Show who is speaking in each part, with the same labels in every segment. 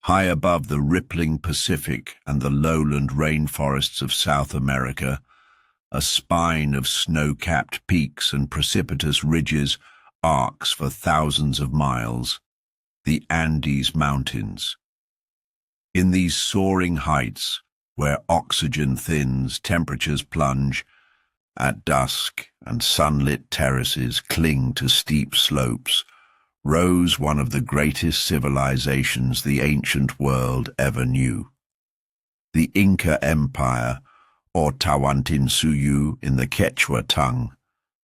Speaker 1: High above the rippling Pacific and the lowland rainforests of South America, a spine of snow-capped peaks and precipitous ridges arcs for thousands of miles, the Andes Mountains. In these soaring heights, where oxygen thins, temperatures plunge, at dusk and sunlit terraces cling to steep slopes, rose one of the greatest civilizations the ancient world ever knew. The Inca Empire, or Tawantinsuyu in the Quechua tongue,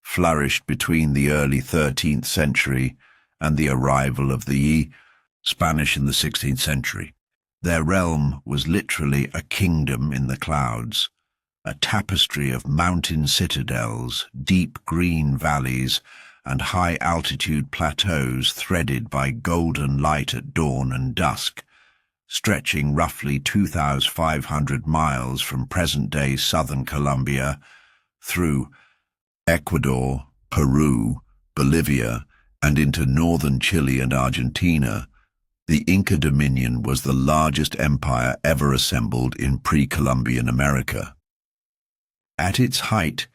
Speaker 1: flourished between the early 13th century and the arrival of the Spanish in the 16th century. Their realm was literally a kingdom in the clouds, a tapestry of mountain citadels, deep green valleys, and high-altitude plateaus threaded by golden light at dawn and dusk, stretching roughly 2,500 miles from present-day southern Colombia through Ecuador, Peru, Bolivia, and into northern Chile and Argentina. The Inca dominion was the largest empire ever assembled in pre-Columbian America. At its height,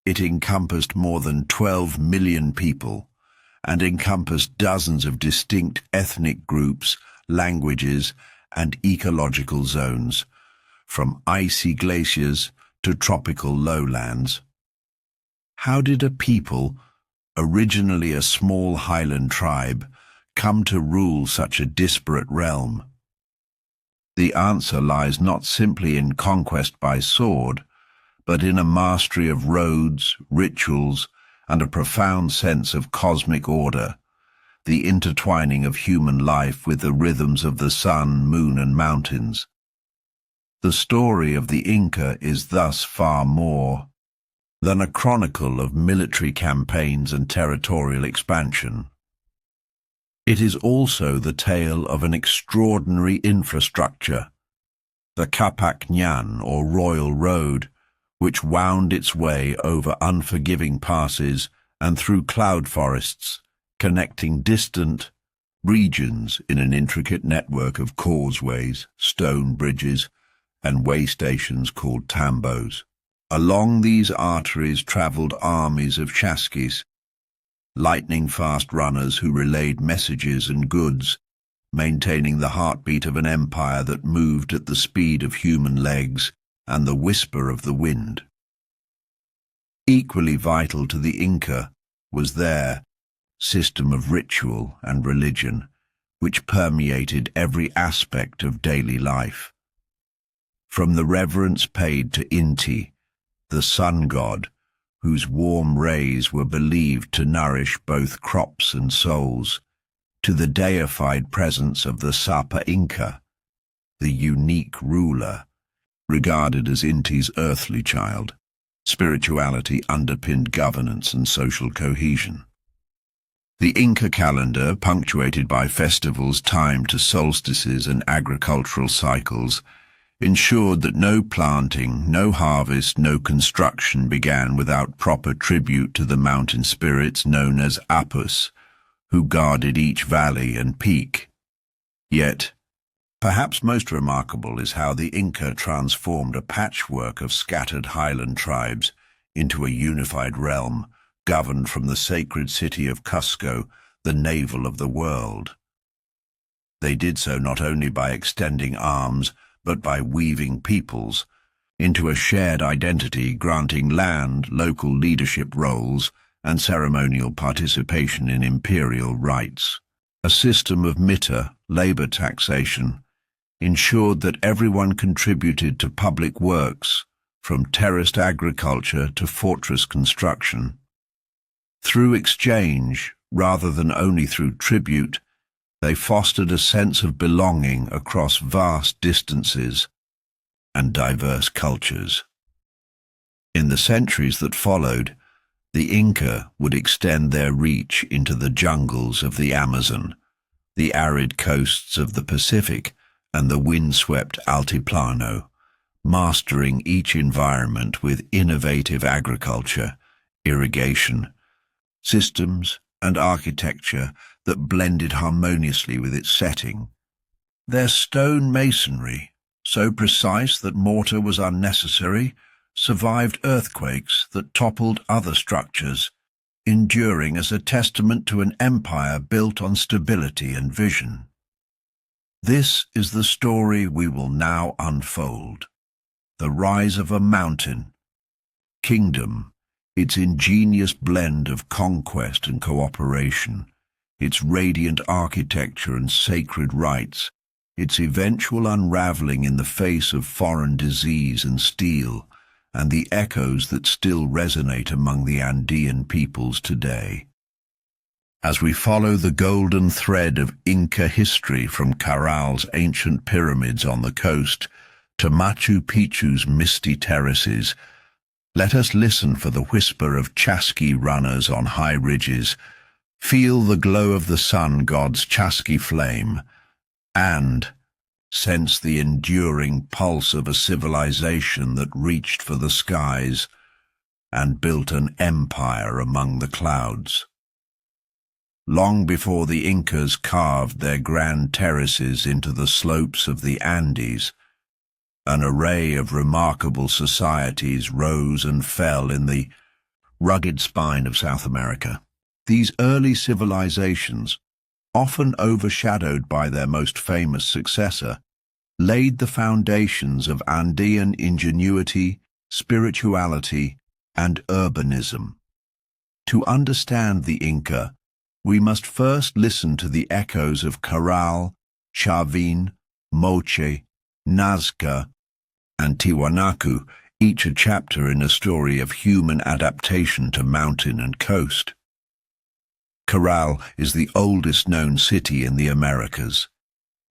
Speaker 1: it encompassed more than 12 million people and encompassed dozens of distinct ethnic groups, languages, and ecological zones, from icy glaciers to tropical lowlands. How did a people, originally a small highland tribe, come to rule such a disparate realm? The answer lies not simply in conquest by sword, but in a mastery of roads, rituals, and a profound sense of cosmic order, the intertwining of human life with the rhythms of the sun, moon, and mountains. The story of the Inca is thus far more than a chronicle of military campaigns and territorial expansion. It is also the tale of an extraordinary infrastructure, the Capac or Royal Road, which wound its way over unforgiving passes and through cloud forests, connecting distant regions in an intricate network of causeways, stone bridges, and way stations called tambos. Along these arteries travelled armies of chasquis, lightning-fast runners who relayed messages and goods, maintaining the heartbeat of an empire that moved at the speed of human legs and the whisper of the wind. Equally vital to the Inca was their system of ritual and religion, which permeated every aspect of daily life. From the reverence paid to Inti, the sun god, whose warm rays were believed to nourish both crops and souls, to the deified presence of the Sapa Inca, the unique ruler, regarded as Inti's earthly child. Spirituality underpinned governance and social cohesion. The Inca calendar, punctuated by festivals timed to solstices and agricultural cycles, ensured that no planting, no harvest, no construction began without proper tribute to the mountain spirits known as Apus, who guarded each valley and peak. Yet, perhaps most remarkable is how the Inca transformed a patchwork of scattered highland tribes into a unified realm, governed from the sacred city of Cusco, the navel of the world. They did so not only by extending arms, but by weaving peoples into a shared identity, granting land, local leadership roles, and ceremonial participation in imperial rites. A system of mita, labor taxation, ensured that everyone contributed to public works, from terraced agriculture to fortress construction. Through exchange, rather than only through tribute, they fostered a sense of belonging across vast distances and diverse cultures. In the centuries that followed, the Inca would extend their reach into the jungles of the Amazon, the arid coasts of the Pacific, and the windswept Altiplano, mastering each environment with innovative agriculture, irrigation, systems, and architecture that blended harmoniously with its setting. Their stone masonry, so precise that mortar was unnecessary, survived earthquakes that toppled other structures, enduring as a testament to an empire built on stability and vision. This is the story we will now unfold. The rise of a mountain, kingdom, its ingenious blend of conquest and cooperation, its radiant architecture and sacred rites, its eventual unraveling in the face of foreign disease and steel, and the echoes that still resonate among the Andean peoples today. As we follow the golden thread of Inca history from Carral's ancient pyramids on the coast to Machu Picchu's misty terraces, let us listen for the whisper of chasqui runners on high ridges, feel the glow of the sun god's chasqui flame, and sense the enduring pulse of a civilization that reached for the skies and built an empire among the clouds. Long before the Incas carved their grand terraces into the slopes of the Andes, an array of remarkable societies rose and fell in the rugged spine of South America. These early civilizations, often overshadowed by their most famous successor, laid the foundations of Andean ingenuity, spirituality, and urbanism. To understand the Inca, we must first listen to the echoes of Carral, Chavin, Moche, Nazca, and Tiwanaku, each a chapter in a story of human adaptation to mountain and coast. Carral is the oldest known city in the Americas,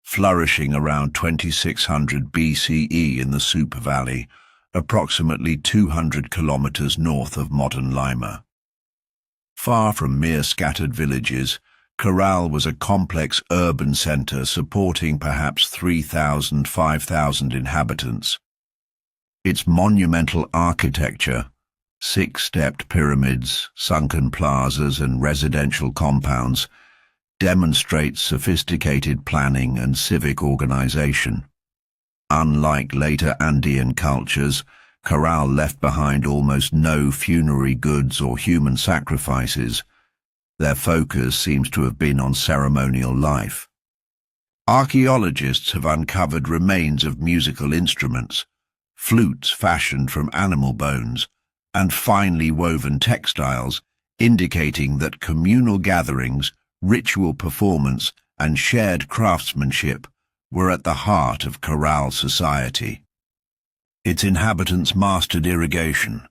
Speaker 1: flourishing around 2600 BCE in the Supa Valley, approximately 200 kilometers north of modern Lima. Far from mere scattered villages, Carral was a complex urban center supporting perhaps 3,000–5,000 inhabitants. Its monumental architecture, six-stepped pyramids, sunken plazas, and residential compounds, demonstrates sophisticated planning and civic organization. Unlike later Andean cultures, Carral left behind almost no funerary goods or human sacrifices. Their focus seems to have been on ceremonial life. Archaeologists have uncovered remains of musical instruments, flutes fashioned from animal bones, and finely woven textiles, indicating that communal gatherings, ritual performance, and shared craftsmanship were at the heart of Carral society. Its inhabitants mastered irrigation,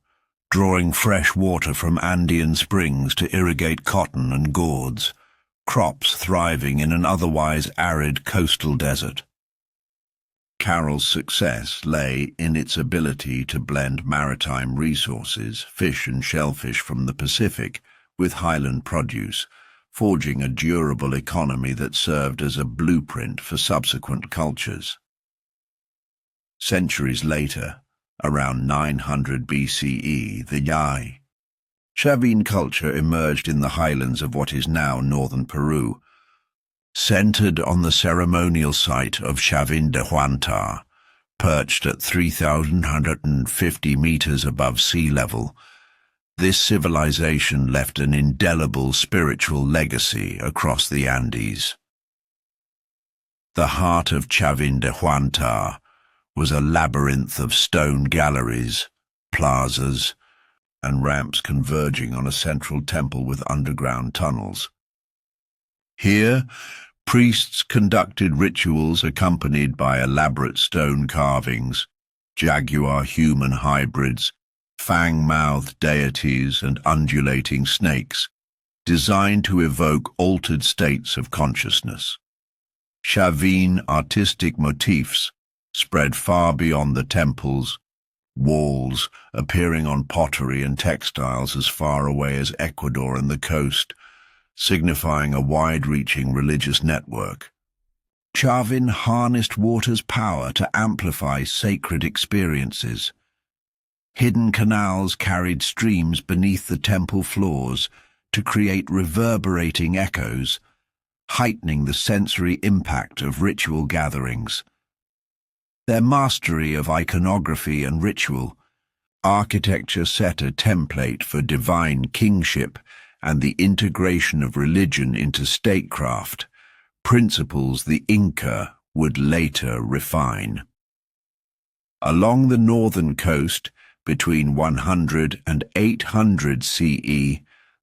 Speaker 1: drawing fresh water from Andean springs to irrigate cotton and gourds, crops thriving in an otherwise arid coastal desert. Carral's success lay in its ability to blend maritime resources, fish and shellfish from the Pacific, with highland produce, forging a durable economy that served as a blueprint for subsequent cultures. Centuries later, around 900 BCE, the Yai Chavin culture emerged in the highlands of what is now northern Peru, centered on the ceremonial site of Chavin de Huantar, perched at 3,150 meters above sea level. This civilization left an indelible spiritual legacy across the Andes. The heart of Chavin de Huantar was a labyrinth of stone galleries, plazas, and ramps converging on a central temple with underground tunnels. Here, priests conducted rituals accompanied by elaborate stone carvings, jaguar-human hybrids, fang-mouthed deities, and undulating snakes, designed to evoke altered states of consciousness. Chavin artistic motifs spread far beyond the temples, walls appearing on pottery and textiles as far away as Ecuador and the coast, signifying a wide-reaching religious network. Chavin harnessed water's power to amplify sacred experiences. Hidden canals carried streams beneath the temple floors to create reverberating echoes, heightening the sensory impact of ritual gatherings. Their mastery of iconography and ritual architecture set a template for divine kingship and the integration of religion into statecraft, principles the Inca would later refine. Along the northern coast, between 100 and 800 CE,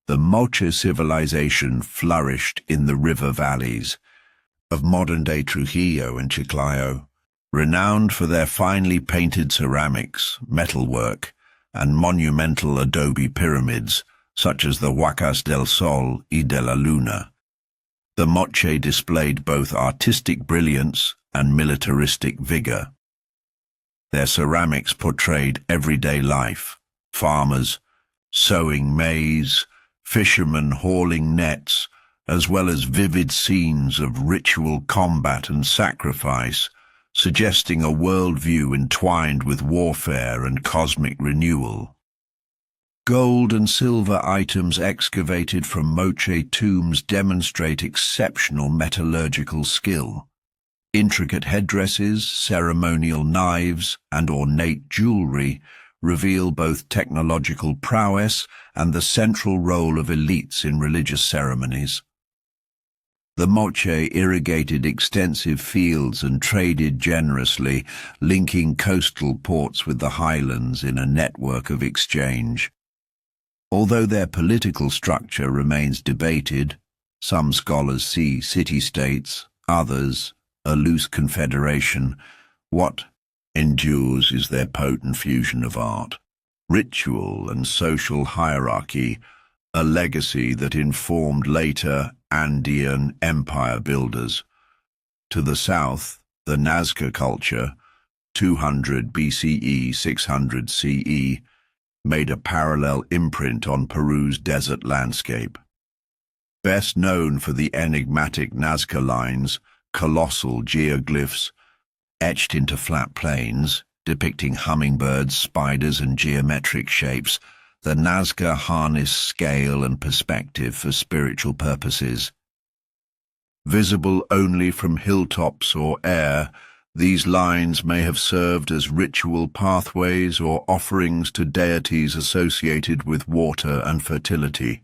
Speaker 1: the Moche civilization flourished in the river valleys of modern-day Trujillo and Chiclayo, renowned for their finely painted ceramics, metalwork, and monumental adobe pyramids, such as the Huacas del Sol y de la Luna. The Moche displayed both artistic brilliance and militaristic vigor. Their ceramics portrayed everyday life: farmers sowing maize, fishermen hauling nets, as well as vivid scenes of ritual combat and sacrifice, suggesting a worldview entwined with warfare and cosmic renewal. Gold and silver items excavated from Moche tombs demonstrate exceptional metallurgical skill. Intricate headdresses, ceremonial knives, and ornate jewelry reveal both technological prowess and the central role of elites in religious ceremonies. The Moche irrigated extensive fields and traded generously, linking coastal ports with the highlands in a network of exchange. Although their political structure remains debated, some scholars see city-states, others a loose confederation. What endures is their potent fusion of art, ritual, and social hierarchy, a legacy that informed later Andean empire builders. To the south, the Nazca culture, 200 BCE, 600 CE, made a parallel imprint on Peru's desert landscape. Best known for the enigmatic Nazca lines, colossal geoglyphs etched into flat plains, depicting hummingbirds, spiders, and geometric shapes, the Nazca harness scale and perspective for spiritual purposes. Visible only from hilltops or air, these lines may have served as ritual pathways or offerings to deities associated with water and fertility.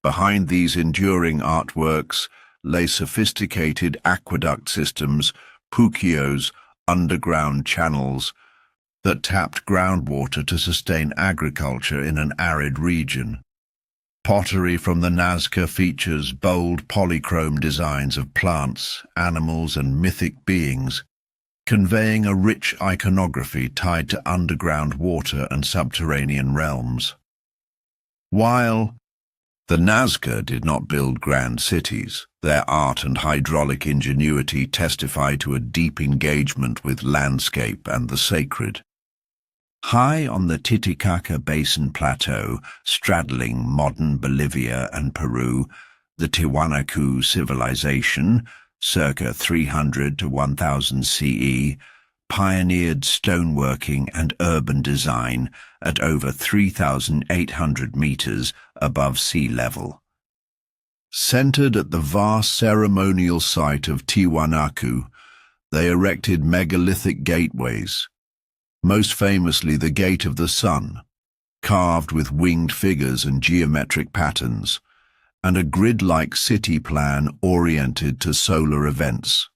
Speaker 1: Behind these enduring artworks lay sophisticated aqueduct systems, puquios, underground channels, that tapped groundwater to sustain agriculture in an arid region. Pottery from the Nazca features bold polychrome designs of plants, animals, and mythic beings, conveying a rich iconography tied to underground water and subterranean realms. While the Nazca did not build grand cities, their art and hydraulic ingenuity testify to a deep engagement with landscape and the sacred. High on the Titicaca Basin Plateau, straddling modern Bolivia and Peru, the Tiwanaku civilization, circa 300 to 1000 CE, pioneered stoneworking and urban design at over 3,800 meters above sea level. Centered at the vast ceremonial site of Tiwanaku, they erected megalithic gateways, most famously the Gate of the Sun, carved with winged figures and geometric patterns, and a grid-like city plan oriented to solar events.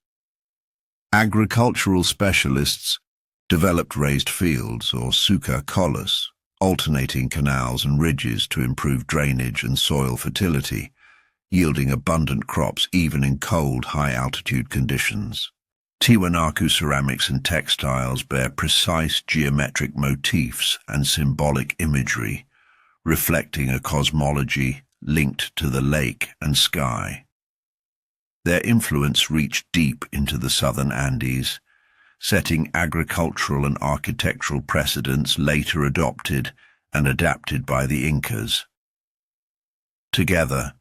Speaker 1: Agricultural specialists developed raised fields, or suca collas, alternating canals and ridges to improve drainage and soil fertility, yielding abundant crops even in cold, high-altitude conditions. Tiwanaku ceramics and textiles bear precise geometric motifs and symbolic imagery, reflecting a cosmology linked to the lake and sky. Their influence reached deep into the southern Andes, setting agricultural and architectural precedents later adopted and adapted by the Incas. Together,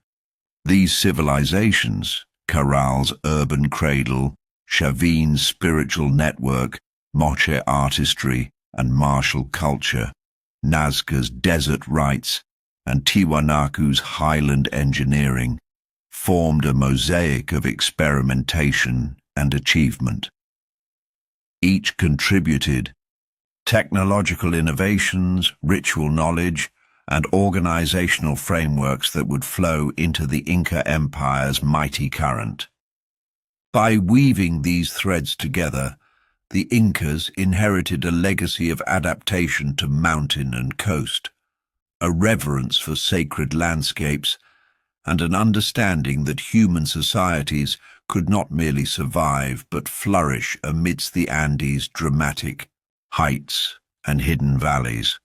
Speaker 1: these civilizations, Carral's urban cradle, Chavin's spiritual network, Moche artistry and martial culture, Nazca's desert rites, and Tiwanaku's highland engineering, formed a mosaic of experimentation and achievement. Each contributed technological innovations, ritual knowledge, and organizational frameworks that would flow into the Inca Empire's mighty current. By weaving these threads together, the Incas inherited a legacy of adaptation to mountain and coast, a reverence for sacred landscapes, and an understanding that human societies could not merely survive but flourish amidst the Andes' dramatic heights and hidden valleys.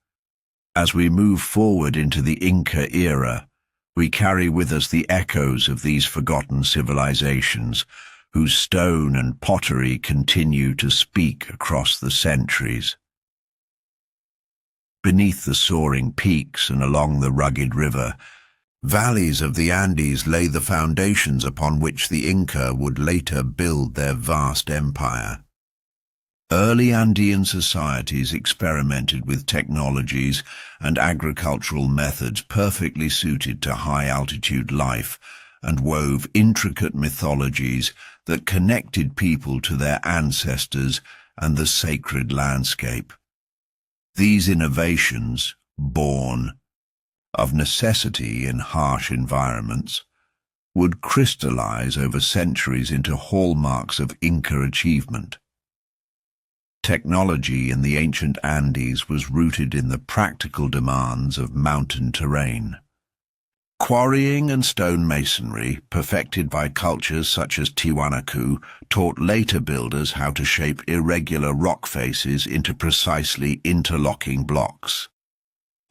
Speaker 1: As we move forward into the Inca era, we carry with us the echoes of these forgotten civilizations, whose stone and pottery continue to speak across the centuries. Beneath the soaring peaks and along the rugged river, valleys of the Andes lay the foundations upon which the Inca would later build their vast empire. Early Andean societies experimented with technologies and agricultural methods perfectly suited to high-altitude life and wove intricate mythologies that connected people to their ancestors and the sacred landscape. These innovations, born of necessity in harsh environments, would crystallize over centuries into hallmarks of Inca achievement. Technology in the ancient Andes was rooted in the practical demands of mountain terrain. Quarrying and stonemasonry, perfected by cultures such as Tiwanaku, taught later builders how to shape irregular rock faces into precisely interlocking blocks.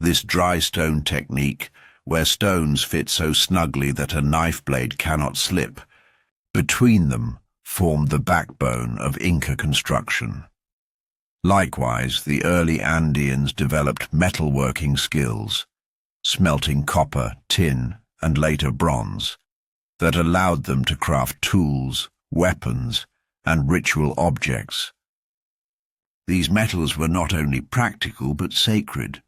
Speaker 1: This dry stone technique, where stones fit so snugly that a knife blade cannot slip, between them formed the backbone of Inca construction. Likewise, the early Andeans developed metalworking skills, smelting copper, tin, and later bronze, that allowed them to craft tools, weapons, and ritual objects. These metals were not only practical but sacred.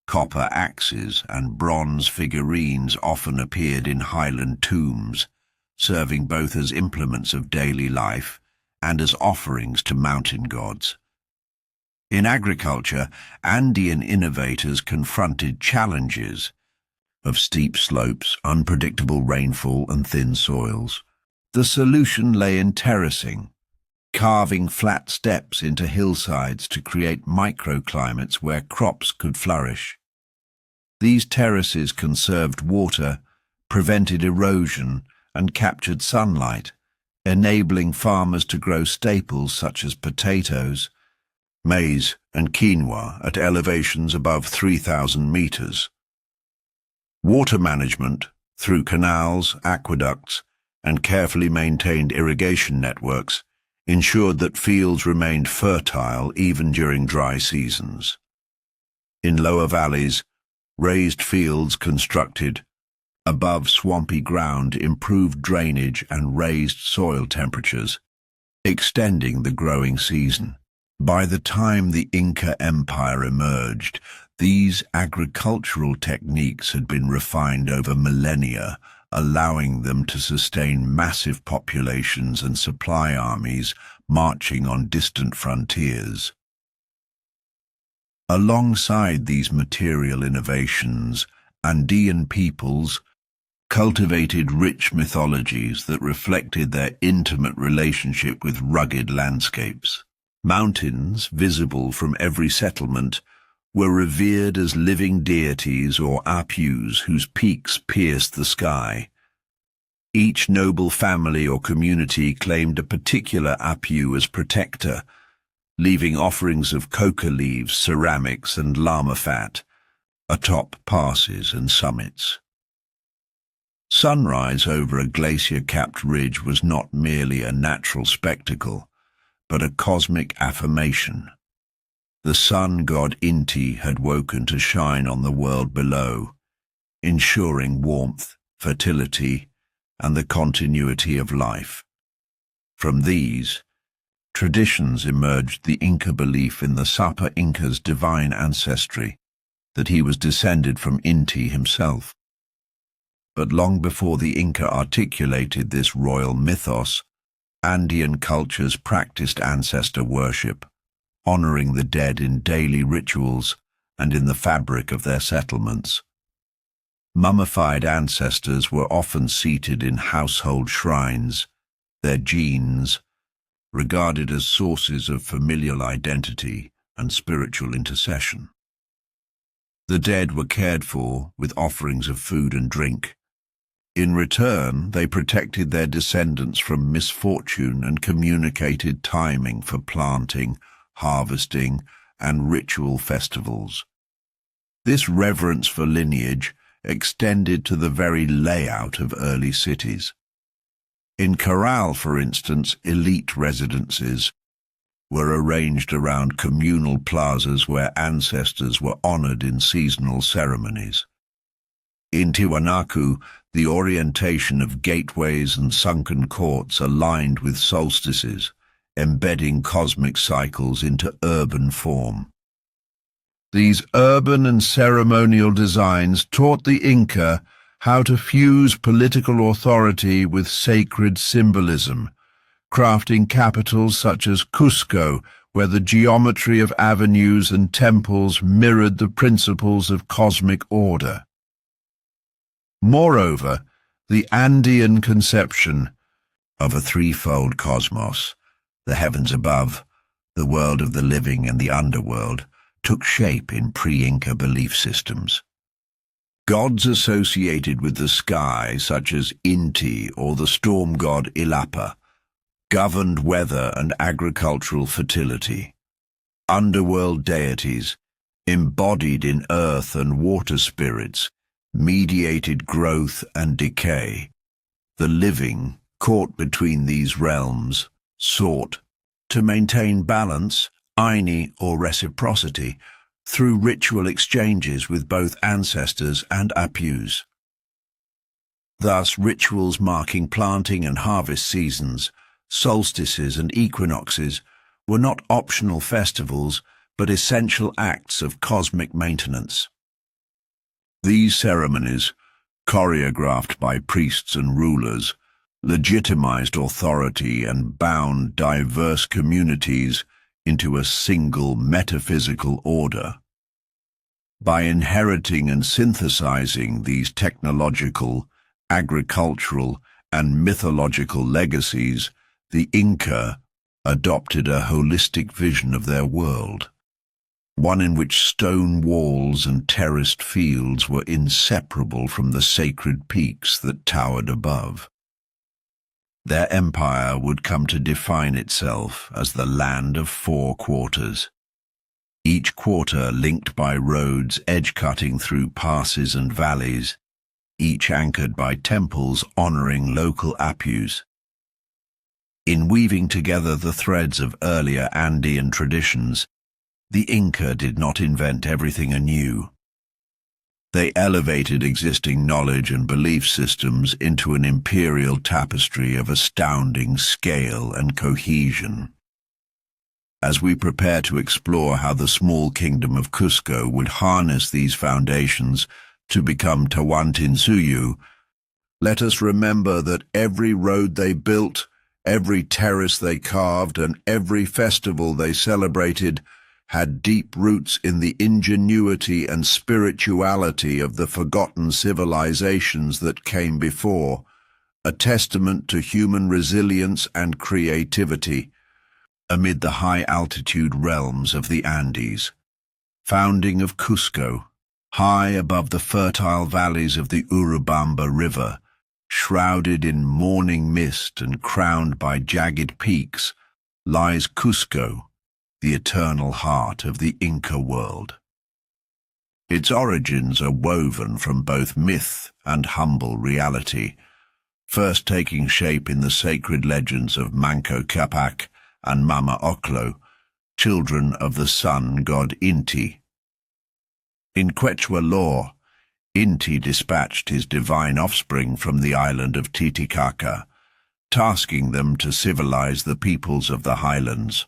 Speaker 1: Copper axes and bronze figurines often appeared in highland tombs, serving both as implements of daily life and as offerings to mountain gods. In agriculture, Andean innovators confronted challenges of steep slopes, unpredictable rainfall, and thin soils. The solution lay in terracing, carving flat steps into hillsides to create microclimates where crops could flourish. These terraces conserved water, prevented erosion, and captured sunlight, enabling farmers to grow staples such as potatoes, maize, and quinoa at elevations above 3,000 meters. Water management, through canals, aqueducts, and carefully maintained irrigation networks, ensured that fields remained fertile even during dry seasons. In lower valleys, raised fields constructed above swampy ground improved drainage and raised soil temperatures, extending the growing season. By the time the Inca Empire emerged, these agricultural techniques had been refined over millennia, allowing them to sustain massive populations and supply armies marching on distant frontiers. Alongside these material innovations, Andean peoples cultivated rich mythologies that reflected their intimate relationship with rugged landscapes. Mountains, visible from every settlement, were revered as living deities or apus whose peaks pierced the sky. Each noble family or community claimed a particular apu as protector, leaving offerings of coca leaves, ceramics, and llama fat atop passes and summits. Sunrise over a glacier-capped ridge was not merely a natural spectacle, but a cosmic affirmation. The sun god Inti had woken to shine on the world below, ensuring warmth, fertility, and the continuity of life. From these traditions emerged the Inca belief in the Sapa Inca's divine ancestry, that he was descended from Inti himself. But long before the Inca articulated this royal mythos, Andean cultures practiced ancestor worship, honoring the dead in daily rituals and in the fabric of their settlements. Mummified ancestors were often seated in household shrines, their genes regarded as sources of familial identity and spiritual intercession. The dead were cared for with offerings of food and drink. In return, they protected their descendants from misfortune and communicated timing for planting, harvesting, and ritual festivals. This reverence for lineage extended to the very layout of early cities. In Corral, for instance, elite residences were arranged around communal plazas where ancestors were honored in seasonal ceremonies. In Tiwanaku, the orientation of gateways and sunken courts aligned with solstices, embedding cosmic cycles into urban form. These urban and ceremonial designs taught the Inca how to fuse political authority with sacred symbolism, crafting capitals such as Cusco, where the geometry of avenues and temples mirrored the principles of cosmic order. Moreover, the Andean conception of a threefold cosmos, the heavens above, the world of the living and the underworld, took shape in pre-Inca belief systems. Gods associated with the sky, such as Inti or the storm god Illapa, governed weather and agricultural fertility. Underworld deities, embodied in earth and water spirits, mediated growth and decay. The living, caught between these realms, sought to maintain balance, Ayni or reciprocity, through ritual exchanges with both ancestors and apus. Thus, rituals marking planting and harvest seasons, solstices and equinoxes, were not optional festivals, but essential acts of cosmic maintenance. These ceremonies, choreographed by priests and rulers, legitimized authority and bound diverse communities into a single metaphysical order. By inheriting and synthesizing these technological, agricultural, and mythological legacies, the Inca adopted a holistic vision of their world, one in which stone walls and terraced fields were inseparable from the sacred peaks that towered above. Their empire would come to define itself as the land of 4 quarters, each quarter linked by roads edge-cutting through passes and valleys, each anchored by temples honoring local apus. In weaving together the threads of earlier Andean traditions, the Inca did not invent everything anew. They elevated existing knowledge and belief systems into an imperial tapestry of astounding scale and cohesion. As we prepare to explore how the small kingdom of Cusco would harness these foundations to become Tawantinsuyu, let us remember that every road they built, every terrace they carved, and every festival they celebrated had deep roots in the ingenuity and spirituality of the forgotten civilizations that came before, a testament to human resilience and creativity amid the high-altitude realms of the Andes. Founding of Cusco, high above the fertile valleys of the Urubamba River, shrouded in morning mist and crowned by jagged peaks, lies Cusco, the eternal heart of the Inca world. Its origins are woven from both myth and humble reality, first taking shape in the sacred legends of Manco Capac and Mama Oclo, children of the sun god Inti. In Quechua lore, Inti dispatched his divine offspring from the island of Titicaca, tasking them to civilize the peoples of the highlands.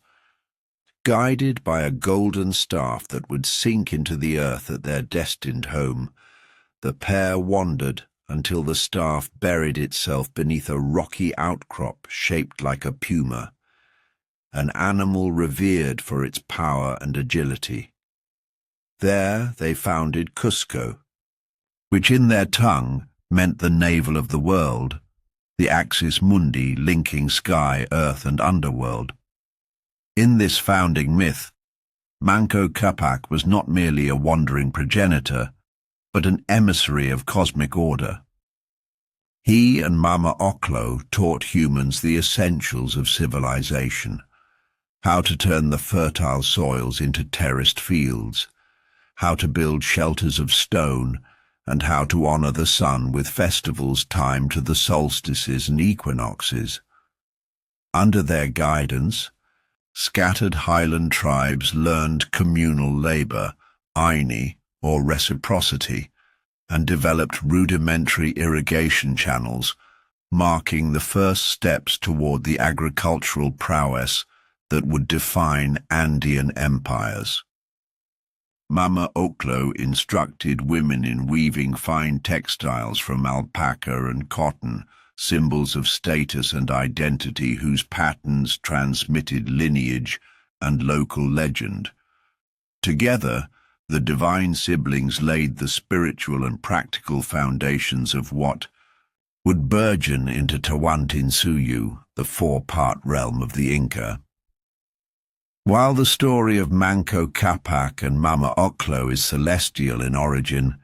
Speaker 1: Guided by a golden staff that would sink into the earth at their destined home, the pair wandered until the staff buried itself beneath a rocky outcrop shaped like a puma, an animal revered for its power and agility. There they founded Cusco, which in their tongue meant the navel of the world, the axis mundi linking sky, earth and underworld. In this founding myth, Manco Capac was not merely a wandering progenitor, but an emissary of cosmic order. He and Mama Oclo taught humans the essentials of civilization, how to turn the fertile soils into terraced fields, how to build shelters of stone, and how to honor the sun with festivals timed to the solstices and equinoxes. Under their guidance, scattered highland tribes learned communal labor, aini, or reciprocity, and developed rudimentary irrigation channels, marking the first steps toward the agricultural prowess that would define Andean empires. Mama Oclo instructed women in weaving fine textiles from alpaca and cotton, symbols of status and identity whose patterns transmitted lineage and local legend. Together, the divine siblings laid the spiritual and practical foundations of what would burgeon into Tawantinsuyu, the four-part realm of the Inca. While the story of Manco Capac and Mama Oclo is celestial in origin,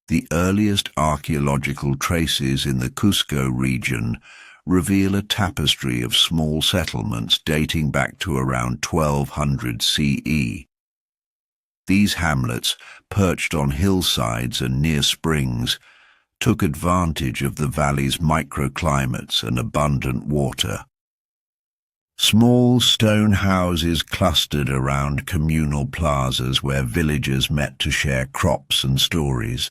Speaker 1: the earliest archaeological traces in the Cusco region reveal a tapestry of small settlements dating back to around 1200 CE. These hamlets, perched on hillsides and near springs, took advantage of the valley's microclimates and abundant water. Small stone houses clustered around communal plazas where villagers met to share crops and stories.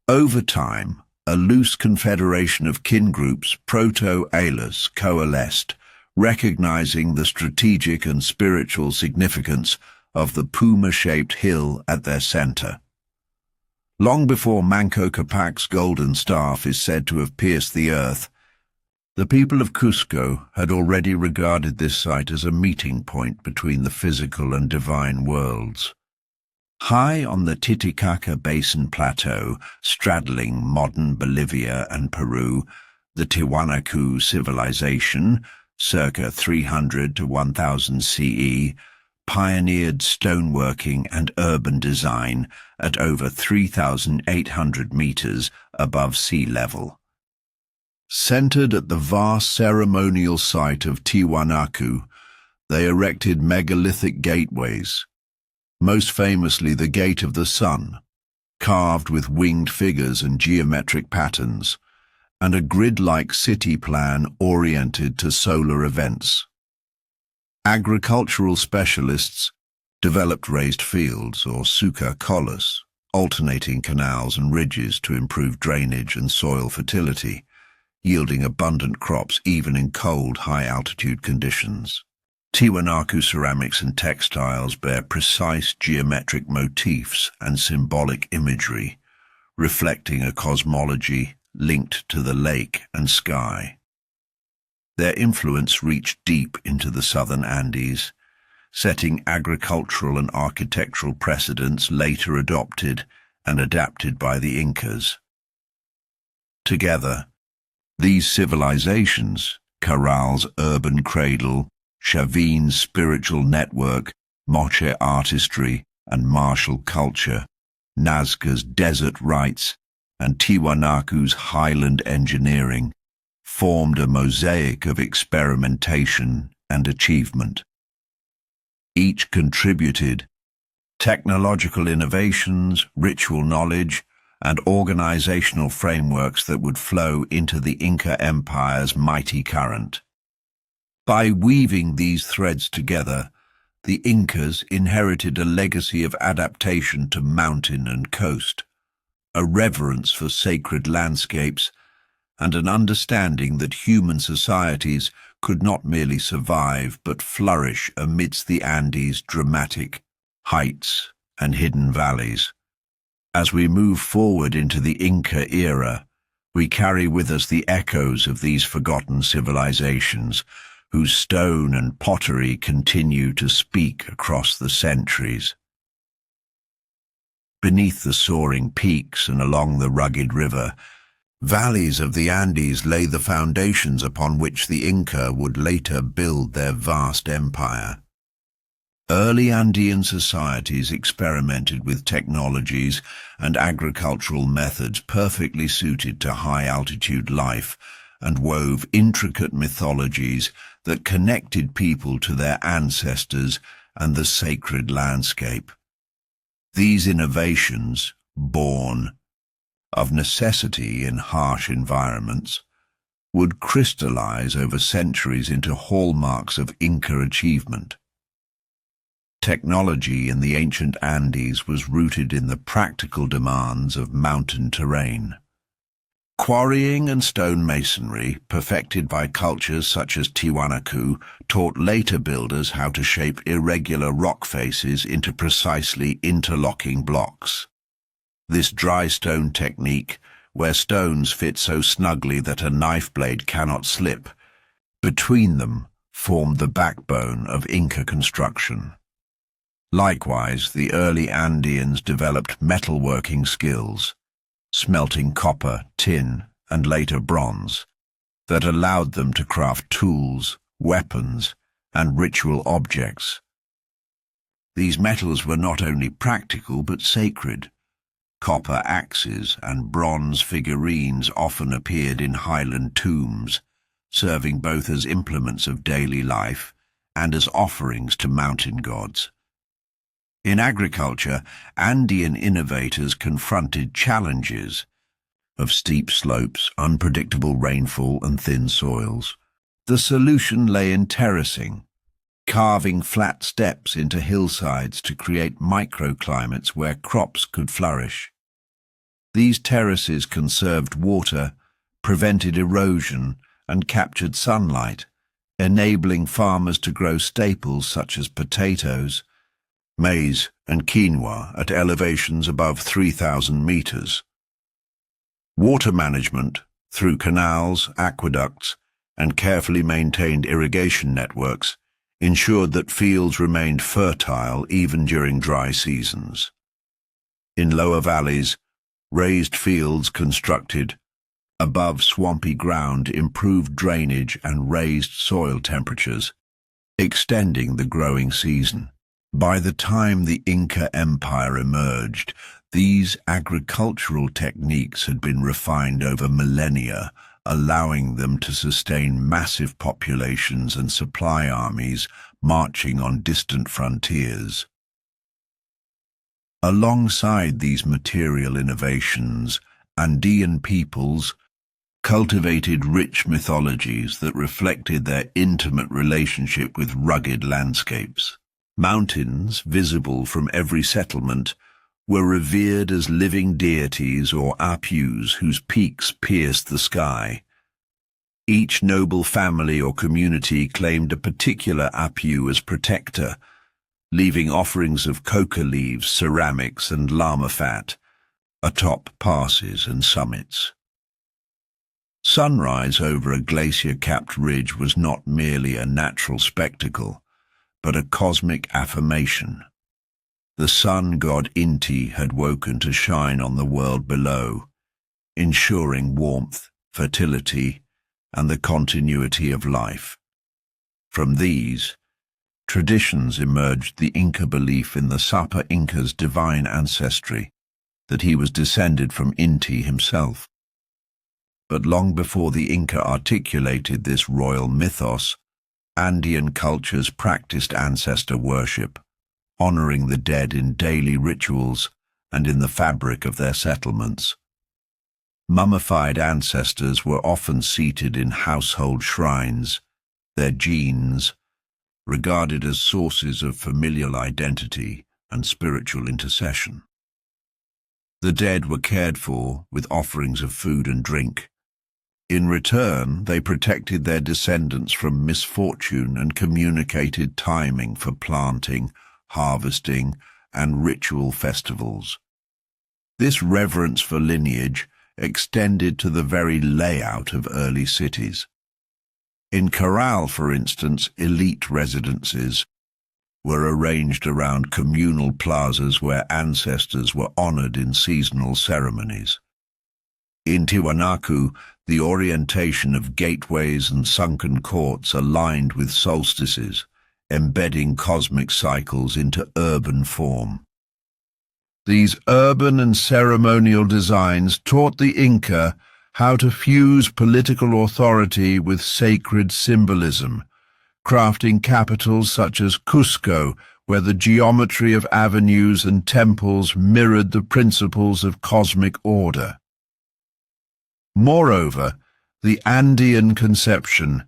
Speaker 1: Over time, a loose confederation of kin groups, proto-Aylus, coalesced, recognizing the strategic and spiritual significance of the puma-shaped hill at their center. Long before Manco Capac's golden staff is said to have pierced the earth, the people of Cusco had already regarded this site as a meeting point between the physical and divine worlds. High on the Titicaca Basin Plateau, straddling modern Bolivia and Peru, the Tiwanaku civilization, circa 300 to 1000 CE, pioneered stoneworking and urban design at over 3,800 meters above sea level. Centered at the vast ceremonial site of Tiwanaku, they erected megalithic gateways, most famously the Gate of the Sun, carved with winged figures and geometric patterns, and a grid-like city plan oriented to solar events. Agricultural specialists developed raised fields, or suca collas, alternating canals and ridges to improve drainage and soil fertility, yielding abundant crops even in cold, high-altitude conditions. Tiwanaku ceramics and textiles bear precise geometric motifs and symbolic imagery, reflecting a cosmology linked to the lake and sky. Their influence reached deep into the southern Andes, setting agricultural and architectural precedents later adopted and adapted by the Incas. Together, these civilizations, Carral's urban cradle, Chavin's spiritual network, Moche artistry and martial culture, Nazca's desert rites, and Tiwanaku's highland engineering, formed a mosaic of experimentation and achievement. Each contributed technological innovations, ritual knowledge, and organizational frameworks that would flow into the Inca Empire's mighty current. By weaving these threads together, the Incas inherited a legacy of adaptation to mountain and coast, a reverence for sacred landscapes, and an understanding that human societies could not merely survive but flourish amidst the Andes' dramatic heights and hidden valleys. As we move forward into the Inca era, We carry with us the echoes of these forgotten civilizations, whose stone and pottery continue to speak across the centuries. Beneath the soaring peaks and along the rugged river, valleys of the Andes lay the foundations upon which the Inca would later build their vast empire. Early Andean societies experimented with technologies and agricultural methods perfectly suited to high-altitude life and wove intricate mythologies that connected people to their ancestors and the sacred landscape. These innovations, born of necessity in harsh environments, would crystallize over centuries into hallmarks of Inca achievement. Technology in the ancient Andes was rooted in the practical demands of mountain terrain. Quarrying and stonemasonry, perfected by cultures such as Tiwanaku, taught later builders how to shape irregular rock faces into precisely interlocking blocks. This dry stone technique, where stones fit so snugly that a knife blade cannot slip, between them formed the backbone of Inca construction. Likewise, the early Andeans developed metalworking skills, smelting copper, tin, and later bronze, that allowed them to craft tools, weapons, and ritual objects. These metals were not only practical but sacred. Copper axes and bronze figurines often appeared in highland tombs, serving both as implements of daily life and as offerings to mountain gods. In agriculture, Andean innovators confronted challenges of steep slopes, unpredictable rainfall, and thin soils. The solution lay in terracing, carving flat steps into hillsides to create microclimates where crops could flourish. These terraces conserved water, prevented erosion, and captured sunlight, enabling farmers to grow staples such as potatoes, maize, and quinoa at elevations above 3,000 meters. Water management, through canals, aqueducts, and carefully maintained irrigation networks, ensured that fields remained fertile even during dry seasons. In lower valleys, raised fields constructed above swampy ground improved drainage and raised soil temperatures, extending the growing season. By the time the Inca Empire emerged, these agricultural techniques had been refined over millennia, allowing them to sustain massive populations and supply armies marching on distant frontiers. Alongside these material innovations, Andean peoples cultivated rich mythologies that reflected their intimate relationship with rugged landscapes. Mountains, visible from every settlement, were revered as living deities or apus whose peaks pierced the sky. Each noble family or community claimed a particular apu as protector, leaving offerings of coca leaves, ceramics, and llama fat atop passes and summits. Sunrise over a glacier-capped ridge was not merely a natural spectacle, but a cosmic affirmation. The sun god Inti had woken to shine on the world below, ensuring warmth, fertility, and the continuity of life. From these traditions emerged the Inca belief in the Sapa Inca's divine ancestry, that he was descended from Inti himself. But long before the Inca articulated this royal mythos, Andean cultures practiced ancestor worship, honoring the dead in daily rituals and in the fabric of their settlements. Mummified ancestors were often seated in household shrines, their genes regarded as sources of familial identity and spiritual intercession. The dead were cared for with offerings of food and drink. In return, they protected their descendants from misfortune and communicated timing for planting, harvesting, and ritual festivals. This reverence for lineage extended to the very layout of early cities. In Corral, for instance, elite residences were arranged around communal plazas where ancestors were honored in seasonal ceremonies. In Tiwanaku, the orientation of gateways and sunken courts aligned with solstices, embedding cosmic cycles into urban form. These urban and ceremonial designs taught the Inca how to fuse political authority with sacred symbolism, crafting capitals such as Cusco, where the geometry of avenues and temples mirrored the principles of cosmic order. Moreover, the Andean conception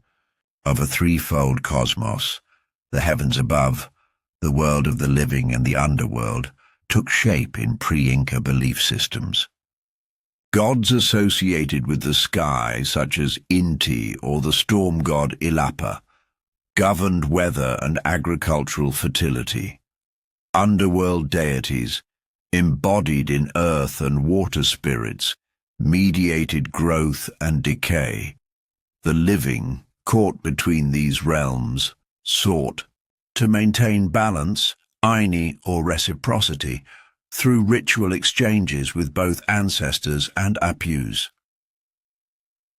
Speaker 1: of a threefold cosmos, the heavens above, the world of the living and the underworld, took shape in pre-Inca belief systems. Gods associated with the sky, such as Inti or the storm god Illapa, governed weather and agricultural fertility. Underworld deities, embodied in earth and water spirits, mediated growth and decay. The living, caught between these realms, sought to maintain balance, Ayni or reciprocity, through ritual exchanges with both ancestors and apus.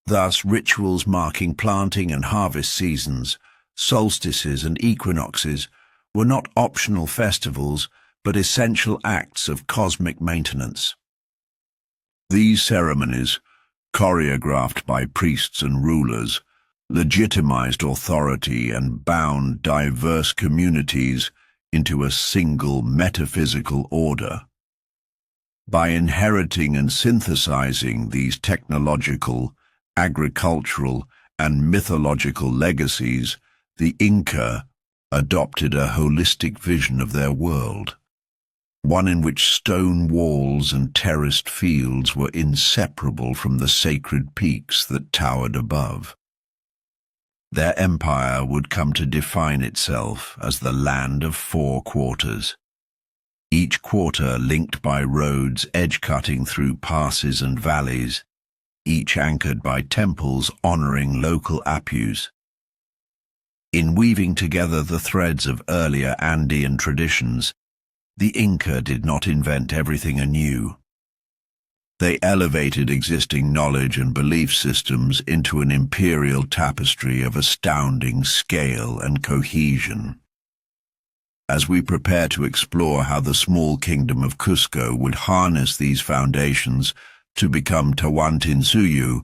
Speaker 1: Thus, rituals marking planting and harvest seasons, solstices and equinoxes were not optional festivals, but essential acts of cosmic maintenance. These ceremonies, choreographed by priests and rulers, legitimized authority and bound diverse communities into a single metaphysical order. By inheriting and synthesizing these technological, agricultural, and mythological legacies, the Inca adopted a holistic vision of their world, one in which stone walls and terraced fields were inseparable from the sacred peaks that towered above. Their empire would come to define itself as the land of 4 quarters, each quarter linked by roads edge-cutting through passes and valleys, each anchored by temples honoring local apus. In weaving together the threads of earlier Andean traditions, the Inca did not invent everything anew. They elevated existing knowledge and belief systems into an imperial tapestry of astounding scale and cohesion. As we prepare to explore how the small kingdom of Cusco would harness these foundations to become Tawantinsuyu,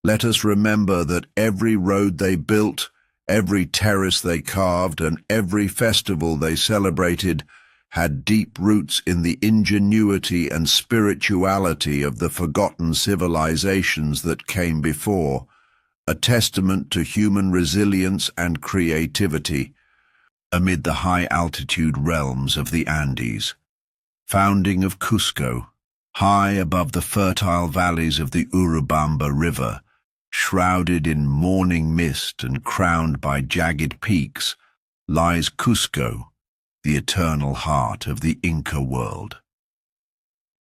Speaker 1: let us remember that every road they built, every terrace they carved, and every festival they celebrated had deep roots in the ingenuity and spirituality of the forgotten civilizations that came before, a testament to human resilience and creativity amid the high-altitude realms of the Andes. Founding of Cusco, high above the fertile valleys of the Urubamba River, shrouded in morning mist and crowned by jagged peaks, lies Cusco, the eternal heart of the Inca world.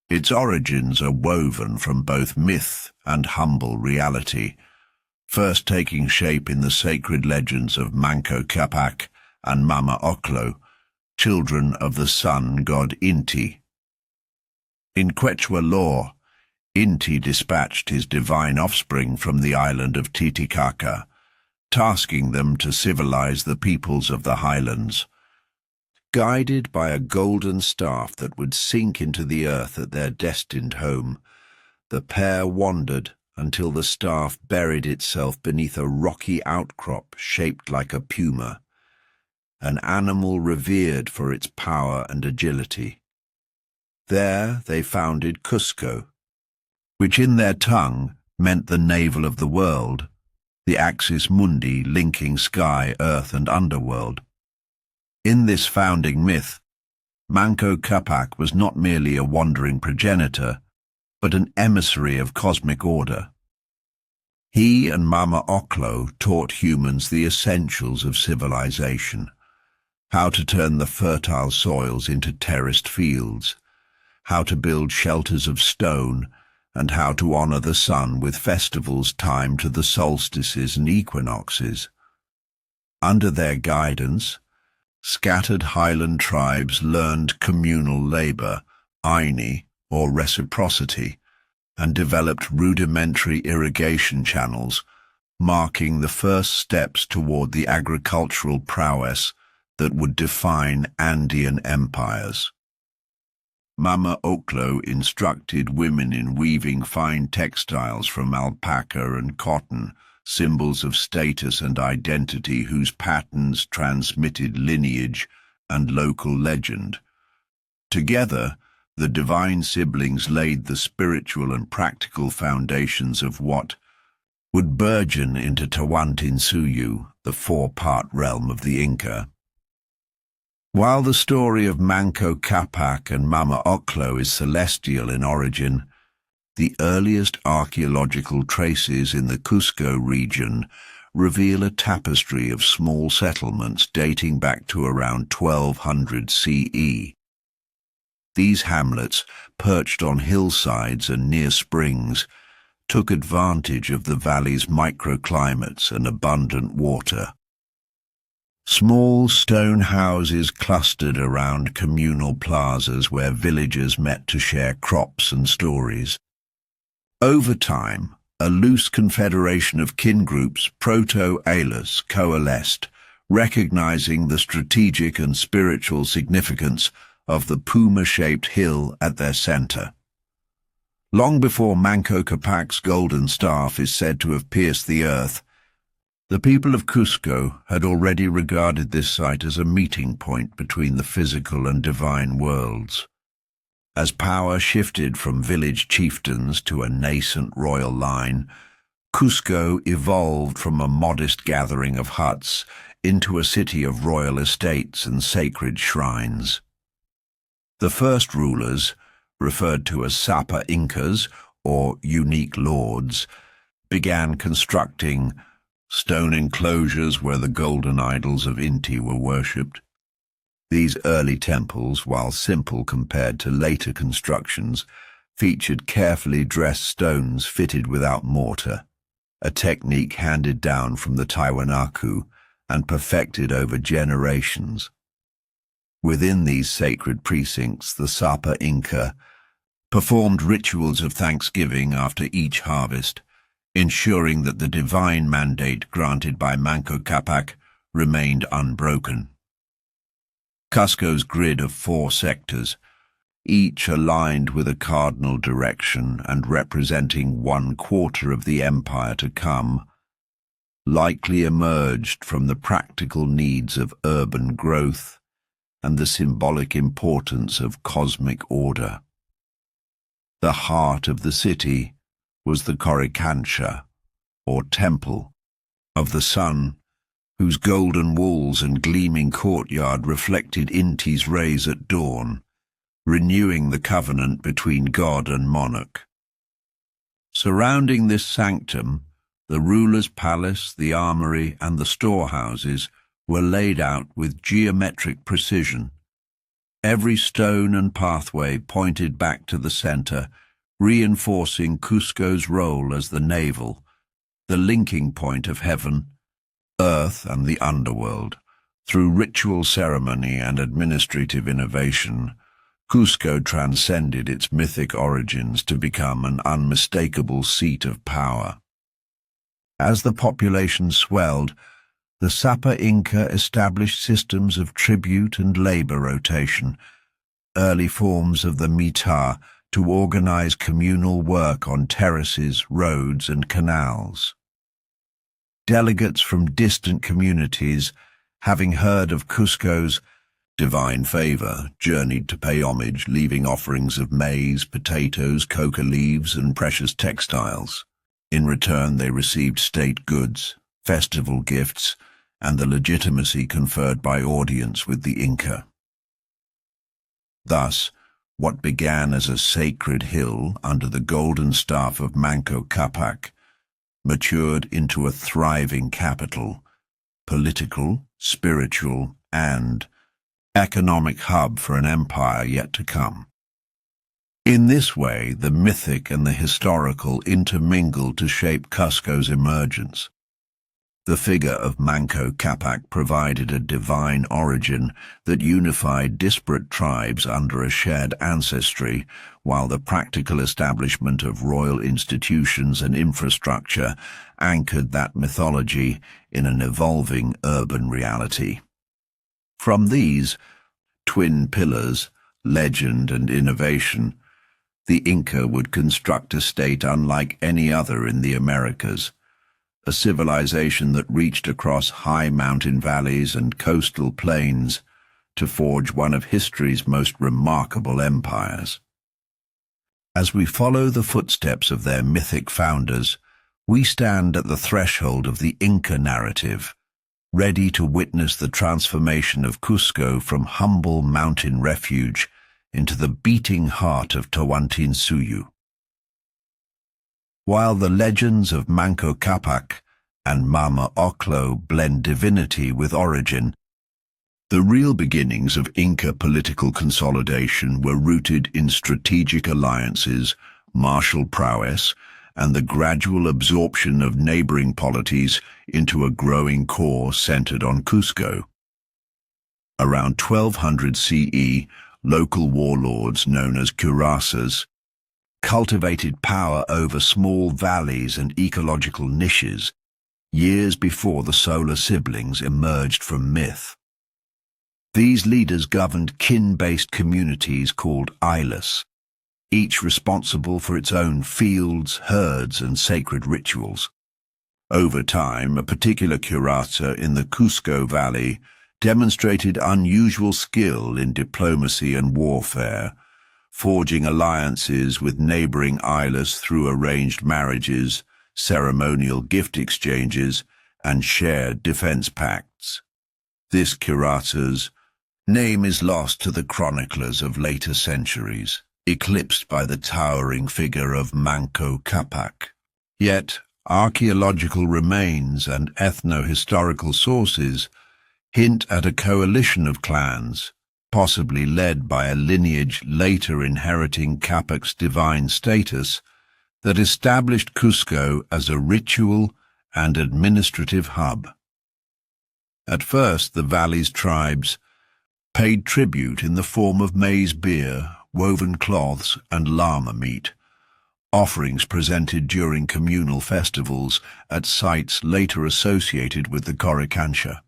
Speaker 1: Its origins are woven from both myth and humble reality, first taking shape in the sacred legends of Manco Capac and Mama Oclo, children of the sun god Inti. In Quechua lore, Inti dispatched his divine offspring from the island of Titicaca, tasking them to civilize the peoples of the highlands. Guided by a golden staff that would sink into the earth at their destined home, the pair wandered until the staff buried itself beneath a rocky outcrop shaped like a puma, an animal revered for its power and agility. There they founded Cusco, which in their tongue meant the navel of the world, the axis mundi linking sky, earth, and underworld. In this founding myth, Manco Capac was not merely a wandering progenitor, but an emissary of cosmic order. He and Mama Oclo taught humans the essentials of civilization, how to turn the fertile soils into terraced fields, how to build shelters of stone, and how to honor the sun with festivals timed to the solstices and equinoxes. Under their guidance, scattered highland tribes learned communal labor, Aini, or reciprocity, and developed rudimentary irrigation channels, marking the first steps toward the agricultural prowess that would define Andean empires. Mama Oklo instructed women in weaving fine textiles from alpaca and cotton, symbols of status and identity whose patterns transmitted lineage and local legend. Together, the divine siblings laid the spiritual and practical foundations of what would burgeon into Tawantinsuyu, the four-part realm of the Inca. While the story of Manco Capac and Mama Oklo is celestial in origin, the earliest archaeological traces in the Cusco region reveal a tapestry of small settlements dating back to around 1200 CE. These hamlets, perched on hillsides and near springs, took advantage of the valley's microclimates and abundant water. Small stone houses clustered around communal plazas where villagers met to share crops and stories. Over time, a loose confederation of kin groups, proto-Aylus, coalesced, recognizing the strategic and spiritual significance of the puma-shaped hill at their center. Long before Manco Capac's golden staff is said to have pierced the earth, the people of Cusco had already regarded this site as a meeting point between the physical and divine worlds. As power shifted from village chieftains to a nascent royal line, Cusco evolved from a modest gathering of huts into a city of royal estates and sacred shrines. The first rulers, referred to as Sapa Incas, or unique lords, began constructing stone enclosures where the golden idols of Inti were worshipped. These early temples, while simple compared to later constructions, featured carefully dressed stones fitted without mortar, a technique handed down from the Tiwanaku and perfected over generations. Within these sacred precincts, the Sapa Inca performed rituals of thanksgiving after each harvest, ensuring that the divine mandate granted by Manco Capac remained unbroken. Cusco's grid of 4 sectors, each aligned with a cardinal direction and representing 1/4 of the empire to come, likely emerged from the practical needs of urban growth and the symbolic importance of cosmic order. The heart of the city was the Coricancha, or Temple, of the Sun, whose golden walls and gleaming courtyard reflected Inti's rays at dawn, renewing the covenant between god and monarch. Surrounding this sanctum, the ruler's palace, the armory, and the storehouses were laid out with geometric precision. Every stone and pathway pointed back to the center, reinforcing Cusco's role as the navel, the linking point of heaven, earth, and the underworld. Through ritual ceremony and administrative innovation, Cusco transcended its mythic origins to become an unmistakable seat of power. As the population swelled, the Sapa Inca established systems of tribute and labor rotation, early forms of the mita, to organize communal work on terraces, roads, and canals. Delegates from distant communities, having heard of Cusco's divine favor, journeyed to pay homage, leaving offerings of maize, potatoes, coca leaves, and precious textiles. In return, they received state goods, festival gifts, and the legitimacy conferred by audience with the Inca. Thus, what began as a sacred hill under the golden staff of Manco Capac matured into a thriving capital, political, spiritual, and economic hub for an empire yet to come. In this way, the mythic and the historical intermingled to shape Cusco's emergence. The figure of Manco Capac provided a divine origin that unified disparate tribes under a shared ancestry, while the practical establishment of royal institutions and infrastructure anchored that mythology in an evolving urban reality. From these twin pillars, legend and innovation, the Inca would construct a state unlike any other in the Americas, a civilization that reached across high mountain valleys and coastal plains to forge one of history's most remarkable empires. As we follow the footsteps of their mythic founders, we stand at the threshold of the Inca narrative, ready to witness the transformation of Cusco from humble mountain refuge into the beating heart of Tawantinsuyu. While the legends of Manco Capac and Mama Oclo blend divinity with origin, the real beginnings of Inca political consolidation were rooted in strategic alliances, martial prowess, and the gradual absorption of neighboring polities into a growing core centered on Cusco. Around 1200 CE, local warlords known as cuirassas cultivated power over small valleys and ecological niches, years before the solar siblings emerged from myth. These leaders governed kin-based communities called Ayllus, each responsible for its own fields, herds, and sacred rituals. Over time, a particular cuirassa in the Cusco Valley demonstrated unusual skill in diplomacy and warfare, forging alliances with neighboring Ayllus through arranged marriages, ceremonial gift exchanges, and shared defense pacts. This cuirassa's name is lost to the chroniclers of later centuries, eclipsed by the towering figure of Manco Capac. Yet, archaeological remains and ethno-historical sources hint at a coalition of clans, possibly led by a lineage later inheriting Capac's divine status, that established Cusco as a ritual and administrative hub. At first, the valley's tribes paid tribute in the form of maize beer, woven cloths, and llama meat, offerings presented during communal festivals at sites later associated with the Coricancha.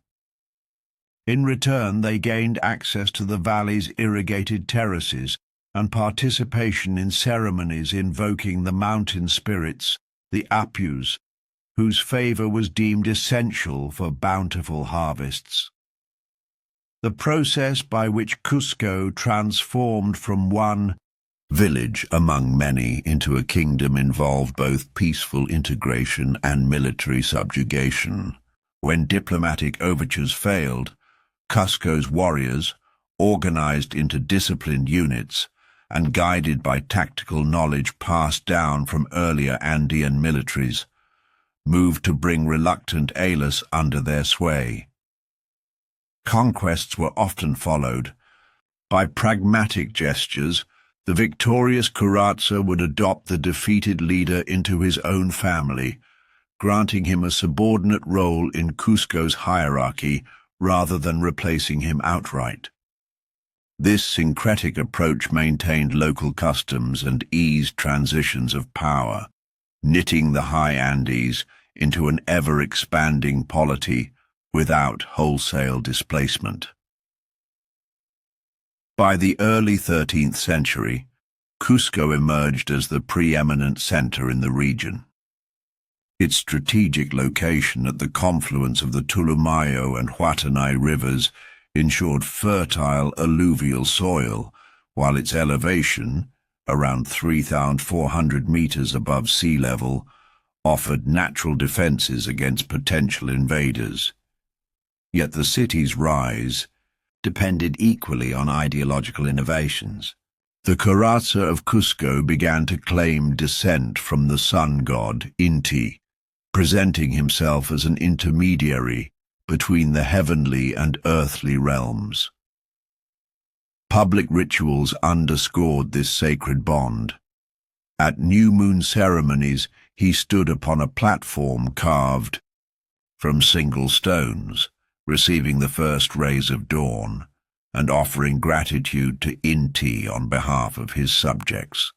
Speaker 1: In return, they gained access to the valley's irrigated terraces and participation in ceremonies invoking the mountain spirits, the Apus, whose favor was deemed essential for bountiful harvests. The process by which Cusco transformed from one village among many into a kingdom involved both peaceful integration and military subjugation. When diplomatic overtures failed, Cusco's warriors, organized into disciplined units and guided by tactical knowledge passed down from earlier Andean militaries, moved to bring reluctant Ayllus under their sway. Conquests were often followed by pragmatic gestures. The victorious cuirassa would adopt the defeated leader into his own family, granting him a subordinate role in Cusco's hierarchy rather than replacing him outright. This syncretic approach maintained local customs and eased transitions of power, knitting the high Andes into an ever-expanding polity without wholesale displacement. By the early 13th century, Cusco emerged as the preeminent center in the region. Its strategic location at the confluence of the Tulumayo and Huatanay rivers ensured fertile alluvial soil, while its elevation, around 3,400 meters above sea level, offered natural defenses against potential invaders. Yet the city's rise depended equally on ideological innovations. The cuirassa of Cusco began to claim descent from the sun god Inti, presenting himself as an intermediary between the heavenly and earthly realms. Public rituals underscored this sacred bond. At new moon ceremonies, he stood upon a platform carved from single stones, receiving the first rays of dawn and offering gratitude to Inti on behalf of his subjects.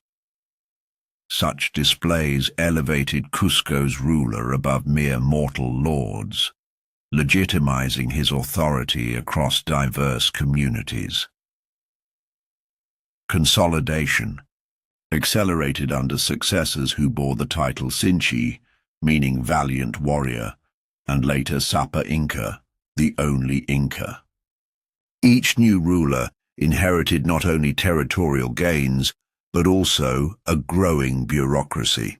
Speaker 1: Such displays elevated Cusco's ruler above mere mortal lords, legitimizing his authority across diverse communities. Consolidation accelerated under successors who bore the title Sinchi, meaning valiant warrior, and later Sapa Inca, the only Inca. Each new ruler inherited not only territorial gains, but also a growing bureaucracy.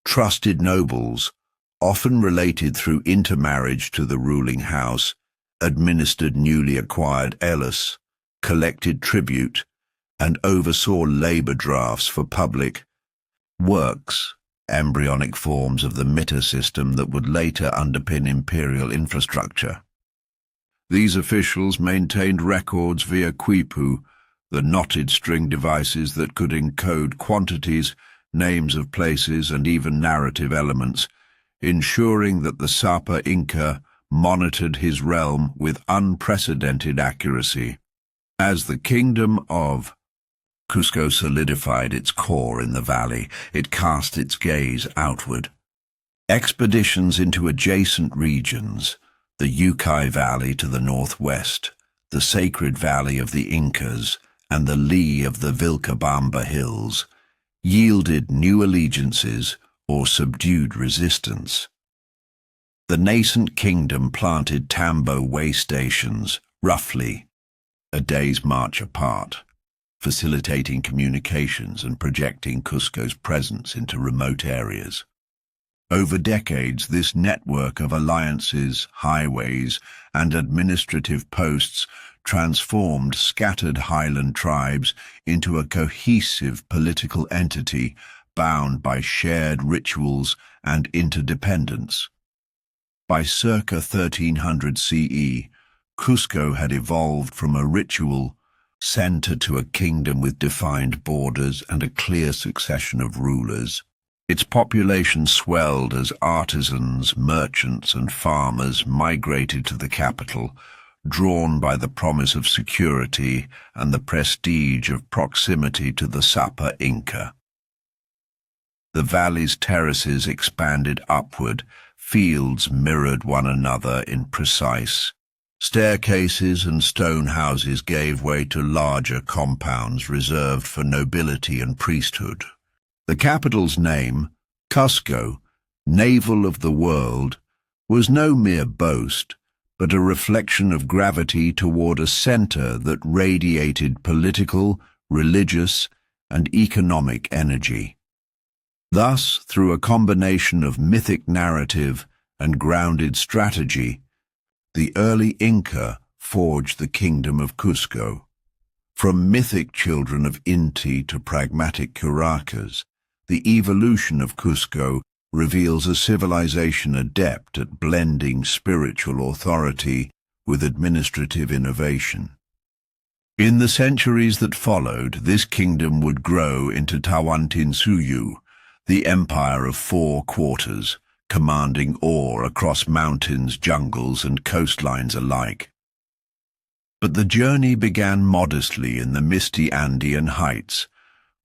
Speaker 1: Trusted nobles, often related through intermarriage to the ruling house, administered newly acquired Aylus, collected tribute, and oversaw labor drafts for public works, embryonic forms of the mitre system that would later underpin imperial infrastructure. These officials maintained records via Quipu, the knotted string devices that could encode quantities, names of places, and even narrative elements, ensuring that the Sapa Inca monitored his realm with unprecedented accuracy. As the kingdom of Cusco solidified its core in the valley, it cast its gaze outward. Expeditions into adjacent regions, the Yucay Valley to the northwest, the sacred valley of the Incas, and the lee of the Vilcabamba Hills, yielded new allegiances or subdued resistance. The nascent kingdom planted tambo way stations, roughly a day's march apart, facilitating communications and projecting Cusco's presence into remote areas. Over decades, this network of alliances, highways, and administrative posts transformed scattered highland tribes into a cohesive political entity bound by shared rituals and interdependence. By circa 1300 CE, Cusco had evolved from a ritual center to a kingdom with defined borders and a clear succession of rulers. Its population swelled as artisans, merchants, and farmers migrated to the capital, drawn by the promise of security and the prestige of proximity to the Sapa Inca. The valley's terraces expanded upward, fields mirrored one another in precise. Staircases and stone houses gave way to larger compounds reserved for nobility and priesthood. The capital's name, Cusco, navel of the world, was no mere boast, but a reflection of gravity toward a center that radiated political, religious, and economic energy. Thus, through a combination of mythic narrative and grounded strategy, the early Inca forged the kingdom of Cusco. From mythic children of Inti to pragmatic curanderos, the evolution of Cusco reveals a civilization adept at blending spiritual authority with administrative innovation. In the centuries that followed, this kingdom would grow into Tawantinsuyu, the empire of 4 quarters, commanding awe across mountains, jungles, and coastlines alike. But the journey began modestly in the misty Andean heights,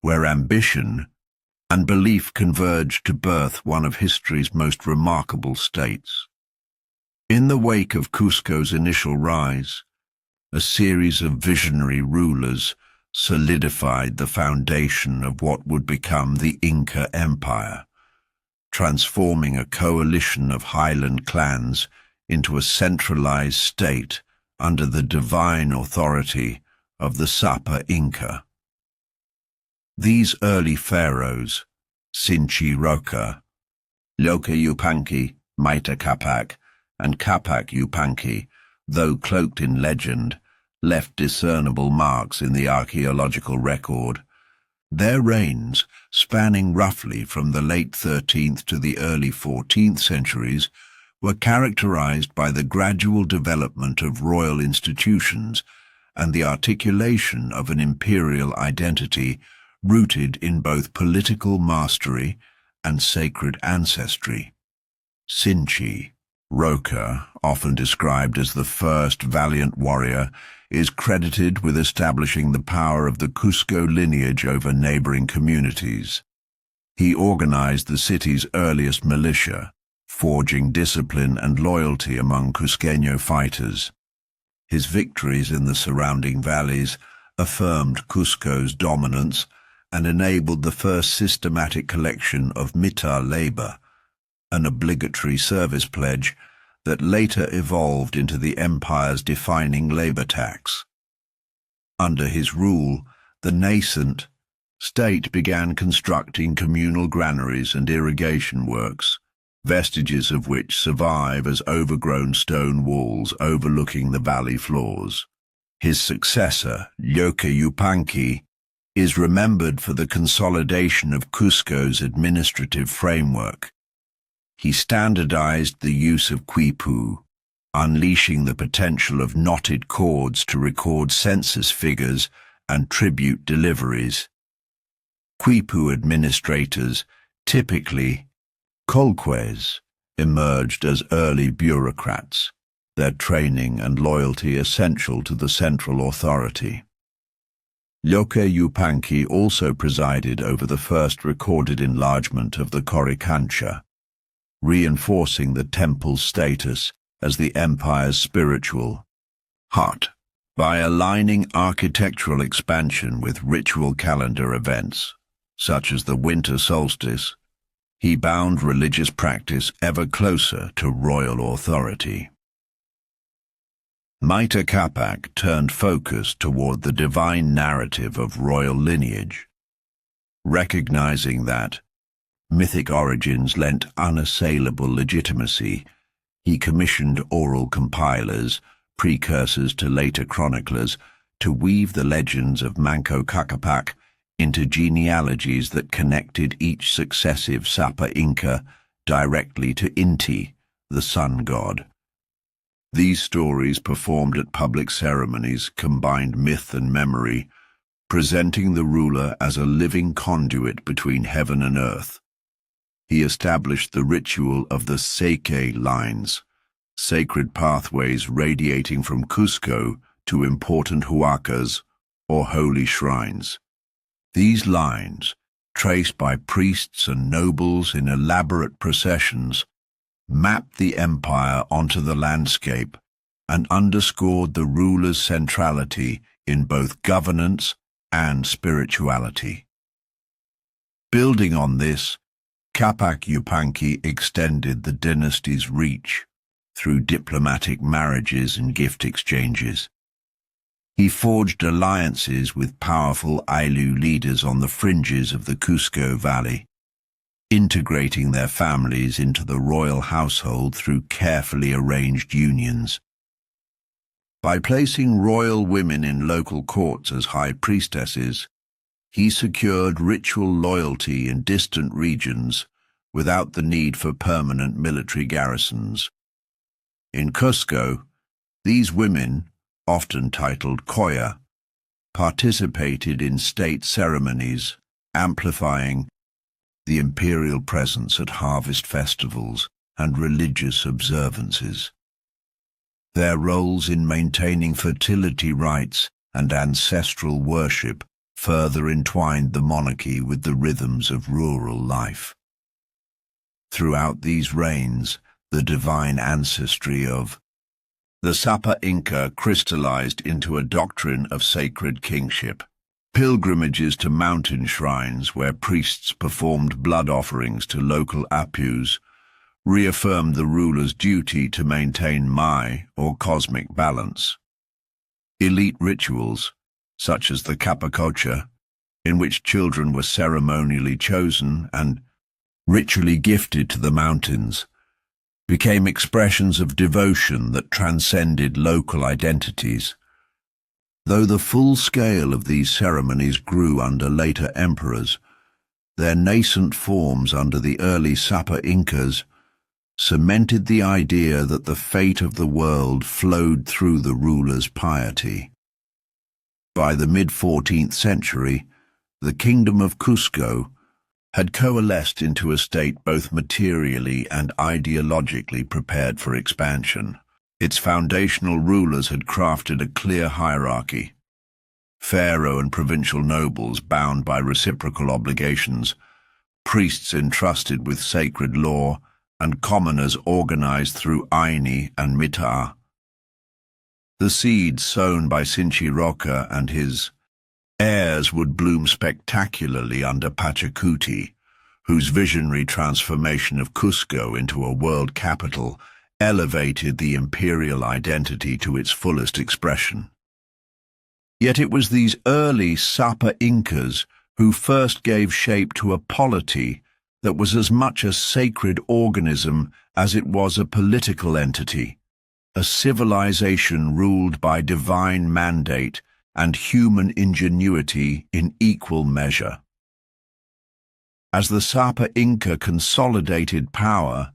Speaker 1: where ambition and belief converged to birth one of history's most remarkable states. In the wake of Cusco's initial rise, a series of visionary rulers solidified the foundation of what would become the Inca Empire, transforming a coalition of highland clans into a centralized state under the divine authority of the Sapa Inca. These early pharaohs, Sinchi Roca, Loka Yupanqui, Maita Capac, and Capac Yupanqui, though cloaked in legend, left discernible marks in the archaeological record. Their reigns, spanning roughly from the late 13th to the early 14th centuries, were characterized by the gradual development of royal institutions and the articulation of an imperial identity rooted in both political mastery and sacred ancestry. Sinchi, Roca, often described as the first valiant warrior, is credited with establishing the power of the Cusco lineage over neighboring communities. He organized the city's earliest militia, forging discipline and loyalty among Cusqueño fighters. His victories in the surrounding valleys affirmed Cusco's dominance and enabled the first systematic collection of mita labor, an obligatory service pledge that later evolved into the empire's defining labor tax. Under his rule, the nascent state began constructing communal granaries and irrigation works, vestiges of which survive as overgrown stone walls overlooking the valley floors. His successor, Yupanqui, is remembered for the consolidation of Cusco's administrative framework. He standardized the use of Quipu, unleashing the potential of knotted cords to record census figures and tribute deliveries. Quipu administrators, typically Colques, emerged as early bureaucrats, their training and loyalty essential to the central authority. Yupanqui also presided over the first recorded enlargement of the Coricancha, reinforcing the temple's status as the empire's spiritual hut. By aligning architectural expansion with ritual calendar events, such as the winter solstice, he bound religious practice ever closer to royal authority. Mita Capac turned focus toward the divine narrative of royal lineage, recognizing that mythic origins lent unassailable legitimacy. He commissioned oral compilers, precursors to later chroniclers, to weave the legends of Manco Capac into genealogies that connected each successive Sapa Inca directly to Inti, the sun god. These stories, performed at public ceremonies, combined myth and memory, presenting the ruler as a living conduit between heaven and earth. He established the ritual of the Seke lines, sacred pathways radiating from Cusco to important huacas, or holy shrines. These lines, traced by priests and nobles in elaborate processions, mapped the empire onto the landscape and underscored the ruler's centrality in both governance and spirituality. Building on this, Capac Yupanqui extended the dynasty's reach through diplomatic marriages and gift exchanges. He forged alliances with powerful Ayllu leaders on the fringes of the Cusco Valley, integrating their families into the royal household through carefully arranged unions. By placing royal women in local courts as high priestesses, he secured ritual loyalty in distant regions without the need for permanent military garrisons. In Cusco, these women, often titled Koya, participated in state ceremonies, amplifying the imperial presence at harvest festivals and religious observances. Their roles in maintaining fertility rites and ancestral worship further entwined the monarchy with the rhythms of rural life. Throughout these reigns, the divine ancestry of the Sapa Inca crystallized into a doctrine of sacred kingship. Pilgrimages to mountain shrines where priests performed blood offerings to local apus reaffirmed the ruler's duty to maintain Mai, or cosmic balance. Elite rituals, such as the Viracocha, in which children were ceremonially chosen and ritually gifted to the mountains, became expressions of devotion that transcended local identities. Though the full scale of these ceremonies grew under later emperors, their nascent forms under the early Sapa Incas cemented the idea that the fate of the world flowed through the ruler's piety. By the mid-14th century, the kingdom of Cusco had coalesced into a state both materially and ideologically prepared for expansion. Its foundational rulers had crafted a clear hierarchy. Pharaoh and provincial nobles bound by reciprocal obligations, priests entrusted with sacred law, and commoners organized through Ayni and Mita. The seeds sown by Viracocha and his heirs would bloom spectacularly under Pachacuti, whose visionary transformation of Cusco into a world capital elevated the imperial identity to its fullest expression. Yet it was these early Sapa Incas who first gave shape to a polity that was as much a sacred organism as it was a political entity, a civilization ruled by divine mandate and human ingenuity in equal measure. As the Sapa Inca consolidated power,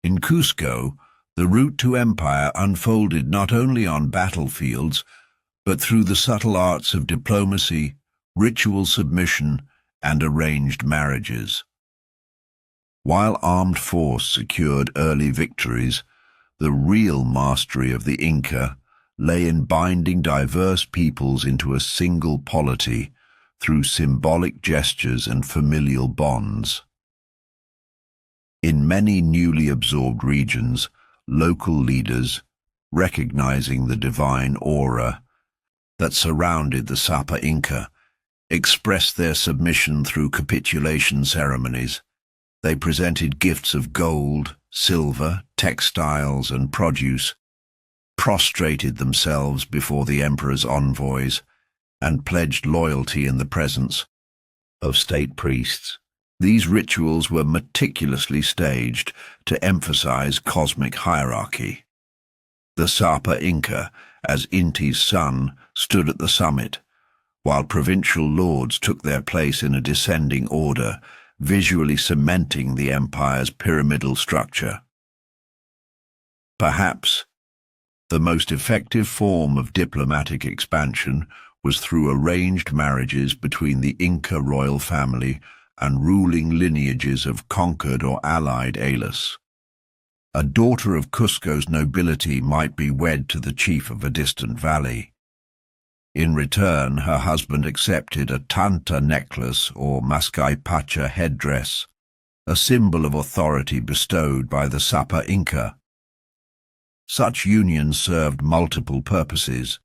Speaker 1: in Cusco, the route to empire unfolded not only on battlefields, but through the subtle arts of diplomacy, ritual submission, and arranged marriages. While armed force secured early victories, the real mastery of the Inca lay in binding diverse peoples into a single polity through symbolic gestures and familial bonds. In many newly absorbed regions, local leaders, recognizing the divine aura that surrounded the Sapa Inca, expressed their submission through capitulation ceremonies. They presented gifts of gold, silver, textiles, and produce, prostrated themselves before the emperor's envoys, and pledged loyalty in the presence of state priests. These rituals were meticulously staged to emphasize cosmic hierarchy. The Sapa Inca, as Inti's son, stood at the summit, while provincial lords took their place in a descending order, visually cementing the empire's pyramidal structure. Perhaps the most effective form of diplomatic expansion was through arranged marriages between the Inca royal family and ruling lineages of conquered or allied Ayllus. A daughter of Cusco's nobility might be wed to the chief of a distant valley. In return, her husband accepted a tanta necklace or mascai-pacha headdress, a symbol of authority bestowed by the Sapa Inca. Such unions served multiple purposes.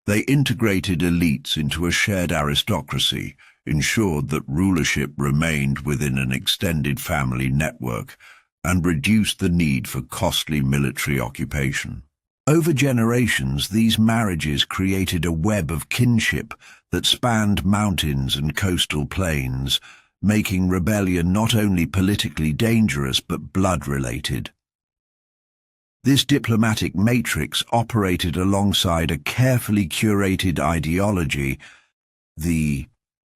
Speaker 1: They integrated elites into a shared aristocracy, ensured that rulership remained within an extended family network, and reduced the need for costly military occupation. Over generations, these marriages created a web of kinship that spanned mountains and coastal plains, making rebellion not only politically dangerous but blood-related. This diplomatic matrix operated alongside a carefully curated ideology, the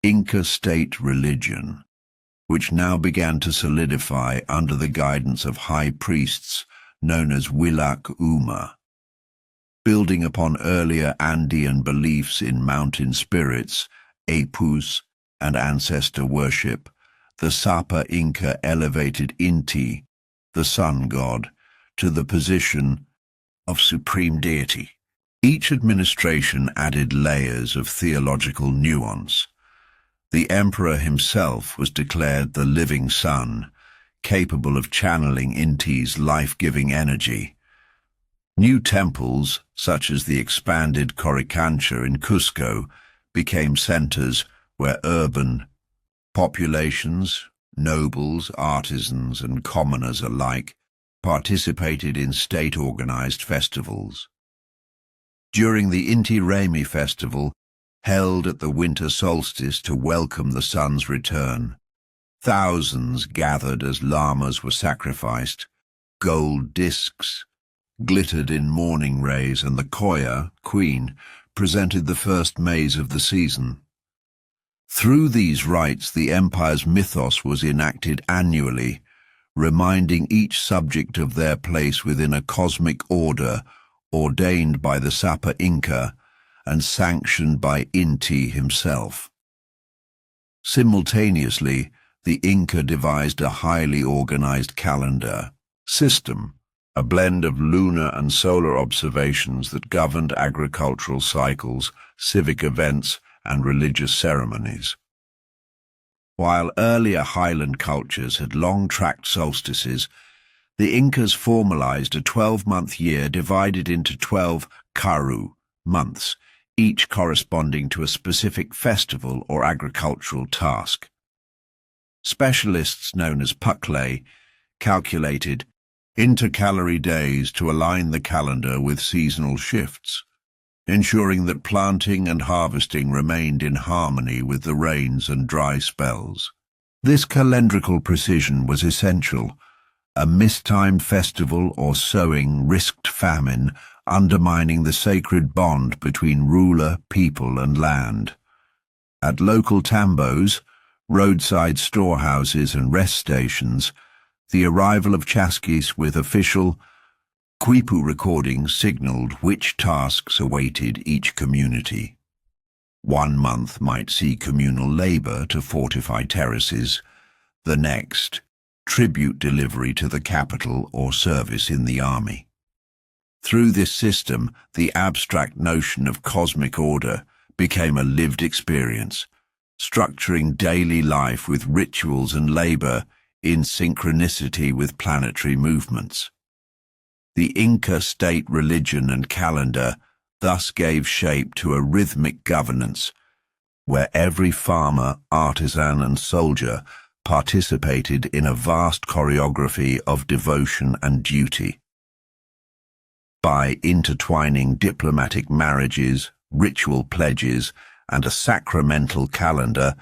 Speaker 1: Inca state religion, which now began to solidify under the guidance of high priests known as Wilak Uma. Building upon earlier Andean beliefs in mountain spirits, Apus, and ancestor worship, the Sapa Inca elevated Inti, the sun god, to the position of supreme deity. Each administration added layers of theological nuance. The emperor himself was declared the living sun, capable of channeling Inti's life-giving energy. New temples, such as the expanded Coricancha in Cusco, became centers where urban populations, nobles, artisans, and commoners alike participated in state-organized festivals. During the Inti Raymi festival, held at the winter solstice to welcome the sun's return, thousands gathered as llamas were sacrificed. Gold discs glittered in morning rays, and the Koya, queen, presented the first maize of the season. Through these rites, the empire's mythos was enacted annually, reminding each subject of their place within a cosmic order ordained by the Sapa Inca and sanctioned by Inti himself. Simultaneously, the Inca devised a highly organized calendar system, a blend of lunar and solar observations that governed agricultural cycles, civic events, and religious ceremonies. While earlier highland cultures had long tracked solstices, the Incas formalized a 12-month year divided into 12 karu months, each corresponding to a specific festival or agricultural task. Specialists known as puklay calculated intercalary days to align the calendar with seasonal shifts, ensuring that planting and harvesting remained in harmony with the rains and dry spells. This calendrical precision was essential. A mistimed festival or sowing risked famine, undermining the sacred bond between ruler, people, and land. At local tambos, roadside storehouses, and rest stations, the arrival of chasquis with official Quipu recordings signaled which tasks awaited each community. 1 month might see communal labor to fortify terraces, the next, tribute delivery to the capital or service in the army. Through this system, the abstract notion of cosmic order became a lived experience, structuring daily life with rituals and labor in synchronicity with planetary movements. The Inca state religion and calendar thus gave shape to a rhythmic governance, where every farmer, artisan, and soldier participated in a vast choreography of devotion and duty. By intertwining diplomatic marriages, ritual pledges, and a sacramental calendar,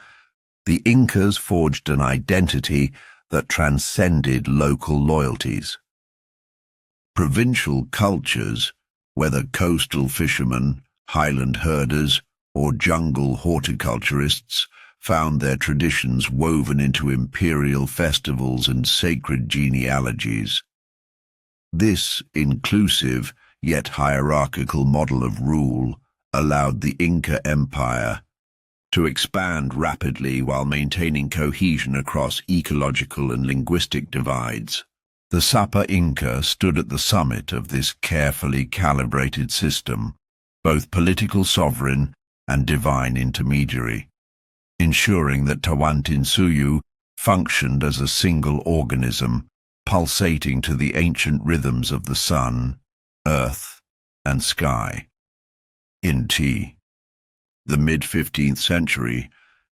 Speaker 1: the Incas forged an identity that transcended local loyalties. Provincial cultures, whether coastal fishermen, highland herders, or jungle horticulturists, found their traditions woven into imperial festivals and sacred genealogies. This inclusive, yet hierarchical model of rule allowed the Inca Empire to expand rapidly while maintaining cohesion across ecological and linguistic divides. The Sapa Inca stood at the summit of this carefully calibrated system, both political sovereign and divine intermediary, ensuring that Tawantinsuyu functioned as a single organism, pulsating to the ancient rhythms of the sun, earth, and sky. Inti. The mid-15th century,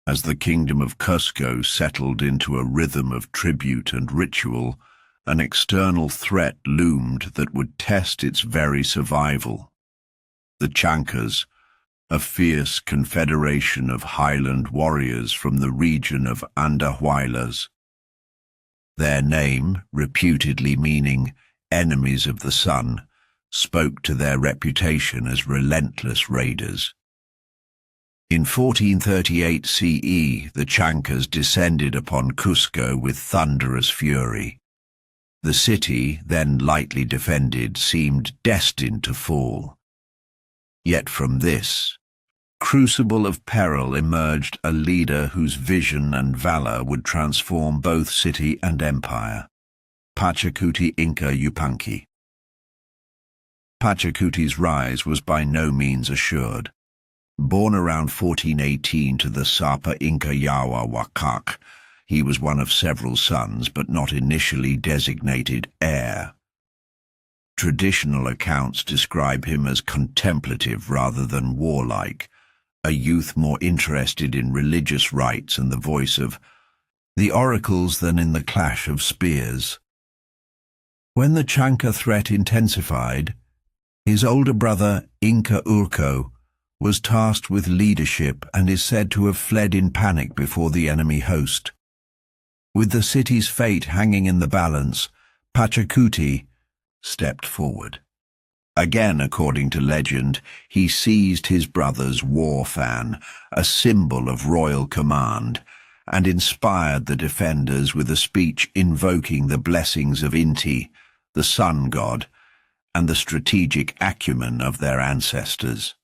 Speaker 1: as the kingdom of Cusco settled into a rhythm of tribute and ritual, an external threat loomed that would test its very survival. The Chancas, a fierce confederation of highland warriors from the region of Atahualpas. Their name, reputedly meaning enemies of the sun, spoke to their reputation as relentless raiders. In 1438 CE, the Chancas descended upon Cusco with thunderous fury. The city, then lightly defended, seemed destined to fall. Yet from this crucible of peril emerged a leader whose vision and valor would transform both city and empire. Pachacuti Inca Yupanqui. Pachacuti's rise was by no means assured. Born around 1418 to the Sapa Inca Yawa Wakak, he was one of several sons but not initially designated heir. Traditional accounts describe him as contemplative rather than warlike, a youth more interested in religious rites and the voice of the oracles than in the clash of spears. When the Chanca threat intensified, his older brother, Inca Urco, was tasked with leadership and is said to have fled in panic before the enemy host. With the city's fate hanging in the balance, Pachacuti stepped forward. Again, according to legend, he seized his brother's war fan, a symbol of royal command, and inspired the defenders with a speech invoking the blessings of Inti, the sun god, and the strategic acumen of their ancestors.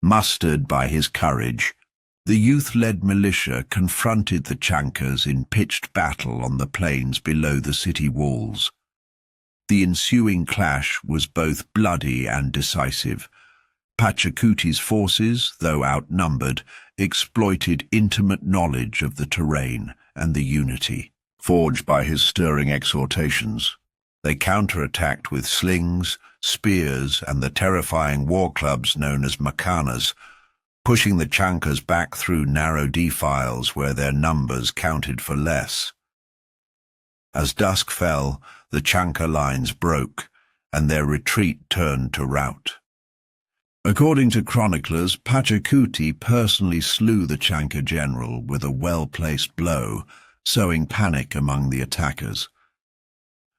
Speaker 1: mustered by his courage, the youth-led militia confronted the Chancas in pitched battle on the plains below the city walls. The ensuing clash was both bloody and decisive. Pachacuti's forces, though outnumbered, exploited intimate knowledge of the terrain and the unity forged by his stirring exhortations. They counterattacked with slings, spears, and the terrifying war clubs known as macanas, pushing the Chancas back through narrow defiles where their numbers counted for less. As dusk fell, the Chanca lines broke, and their retreat turned to rout. According to chroniclers, Pachacuti personally slew the Chanca general with a well-placed blow, sowing panic among the attackers.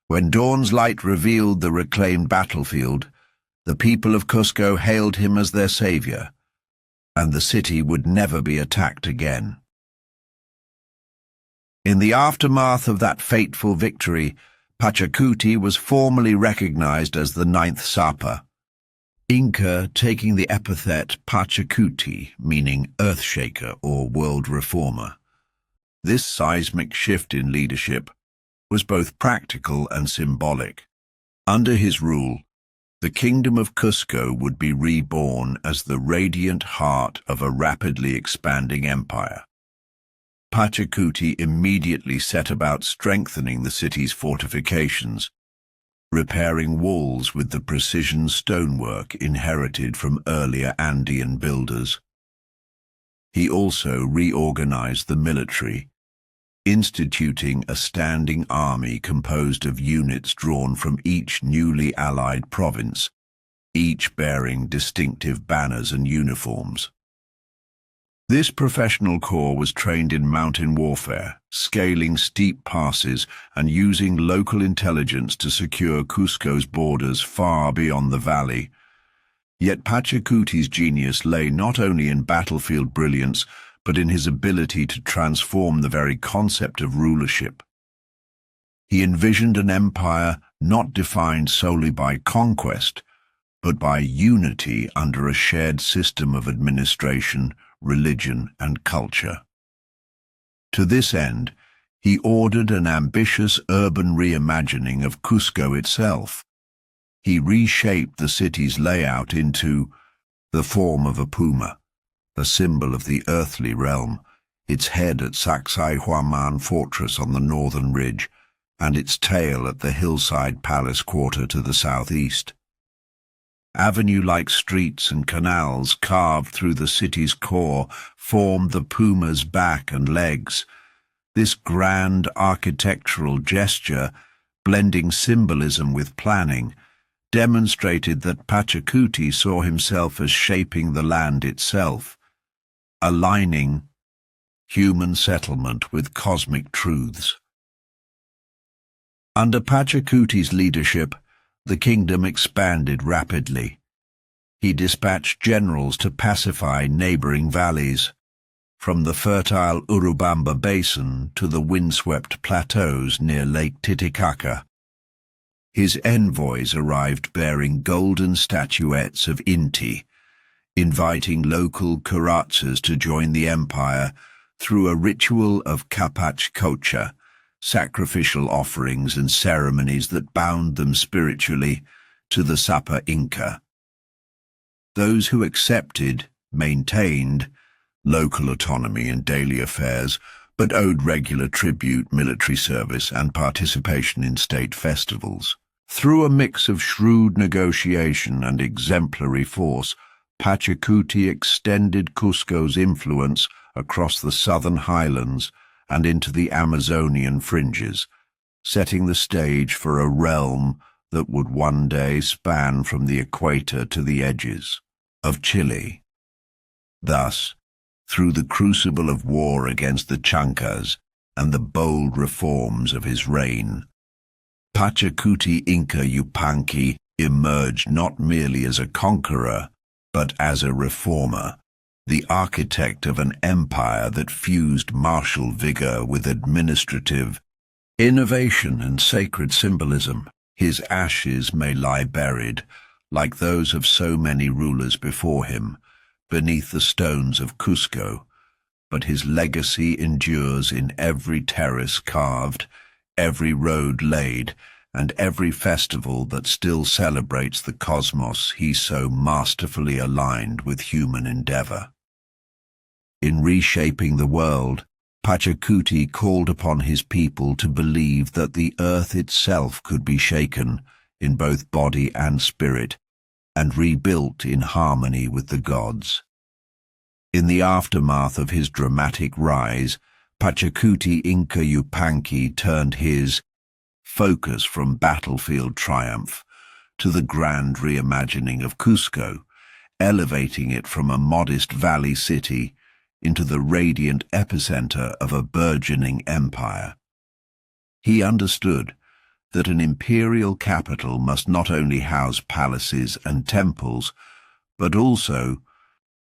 Speaker 1: When dawn's light revealed the reclaimed battlefield, the people of Cusco hailed him as their savior, and the city would never be attacked again. In the aftermath of that fateful victory, Pachacuti was formally recognized as the 9th Sapa, Inca taking the epithet Pachacuti, meaning earthshaker or world reformer. This seismic shift in leadership was both practical and symbolic. Under his rule, the kingdom of Cusco would be reborn as the radiant heart of a rapidly expanding empire. Pachacuti immediately set about strengthening the city's fortifications, repairing walls with the precision stonework inherited from earlier Andean builders. He also reorganized the military, instituting a standing army composed of units drawn from each newly allied province, each bearing distinctive banners and uniforms. This professional corps was trained in mountain warfare, scaling steep passes and using local intelligence to secure Cusco's borders far beyond the valley. Yet Pachacuti's genius lay not only in battlefield brilliance, but in his ability to transform the very concept of rulership. He envisioned an empire not defined solely by conquest, but by unity under a shared system of administration, religion, and culture. To this end, he ordered an ambitious urban reimagining of Cusco itself. He reshaped the city's layout into the form of a puma, a symbol of the earthly realm, its head at Sacsayhuaman fortress on the northern ridge, and its tail at the hillside palace quarter to the southeast. Avenue-like streets and canals carved through the city's core formed the puma's back and legs. This grand architectural gesture, blending symbolism with planning, demonstrated that Pachacuti saw himself as shaping the land itself, aligning human settlement with cosmic truths. Under Pachacuti's leadership, the kingdom expanded rapidly. He dispatched generals to pacify neighboring valleys, from the fertile Urubamba Basin to the windswept plateaus near Lake Titicaca. His envoys arrived bearing golden statuettes of Inti, inviting local cuaratzas to join the empire through a ritual of Capac, sacrificial offerings and ceremonies that bound them spiritually to the Sapa Inca. Those who accepted maintained local autonomy in daily affairs, but owed regular tribute, military service, and participation in state festivals. Through a mix of shrewd negotiation and exemplary force, Pachacuti extended Cusco's influence across the southern highlands and into the Amazonian fringes, setting the stage for a realm that would one day span from the equator to the edges of Chile. Thus, through the crucible of war against the Chancas and the bold reforms of his reign, Pachacuti Inca Yupanqui emerged not merely as a conqueror, but as a reformer, the architect of an empire that fused martial vigor with administrative innovation and sacred symbolism. His ashes may lie buried, like those of so many rulers before him, beneath the stones of Cusco, but his legacy endures in every terrace carved, every road laid, and every festival that still celebrates the cosmos he so masterfully aligned with human endeavor. In reshaping the world, Pachacuti called upon his people to believe that the earth itself could be shaken in both body and spirit, and rebuilt in harmony with the gods. In the aftermath of his dramatic rise, Pachacuti Inca Yupanqui turned his focus from battlefield triumph to the grand reimagining of Cusco, elevating it from a modest valley city into the radiant epicenter of a burgeoning empire. He understood that an imperial capital must not only house palaces and temples, but also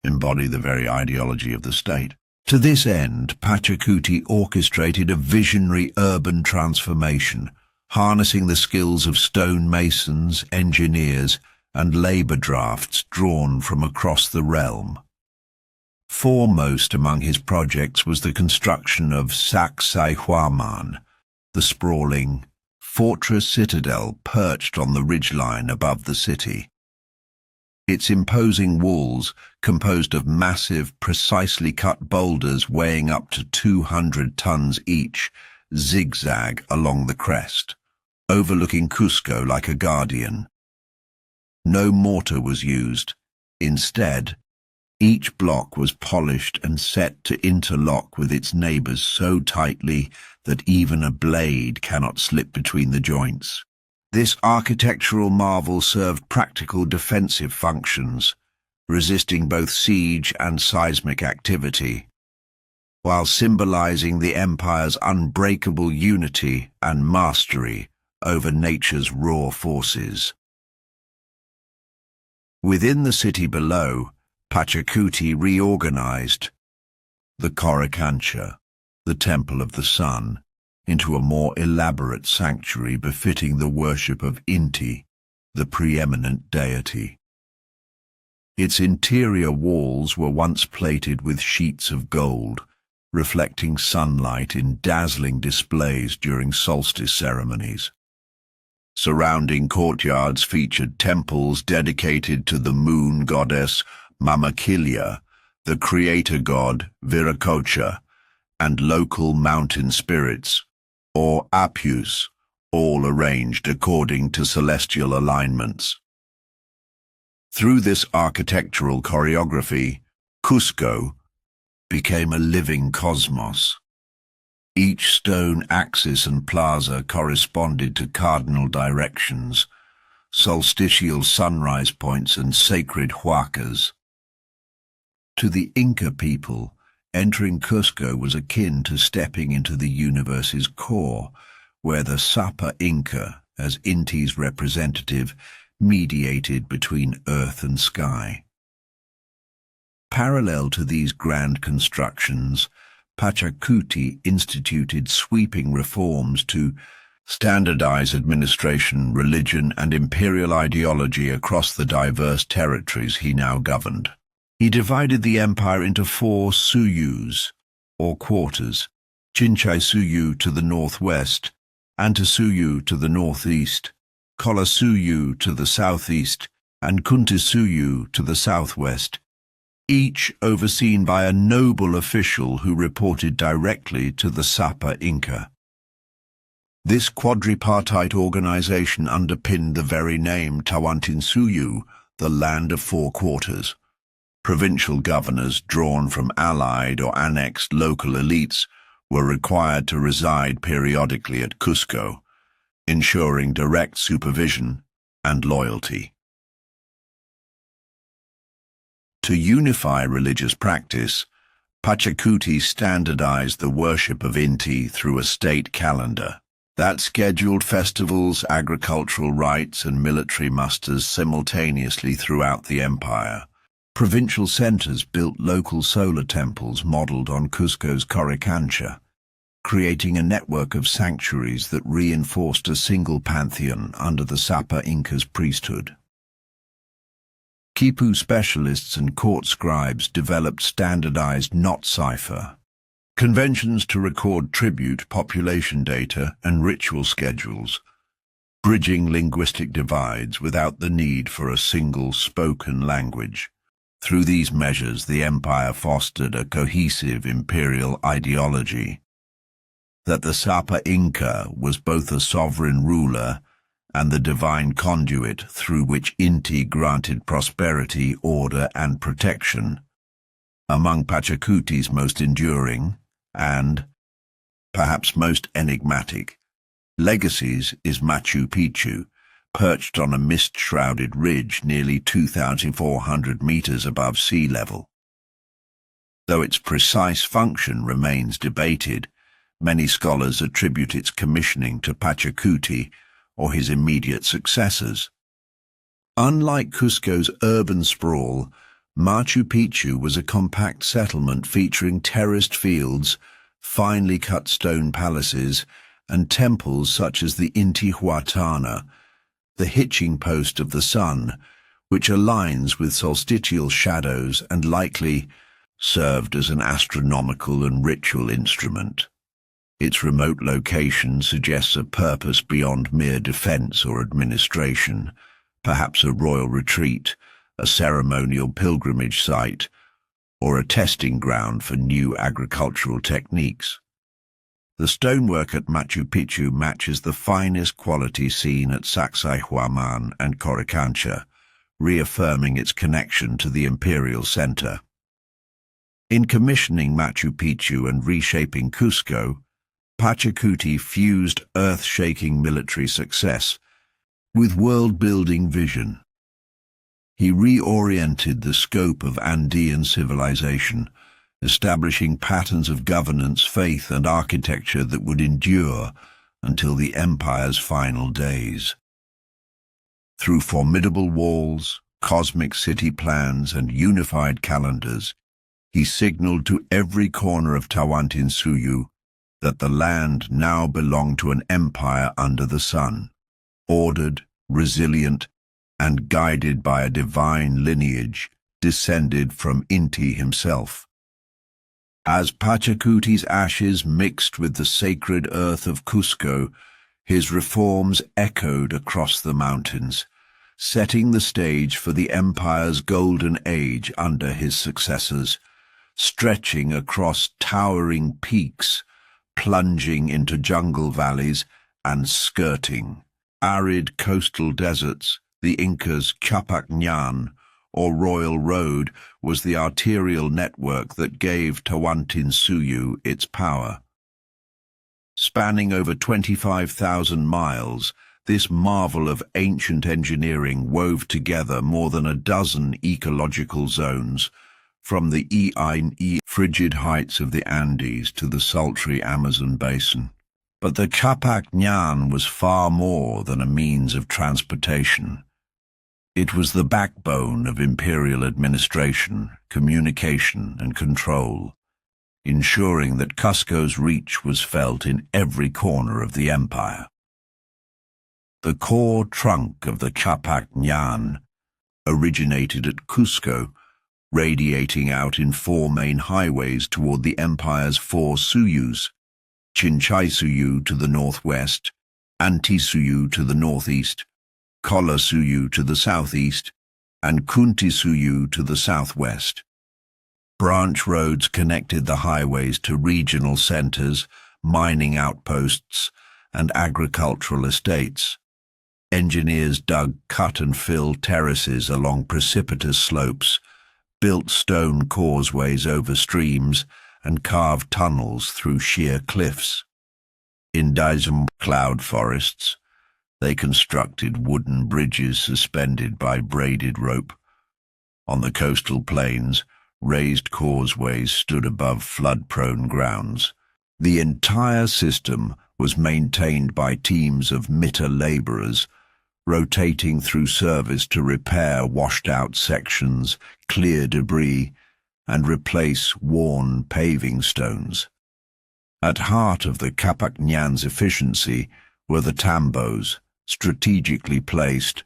Speaker 1: embody the very ideology of the state. To this end, Pachacuti orchestrated a visionary urban transformation, harnessing the skills of stonemasons, engineers, and labor drafts drawn from across the realm. Foremost among his projects was the construction of Sacsayhuaman, the sprawling fortress citadel perched on the ridgeline above the city. Its imposing walls, composed of massive, precisely cut boulders weighing up to 200 tons each, zigzag along the crest, overlooking Cusco like a guardian. No mortar was used. Instead, each block was polished and set to interlock with its neighbors so tightly that even a blade cannot slip between the joints. This architectural marvel served practical defensive functions, resisting both siege and seismic activity, while symbolizing the empire's unbreakable unity and mastery over nature's raw forces. Within the city below, Pachacuti reorganized the Coricancha, the Temple of the Sun, into a more elaborate sanctuary befitting the worship of Inti, the preeminent deity. Its interior walls were once plated with sheets of gold, reflecting sunlight in dazzling displays during solstice ceremonies. Surrounding courtyards featured temples dedicated to the moon goddess Mamakilya, the creator god Viracocha, and local mountain spirits, or Apus, all arranged according to celestial alignments. Through this architectural choreography, Cusco became a living cosmos. Each stone axis and plaza corresponded to cardinal directions, solstitial sunrise points and sacred huacas. To the Inca people, entering Cusco was akin to stepping into the universe's core, where the Sapa Inca, as Inti's representative, mediated between earth and sky. Parallel to these grand constructions, Pachacuti instituted sweeping reforms to standardize administration, religion, and imperial ideology across the diverse territories he now governed. He divided the empire into 4 suyus, or quarters, Chinchay Suyu to the northwest, Antisuyu to the northeast, Kolasuyu to the southeast, and Kuntisuyu to the southwest, each overseen by a noble official who reported directly to the Sapa Inca. This quadripartite organization underpinned the very name Tawantinsuyu, the land of 4 quarters. Provincial governors drawn from allied or annexed local elites were required to reside periodically at Cusco, ensuring direct supervision and loyalty. To unify religious practice, Pachacuti standardized the worship of Inti through a state calendar that scheduled festivals, agricultural rites, and military musters simultaneously throughout the empire. Provincial centers built local solar temples modeled on Cusco's Coricancha, creating a network of sanctuaries that reinforced a single pantheon under the Sapa Inca's priesthood. Quipu specialists and court scribes developed standardized knot cipher, conventions to record tribute, population data, and ritual schedules, bridging linguistic divides without the need for a single spoken language. Through these measures, the empire fostered a cohesive imperial ideology that the Sapa Inca was both a sovereign ruler and the divine conduit through which Inti granted prosperity, order, and protection. Among Pachacuti's most enduring and, perhaps most enigmatic, legacies is Machu Picchu, perched on a mist-shrouded ridge nearly 2,400 meters above sea level. Though its precise function remains debated, many scholars attribute its commissioning to Pachacuti or his immediate successors. Unlike Cusco's urban sprawl, Machu Picchu was a compact settlement featuring terraced fields, finely cut stone palaces, and temples such as the Inti Huayna, the hitching post of the sun, which aligns with solstitial shadows and likely served as an astronomical and ritual instrument. Its remote location suggests a purpose beyond mere defense or administration, perhaps a royal retreat, a ceremonial pilgrimage site, or a testing ground for new agricultural techniques. The stonework at Machu Picchu matches the finest quality seen at Sacsayhuaman and Coricancha, reaffirming its connection to the imperial center. In commissioning Machu Picchu and reshaping Cusco, Pachacuti fused earth-shaking military success with world-building vision. He reoriented the scope of Andean civilization, establishing patterns of governance, faith, and architecture that would endure until the empire's final days. Through formidable walls, cosmic city plans, and unified calendars, he signaled to every corner of Tawantinsuyu that the land now belonged to an empire under the sun, ordered, resilient, and guided by a divine lineage descended from Inti himself. As Pachacuti's ashes mixed with the sacred earth of Cusco, his reforms echoed across the mountains, setting the stage for the empire's golden age under his successors, stretching across towering peaks, plunging into jungle valleys, and skirting arid coastal deserts. The Inca's Capac, or Royal Road, was the arterial network that gave Tawantinsuyu its power. Spanning over 25,000 miles, this marvel of ancient engineering wove together more than a dozen ecological zones, from the frigid heights of the Andes to the sultry Amazon basin. But the Capac was far more than a means of transportation. It was the backbone of imperial administration, communication, and control, ensuring that Cusco's reach was felt in every corner of the empire. The core trunk of the Capac originated at Cusco, radiating out in four main highways toward the empire's four Suyus: Chinchaysuyu to the northwest, Antisuyu to the northeast, Kolasuyu to the southeast, and Kuntisuyu to the southwest. Branch roads connected the highways to regional centers, mining outposts, and agricultural estates. Engineers dug cut-and-fill terraces along precipitous slopes, built stone causeways over streams, and carved tunnels through sheer cliffs. In Daisum cloud forests, they constructed wooden bridges suspended by braided rope. On the coastal plains, raised causeways stood above flood-prone grounds. The entire system was maintained by teams of Mita laborers, rotating through service to repair washed-out sections, clear debris, and replace worn paving stones. At heart of the Capac's efficiency were the tambos, strategically placed,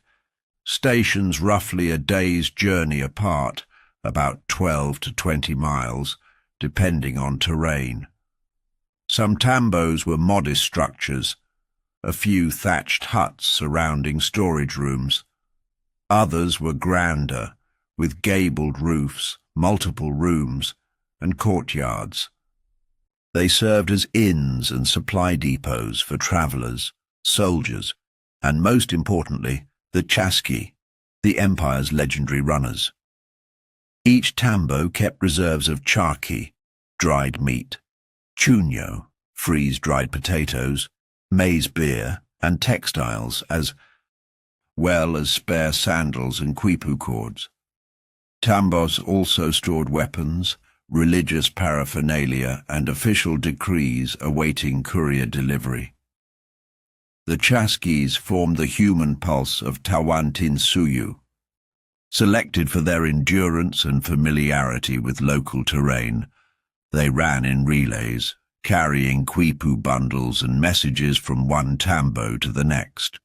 Speaker 1: stations roughly a day's journey apart, about 12 to 20 miles, depending on terrain. Some tambos were modest structures, a few thatched huts surrounding storage rooms. Others were grander, with gabled roofs, multiple rooms, and courtyards. They served as inns and supply depots for travelers, soldiers, and most importantly, the chasqui, the empire's legendary runners. Each tambo kept reserves of charqui, dried meat, chuño, freeze-dried potatoes, maize beer, and textiles, as well as spare sandals and quipu cords. Tambos also stored weapons, religious paraphernalia, and official decrees awaiting courier delivery. The chasquis formed the human pulse of Tawantinsuyu. Selected for their endurance and familiarity with local terrain, they ran in relays, carrying quipu bundles and messages from one tambo to the next.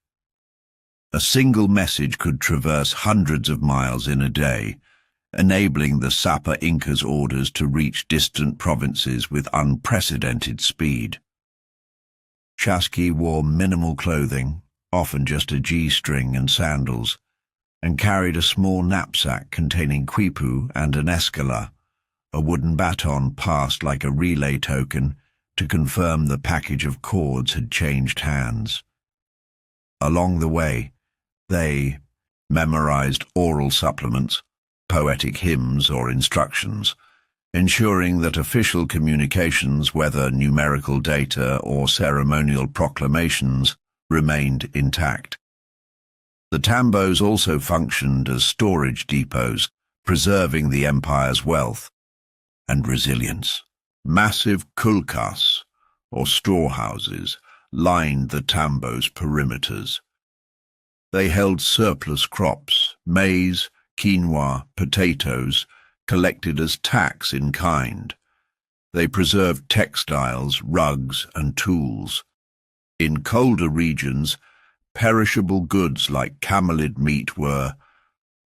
Speaker 1: A single message could traverse hundreds of miles in a day, enabling the Sapa Inca's orders to reach distant provinces with unprecedented speed. Chasqui wore minimal clothing, often just a G-string and sandals, and carried a small knapsack containing quipu and an escala, a wooden baton passed like a relay token to confirm the package of cords had changed hands. Along the way, they memorized oral supplements, poetic hymns or instructions, ensuring that official communications, whether numerical data or ceremonial proclamations, remained intact. The tambos also functioned as storage depots, preserving the empire's wealth and resilience. Massive kulkas, or storehouses, lined the tambo's perimeters. They held surplus crops, maize, quinoa, potatoes, collected as tax in kind. They preserved textiles, rugs, and tools. In colder regions, perishable goods like camelid meat were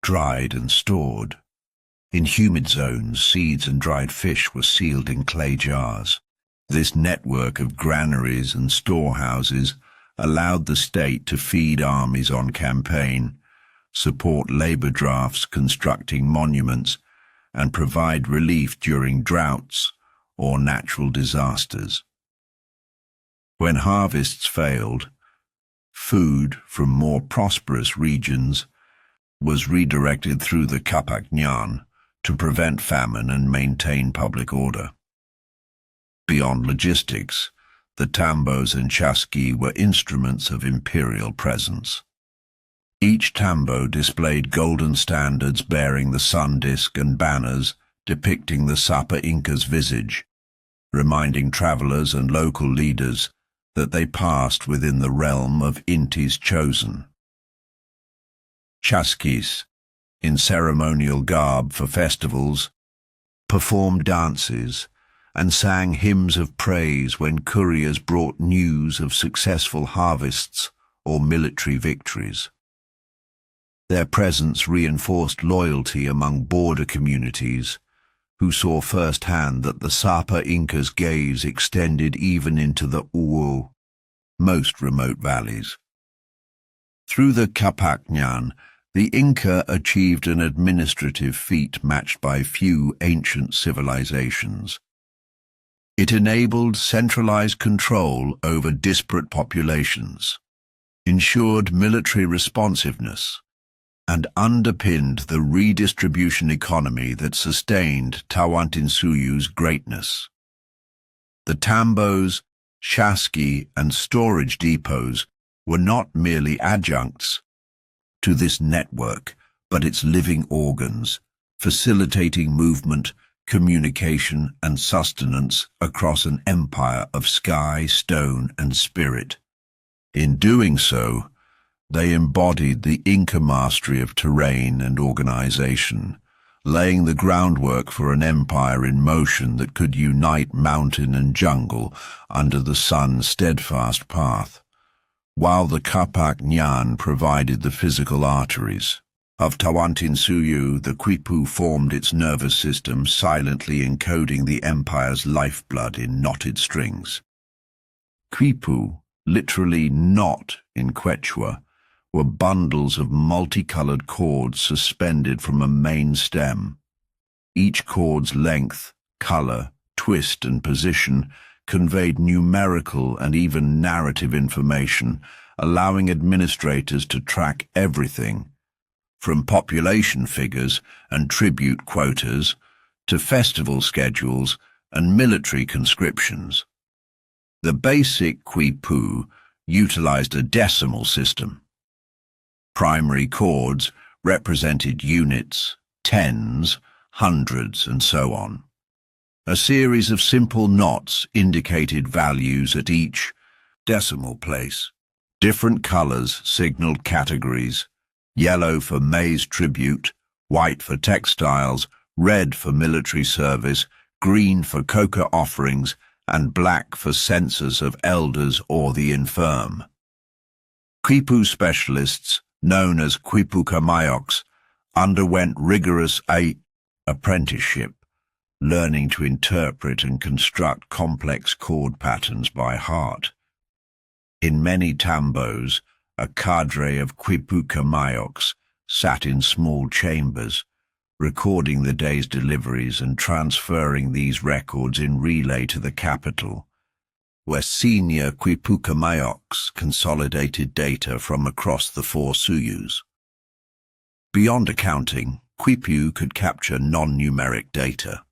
Speaker 1: dried and stored. In humid zones, seeds and dried fish were sealed in clay jars. This network of granaries and storehouses allowed the state to feed armies on campaign, support labor drafts constructing monuments, and provide relief during droughts or natural disasters. When harvests failed, food from more prosperous regions was redirected through the Capac to prevent famine and maintain public order. Beyond logistics, the tambos and chasqui were instruments of imperial presence. Each tambo displayed golden standards bearing the sun disk and banners depicting the Sapa Inca's visage, reminding travelers and local leaders that they passed within the realm of Inti's chosen. Chasquis, in ceremonial garb for festivals, performed dances and sang hymns of praise when couriers brought news of successful harvests or military victories. Their presence reinforced loyalty among border communities, who saw firsthand that the Sapa Inca's gaze extended even into the Uwu, most remote valleys. Through the Capac, the Inca achieved an administrative feat matched by few ancient civilizations. It enabled centralized control over disparate populations, ensured military responsiveness, and underpinned the redistribution economy that sustained Tawantinsuyu's greatness. The tambos, chasqui, and storage depots were not merely adjuncts to this network, but its living organs, facilitating movement, communication, and sustenance across an empire of sky, stone, and spirit. In doing so, they embodied the Inca mastery of terrain and organization, laying the groundwork for an empire in motion that could unite mountain and jungle under the sun's steadfast path. while the Capac provided the physical arteries. Of Tawantinsuyu, the Quipu formed its nervous system, silently encoding the empire's lifeblood in knotted strings. Quipu, literally knot in Quechua, were bundles of multicolored cords suspended from a main stem. Each cord's length, color, twist, and position conveyed numerical and even narrative information, allowing administrators to track everything, from population figures and tribute quotas to festival schedules and military conscriptions. The basic Quipu utilized a decimal system. Primary chords represented units, tens, hundreds, and so on. A series of simple knots indicated values at each decimal place. Different colors signaled categories: yellow for maize tribute, white for textiles, red for military service, green for coca offerings, and black for census of elders or the infirm. Quipu specialists, known as Quipu Kamayoks, underwent rigorous apprenticeship, learning to interpret and construct complex chord patterns by heart. In many tambos, a cadre of Quipu Kamayoks sat in small chambers, recording the day's deliveries and transferring these records in relay to the capital, where senior Quipu Kamayoks consolidated data from across the 4 Suyus. Beyond accounting, Quipu could capture non-numeric data.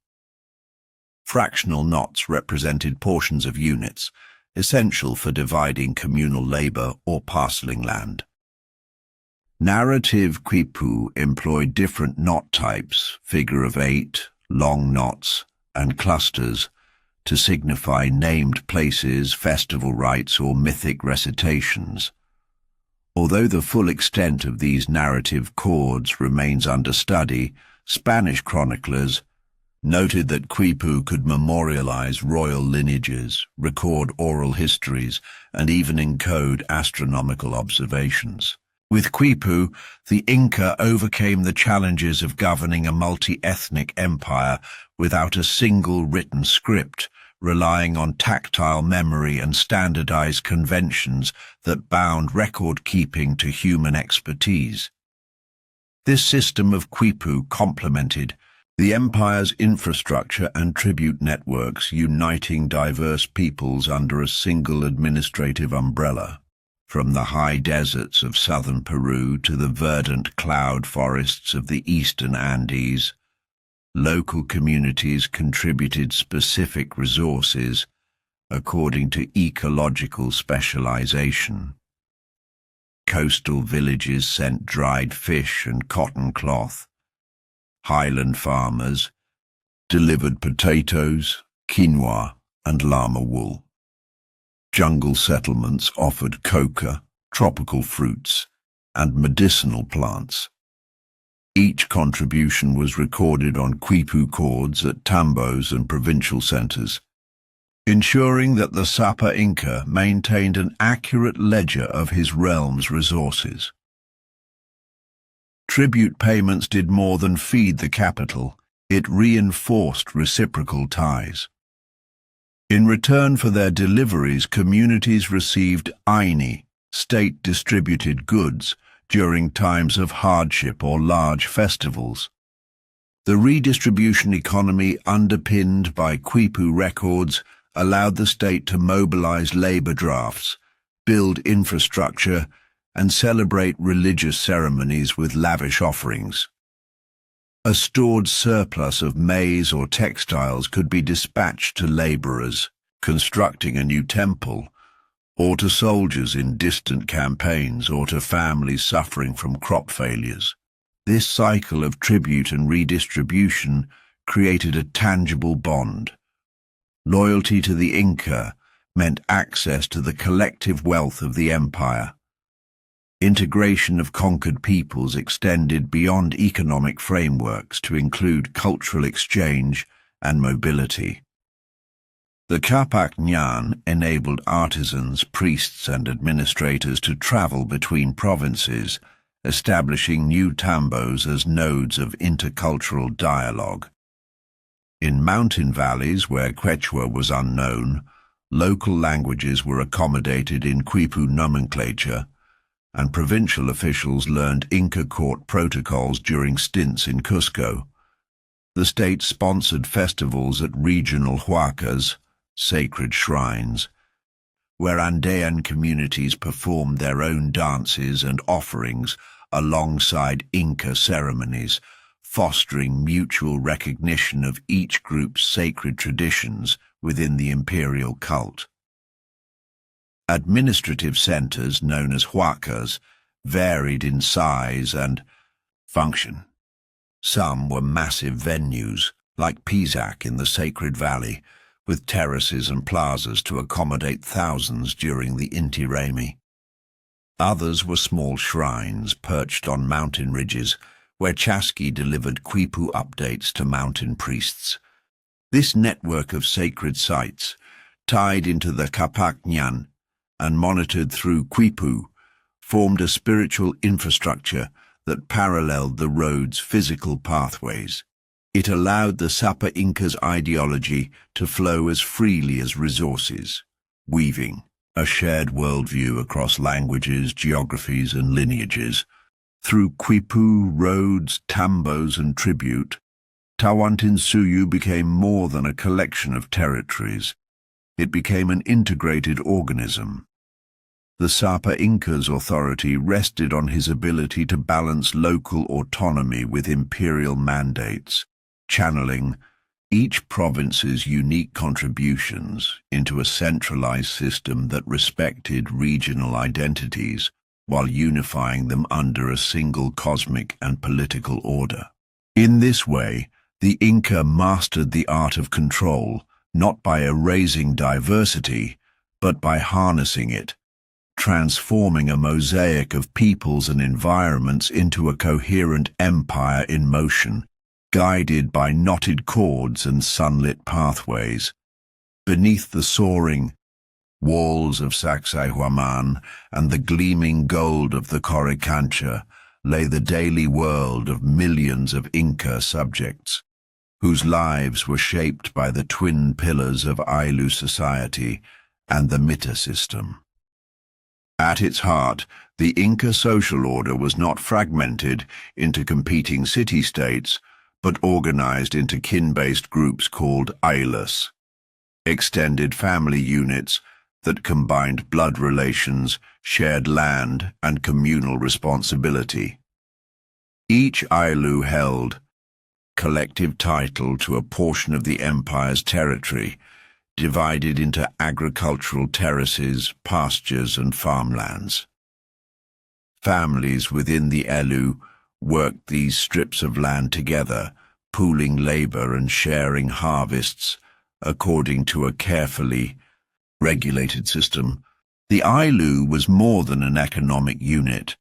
Speaker 1: Fractional knots represented portions of units, essential for dividing communal labor or parceling land. Narrative Quipu employed different knot types, figure of 8, long knots, and clusters, to signify named places, festival rites, or mythic recitations. Although the full extent of these narrative chords remains under study, Spanish chroniclers noted that Quipu could memorialize royal lineages, record oral histories, and even encode astronomical observations. With Quipu, the Inca overcame the challenges of governing a multi-ethnic empire without a single written script, relying on tactile memory and standardized conventions that bound record-keeping to human expertise. This system of Quipu complemented the empire's infrastructure and tribute networks, uniting diverse peoples under a single administrative umbrella. From the high deserts of southern Peru to the verdant cloud forests of the eastern Andes, local communities contributed specific resources according to ecological specialization. Coastal villages sent dried fish and cotton cloth. Highland farmers delivered potatoes, quinoa, and llama wool. Jungle settlements offered coca, tropical fruits, and medicinal plants. Each contribution was recorded on Quipu chords at tambos and provincial centers, ensuring that the Sapa Inca maintained an accurate ledger of his realm's resources. Tribute payments did more than feed the capital, it reinforced reciprocal ties. In return for their deliveries, communities received aini, state-distributed goods, during times of hardship or large festivals. The redistribution economy underpinned by Quipu records allowed the state to mobilize labor drafts, build infrastructure, and celebrate religious ceremonies with lavish offerings. A stored surplus of maize or textiles could be dispatched to laborers constructing a new temple, or to soldiers in distant campaigns, or to families suffering from crop failures. This cycle of tribute and redistribution created a tangible bond. Loyalty to the Inca meant access to the collective wealth of the empire. Integration of conquered peoples extended beyond economic frameworks to include cultural exchange and mobility. The Capac enabled artisans, priests, and administrators to travel between provinces, establishing new tambos as nodes of intercultural dialogue. In mountain valleys where Quechua was unknown, local languages were accommodated in Quipu nomenclature, and provincial officials learned Inca court protocols during stints in Cusco. The state sponsored festivals at regional huacas, sacred shrines, where Andean communities performed their own dances and offerings alongside Inca ceremonies, fostering mutual recognition of each group's sacred traditions within the imperial cult. Administrative centers, known as huacas, varied in size and function. Some were massive venues, like Pizarro in the Sacred Valley, with terraces and plazas to accommodate thousands during the Inti. Others were small shrines perched on mountain ridges, where Chasqui delivered Quipu updates to mountain priests. This network of sacred sites, tied into the Capac and monitored through Quipu, formed a spiritual infrastructure that paralleled the road's physical pathways. It allowed the Sapa Inca's ideology to flow as freely as resources, weaving a shared worldview across languages, geographies, and lineages. Through Quipu, roads, tambos, and tribute, Tawantinsuyu became more than a collection of territories. It became an integrated organism. The Sapa Inca's authority rested on his ability to balance local autonomy with imperial mandates, channeling each province's unique contributions into a centralized system that respected regional identities while unifying them under a single cosmic and political order. In this way, the Inca mastered the art of control, not by erasing diversity, but by harnessing it, transforming a mosaic of peoples and environments into a coherent empire in motion, guided by knotted cords and sunlit pathways. Beneath the soaring walls of Sacsayhuaman and the gleaming gold of the Coricancha lay the daily world of millions of Inca subjects, whose lives were shaped by the twin pillars of Ayllu society and the Mita system. At its heart, the Inca social order was not fragmented into competing city-states, but organized into kin-based groups called Ayllus, extended family units that combined blood relations, shared land, and communal responsibility. Each Ayllu held collective title to a portion of the empire's territory, divided into agricultural terraces, pastures, and farmlands. Families within the Ayllu worked these strips of land together, pooling labor and sharing harvests according to a carefully regulated system. The Ayllu was more than an economic unit.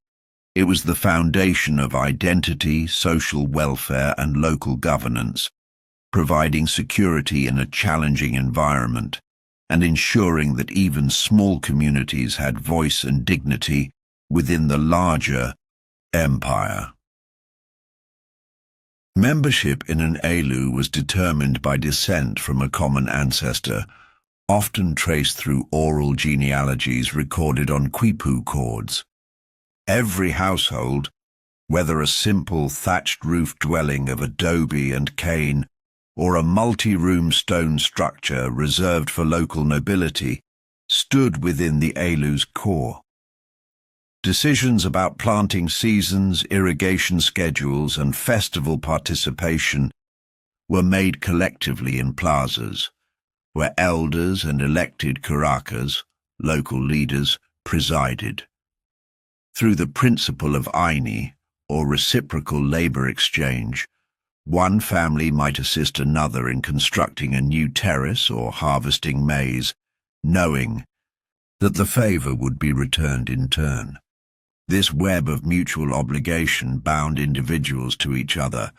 Speaker 1: It was the foundation of identity, social welfare, and local governance, providing security in a challenging environment and ensuring that even small communities had voice and dignity within the larger empire. Membership in an Ayllu was determined by descent from a common ancestor, often traced through oral genealogies recorded on Quipu cords. Every household, whether a simple thatched roof dwelling of adobe and cane or a multi-room stone structure reserved for local nobility, stood within the Ayllu's core. Decisions about planting seasons, irrigation schedules, and festival participation were made collectively in plazas, where elders and elected curacas, local leaders, presided. Through the principle of Aini, or reciprocal labor exchange, one family might assist another in constructing a new terrace or harvesting maize, knowing that the favor would be returned in turn. This web of mutual obligation bound individuals to each other,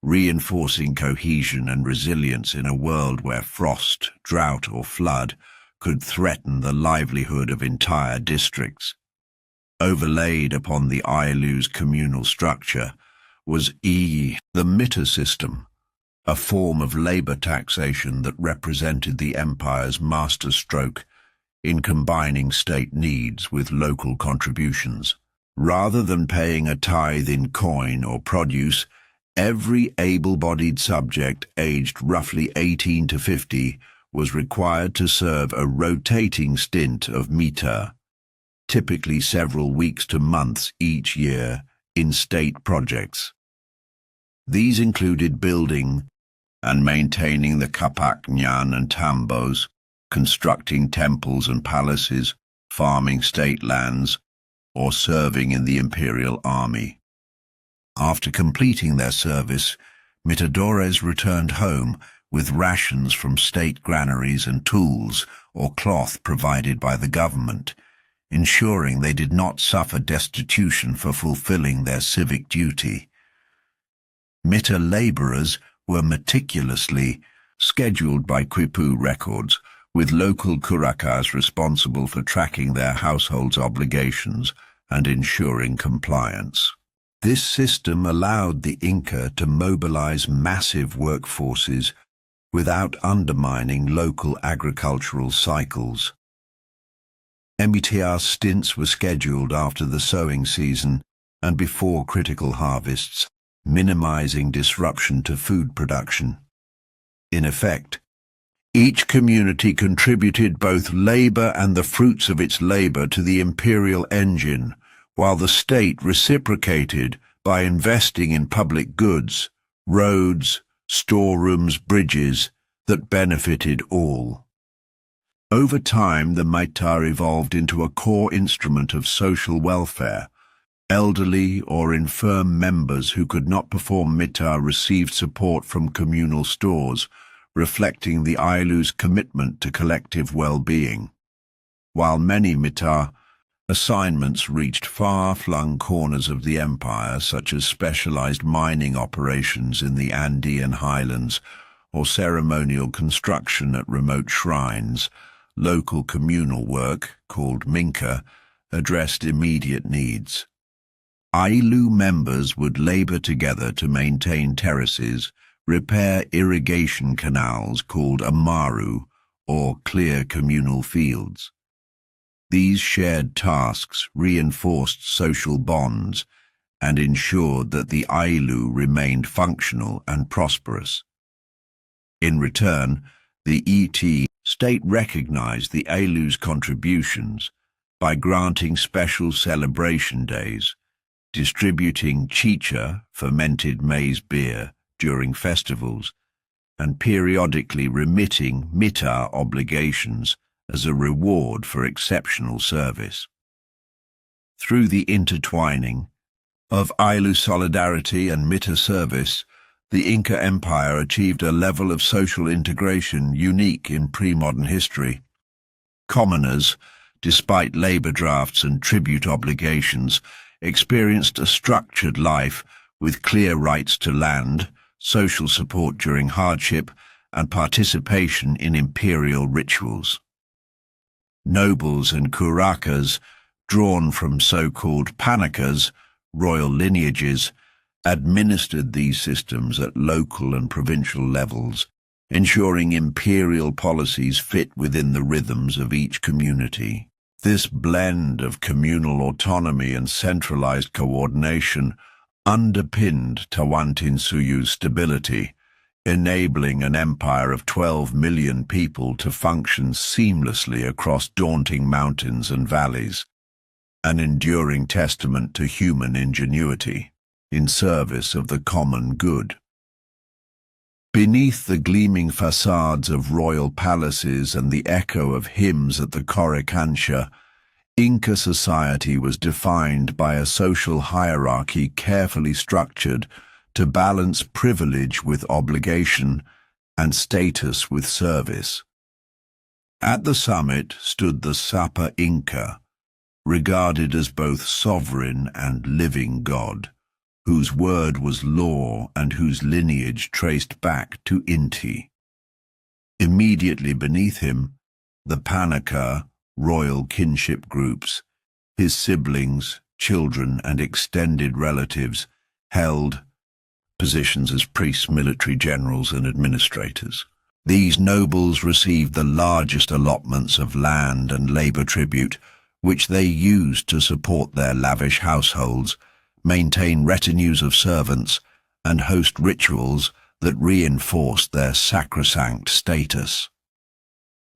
Speaker 1: reinforcing cohesion and resilience in a world where frost, drought, or flood could threaten the livelihood of entire districts. Overlaid upon the Ayllu's communal structure was the mitter system, a form of labor taxation that represented the empire's masterstroke in combining state needs with local contributions. Rather than paying a tithe in coin or produce, every able-bodied subject aged roughly 18 to 50 was required to serve a rotating stint of mitter, typically several weeks to months each year, in state projects. These included building and maintaining the Capac and tambos, constructing temples and palaces, farming state lands, or serving in the Imperial army. After completing their service, mitadores returned home with rations from state granaries and tools or cloth provided by the government, ensuring they did not suffer destitution for fulfilling their civic duty. Mitter laborers were meticulously scheduled by Quipu records, with local curacas responsible for tracking their household's obligations and ensuring compliance. This system allowed the Inca to mobilize massive workforces without undermining local agricultural cycles. MBTR stints were scheduled after the sowing season and before critical harvests, minimizing disruption to food production. In effect, each community contributed both labor and the fruits of its labor to the imperial engine, while the state reciprocated by investing in public goods, roads, storerooms, bridges that benefited all. Over time, the mitar evolved into a core instrument of social welfare. Elderly or infirm members who could not perform mitar received support from communal stores, reflecting the Ayllu's commitment to collective well-being. While many mitar assignments reached far-flung corners of the empire, such as specialized mining operations in the Andean highlands or ceremonial construction at remote shrines, local communal work, called Minca, addressed immediate needs. Ayllu members would labor together to maintain terraces, repair irrigation canals called amaru, or clear communal fields. These shared tasks reinforced social bonds and ensured that the Ayllu remained functional and prosperous. In return, the state recognized the Ayllu's contributions by granting special celebration days, distributing chicha, fermented maize beer, during festivals, and periodically remitting mitar obligations as a reward for exceptional service. Through the intertwining of Ayllu solidarity and mitar service, the Inca Empire achieved a level of social integration unique in pre-modern history. Commoners, despite labor drafts and tribute obligations, experienced a structured life with clear rights to land, social support during hardship, and participation in imperial rituals. Nobles and curacas, drawn from so-called panicas, royal lineages, administered these systems at local and provincial levels, ensuring imperial policies fit within the rhythms of each community. This blend of communal autonomy and centralized coordination underpinned Tawantinsuyu's stability, enabling an empire of 12 million people to function seamlessly across daunting mountains and valleys, an enduring testament to human ingenuity in service of the common good. Beneath the gleaming facades of royal palaces and the echo of hymns at the Coricancha, Inca society was defined by a social hierarchy carefully structured to balance privilege with obligation and status with service. At the summit stood the Sapa Inca, regarded as both sovereign and living god, whose word was law and whose lineage traced back to Inti. Immediately beneath him, the Panaka, royal kinship groups, his siblings, children, and extended relatives held positions as priests, military generals, and administrators. These nobles received the largest allotments of land and labor tribute, which they used to support their lavish households, maintain retinues of servants, and host rituals that reinforced their sacrosanct status.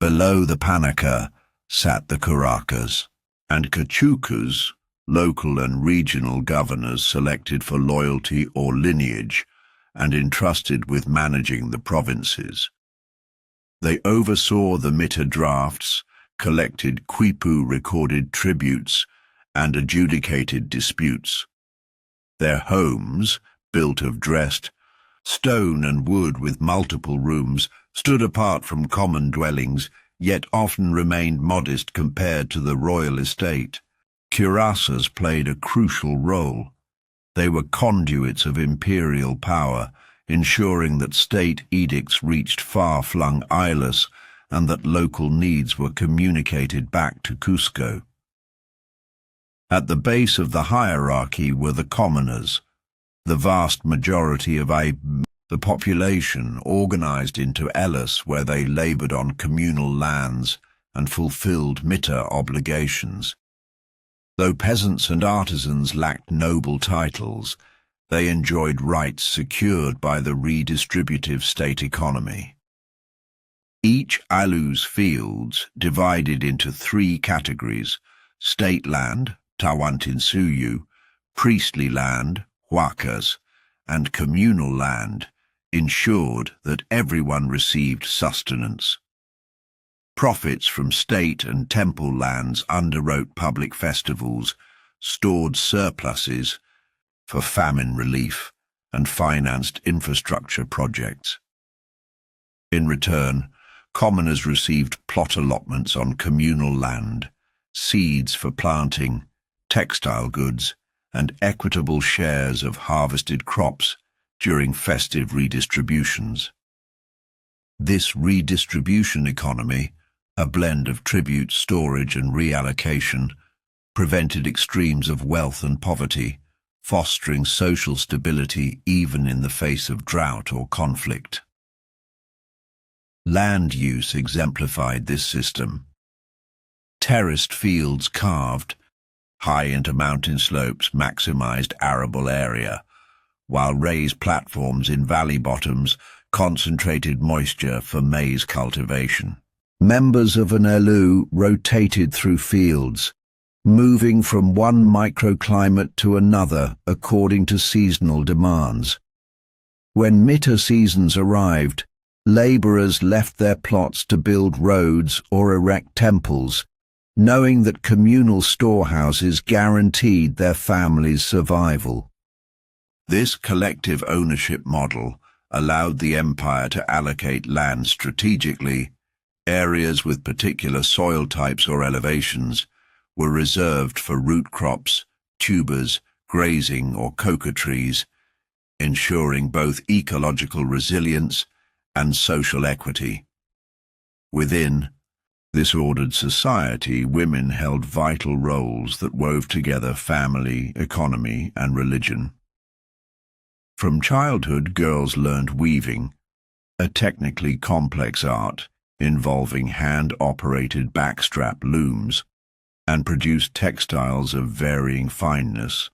Speaker 1: Below the Panaka sat the Caraccas and Cachucas, local and regional governors selected for loyalty or lineage and entrusted with managing the provinces. They oversaw the mita drafts, collected Quipu recorded tributes, and adjudicated disputes. Their homes, built of dressed stone and wood with multiple rooms, stood apart from common dwellings, yet often remained modest compared to the royal estate. Cuirassas played a crucial role. They were conduits of imperial power, ensuring that state edicts reached far-flung islas and that local needs were communicated back to Cusco. At the base of the hierarchy were the commoners, the vast majority of the population organized into elas where they labored on communal lands and fulfilled mita obligations. Though peasants and artisans lacked noble titles, they enjoyed rights secured by the redistributive state economy. Each Ayllu's fields divided into 3 categories: state land, Tawantinsuyu, priestly land, Huascars, and communal land, ensured that everyone received sustenance. Profits from state and temple lands underwrote public festivals, stored surpluses for famine relief, and financed infrastructure projects. In return, commoners received plot allotments on communal land, seeds for planting, textile goods, and equitable shares of harvested crops during festive redistributions. This redistribution economy, a blend of tribute, storage, and reallocation, prevented extremes of wealth and poverty, fostering social stability even in the face of drought or conflict. Land use exemplified this system. Terraced fields carved high into mountain slopes maximized arable area, while raised platforms in valley bottoms concentrated moisture for maize cultivation. Members of an Ayllu rotated through fields, moving from one microclimate to another according to seasonal demands. When mita seasons arrived, laborers left their plots to build roads or erect temples, knowing that communal storehouses guaranteed their families' survival. This collective ownership model allowed the empire to allocate land strategically. Areas with particular soil types or elevations were reserved for root crops, tubers, grazing, or coca trees, ensuring both ecological resilience and social equity. Within this ordered society, women held vital roles that wove together family, economy, and religion. From childhood, girls learned weaving, a technically complex art involving hand-operated backstrap looms, and produced textiles of varying fineness,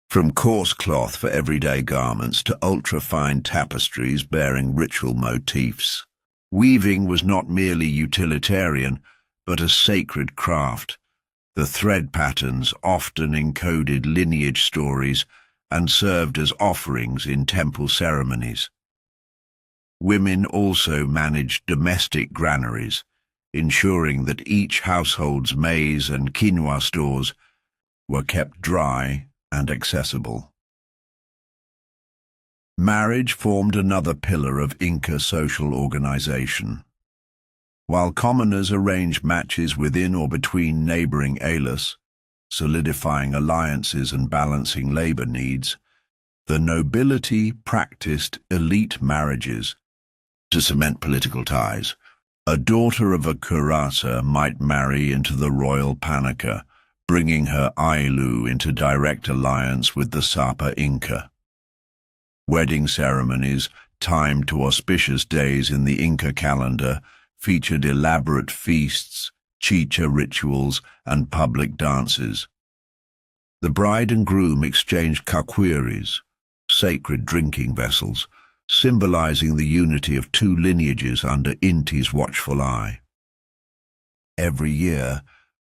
Speaker 1: from coarse cloth for everyday garments to ultra-fine tapestries bearing ritual motifs. Weaving was not merely utilitarian, but a sacred craft. The thread patterns often encoded lineage stories and served as offerings in temple ceremonies. Women also managed domestic granaries, ensuring that each household's maize and quinoa stores were kept dry and accessible. Marriage formed another pillar of Inca social organization. While commoners arranged matches within or between neighboring Ayllus, solidifying alliances and balancing labor needs, The nobility practiced elite marriages to cement political ties. A daughter of a cuirassier might marry into the royal Panica, bringing her Ayllu into direct alliance with the Sapa Inca. Wedding ceremonies, timed to auspicious days in the Inca calendar, featured elaborate feasts, chicha rituals, and public dances. The bride and groom exchanged caquiris, sacred drinking vessels, symbolizing the unity of two lineages under Inti's watchful eye. Every year,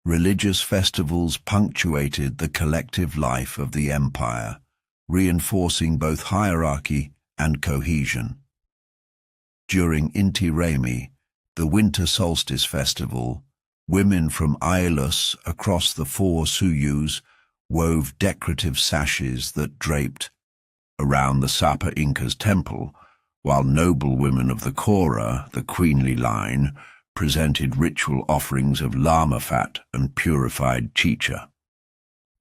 Speaker 1: religious festivals punctuated the collective life of the empire, reinforcing both hierarchy and cohesion. During Inti Raymi, the winter solstice festival, women from Aylus across the 4 Suyus wove decorative sashes that draped around the Sapa Inca's temple, while noble women of the Kora, the queenly line, presented ritual offerings of llama fat and purified chicha.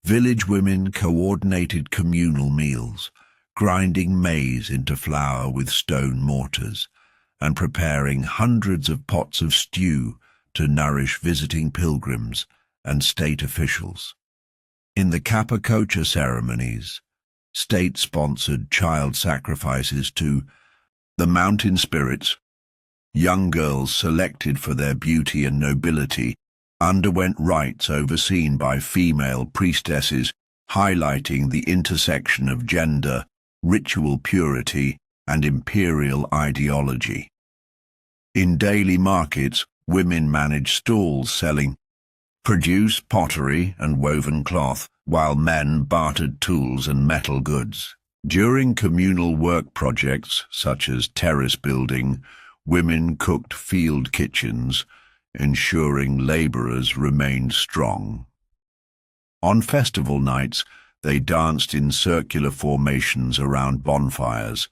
Speaker 1: Village women coordinated communal meals, grinding maize into flour with stone mortars, and preparing hundreds of pots of stew to nourish visiting pilgrims and state officials. In the Capac ceremonies, state-sponsored child sacrifices to the mountain spirits, young girls selected for their beauty and nobility, underwent rites overseen by female priestesses, highlighting the intersection of gender, ritual purity, and imperial ideology. In daily markets, women managed stalls selling produce, pottery, and woven cloth, while men bartered tools and metal goods. During communal work projects, such as terrace building, women cooked field kitchens, ensuring laborers remained strong. On festival nights, they danced in circular formations around bonfires,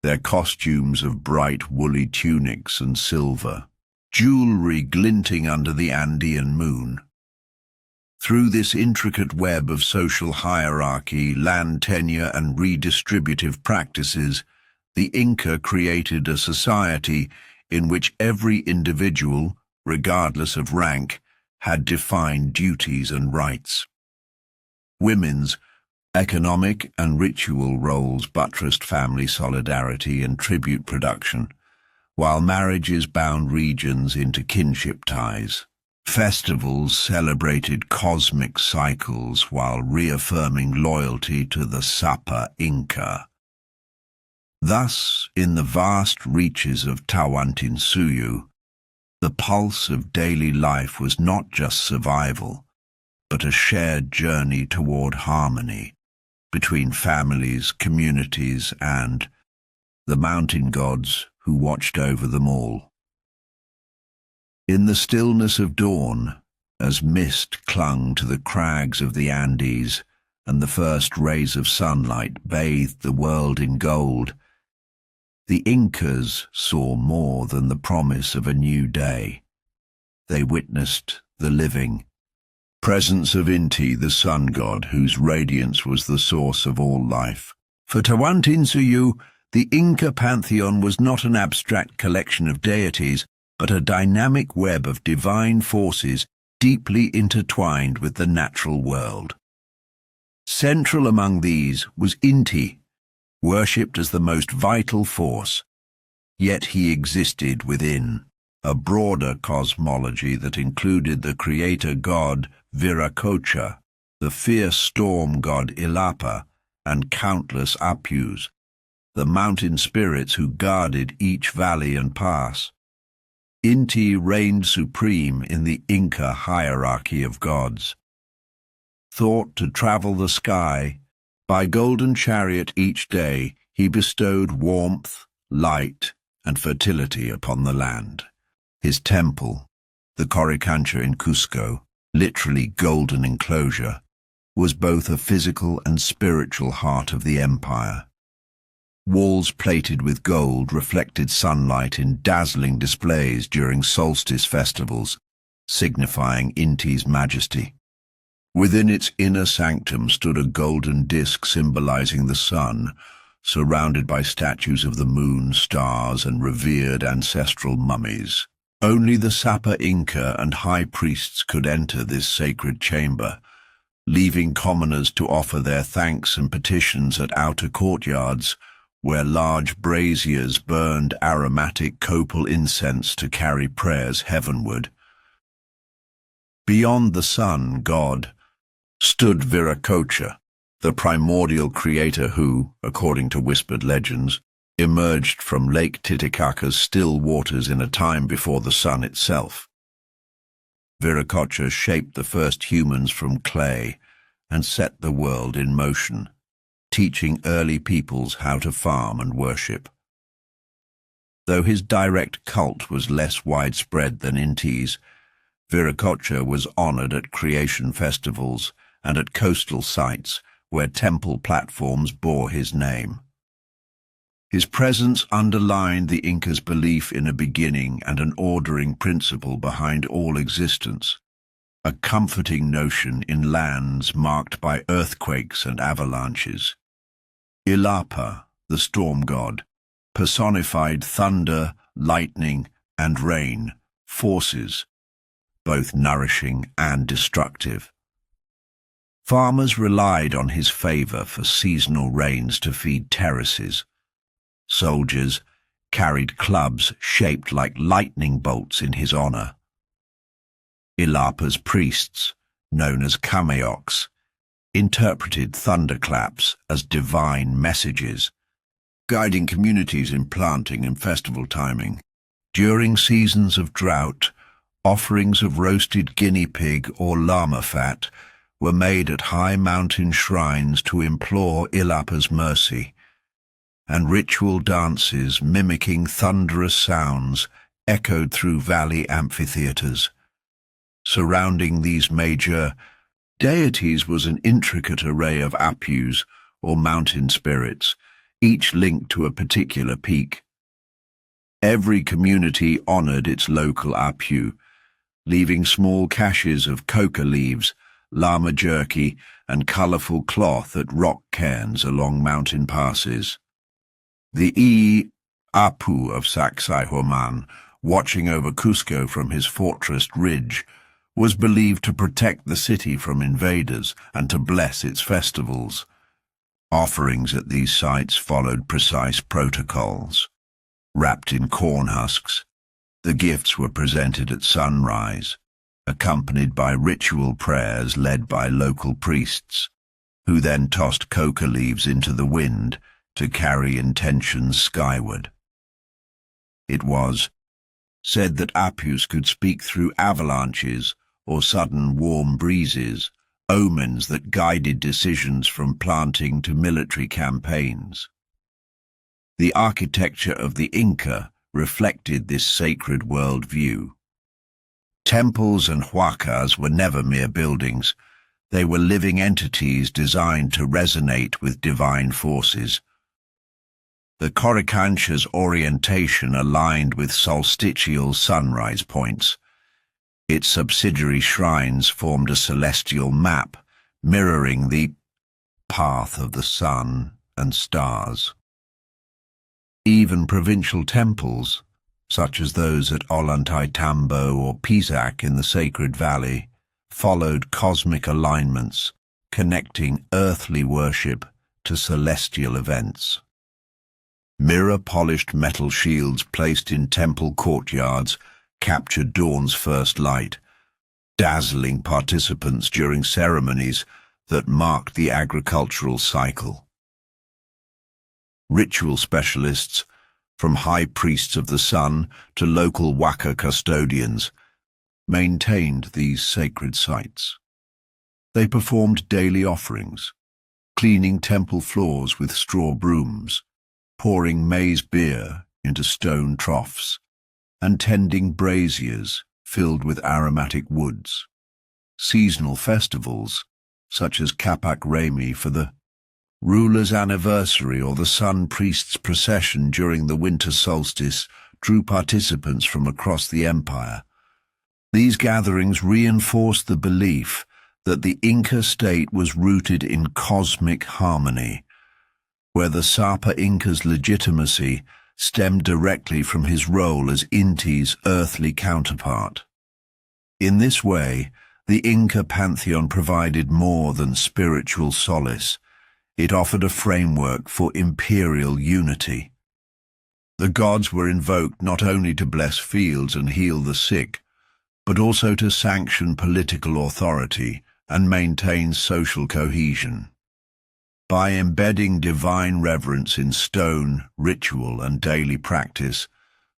Speaker 1: their costumes of bright woolly tunics and silver, jewelry glinting under the Andean moon. Through this intricate web of social hierarchy, land tenure, and redistributive practices, the Inca created a society in which every individual, regardless of rank, had defined duties and rights. Women's economic and ritual roles buttressed family solidarity and tribute production, while marriages bound regions into kinship ties. Festivals celebrated cosmic cycles while reaffirming loyalty to the Sapa Inca. Thus, in the vast reaches of Tawantinsuyu, the pulse of daily life was not just survival, but a shared journey toward harmony between families, communities, and the mountain gods who watched over them all. In the stillness of dawn, as mist clung to the crags of the Andes and the first rays of sunlight bathed the world in gold, the Incas saw more than the promise of a new day. They witnessed the living presence of Inti, the sun god, whose radiance was the source of all life. For Tawantinsuyu, the Inca pantheon was not an abstract collection of deities, but a dynamic web of divine forces deeply intertwined with the natural world. Central among these was Inti, worshipped as the most vital force, yet he existed within a broader cosmology that included the creator god Viracocha, the fierce storm god Illapa, and countless Apus, the mountain spirits who guarded each valley and pass. Inti reigned supreme in the Inca hierarchy of gods. Thought to travel the sky, by golden chariot each day he bestowed warmth, light, and fertility upon the land. His temple, the Coricancha in Cusco, literally golden enclosure, was both a physical and spiritual heart of the empire. Walls plated with gold reflected sunlight in dazzling displays during solstice festivals, signifying Inti's majesty. Within its inner sanctum stood a golden disk symbolizing the sun, surrounded by statues of the moon, stars, and revered ancestral mummies. Only the Sapa Inca and high priests could enter this sacred chamber, leaving commoners to offer their thanks and petitions at outer courtyards, where large braziers burned aromatic copal incense to carry prayers heavenward. Beyond the sun god stood Viracocha, the primordial creator who, according to whispered legends, emerged from Lake Titicaca's still waters in a time before the sun itself. Viracocha shaped the first humans from clay and set the world in motion, teaching early peoples how to farm and worship. Though his direct cult was less widespread than Inti's, Viracocha was honored at creation festivals and at coastal sites where temple platforms bore his name. His presence underlined the Incas' belief in a beginning and an ordering principle behind all existence, a comforting notion in lands marked by earthquakes and avalanches. Illapa, the storm god, personified thunder, lightning, and rain, forces, both nourishing and destructive. Farmers relied on his favor for seasonal rains to feed terraces. Soldiers carried clubs shaped like lightning bolts in his honor. Illapa's priests, known as Kameoks, interpreted thunderclaps as divine messages, guiding communities in planting and festival timing. During seasons of drought, offerings of roasted guinea pig or llama fat were made at high mountain shrines to implore Illapa's mercy, and ritual dances mimicking thunderous sounds echoed through valley amphitheaters. Surrounding these major deities was an intricate array of apus, or mountain spirits, each linked to a particular peak. Every community honored its local apu, leaving small caches of coca leaves, llama jerky, and colorful cloth at rock cairns along mountain passes. The Apu of Sacsayhuaman, watching over Cusco from his fortressed ridge, was believed to protect the city from invaders and to bless its festivals. Offerings at these sites followed precise protocols. Wrapped in corn husks, the gifts were presented at sunrise, accompanied by ritual prayers led by local priests, who then tossed coca leaves into the wind to carry intentions skyward. It was said that apus could speak through avalanches or sudden warm breezes, omens that guided decisions from planting to military campaigns. The architecture of the Inca reflected this sacred worldview. Temples and huacas were never mere buildings. They were living entities designed to resonate with divine forces. The Coricancha's orientation aligned with solstitial sunrise points. Its subsidiary shrines formed a celestial map, mirroring the path of the sun and stars. Even provincial temples, such as those at Ollantaytambo or Pisac in the Sacred Valley, followed cosmic alignments, connecting earthly worship to celestial events. Mirror-polished metal shields placed in temple courtyards captured dawn's first light, dazzling participants during ceremonies that marked the agricultural cycle. Ritual specialists, from high priests of the sun to local waka custodians, maintained these sacred sites. They performed daily offerings, cleaning temple floors with straw brooms, pouring maize beer into stone troughs, and tending braziers filled with aromatic woods. Seasonal festivals, such as Capac for the ruler's anniversary or the sun priest's procession during the winter solstice, drew participants from across the empire. These gatherings reinforced the belief that the Inca state was rooted in cosmic harmony, where the Sapa Inca's legitimacy stemmed directly from his role as Inti's earthly counterpart. In this way, the Inca pantheon provided more than spiritual solace. It offered a framework for imperial unity. The gods were invoked not only to bless fields and heal the sick, but also to sanction political authority and maintain social cohesion. By embedding divine reverence in stone, ritual, and daily practice,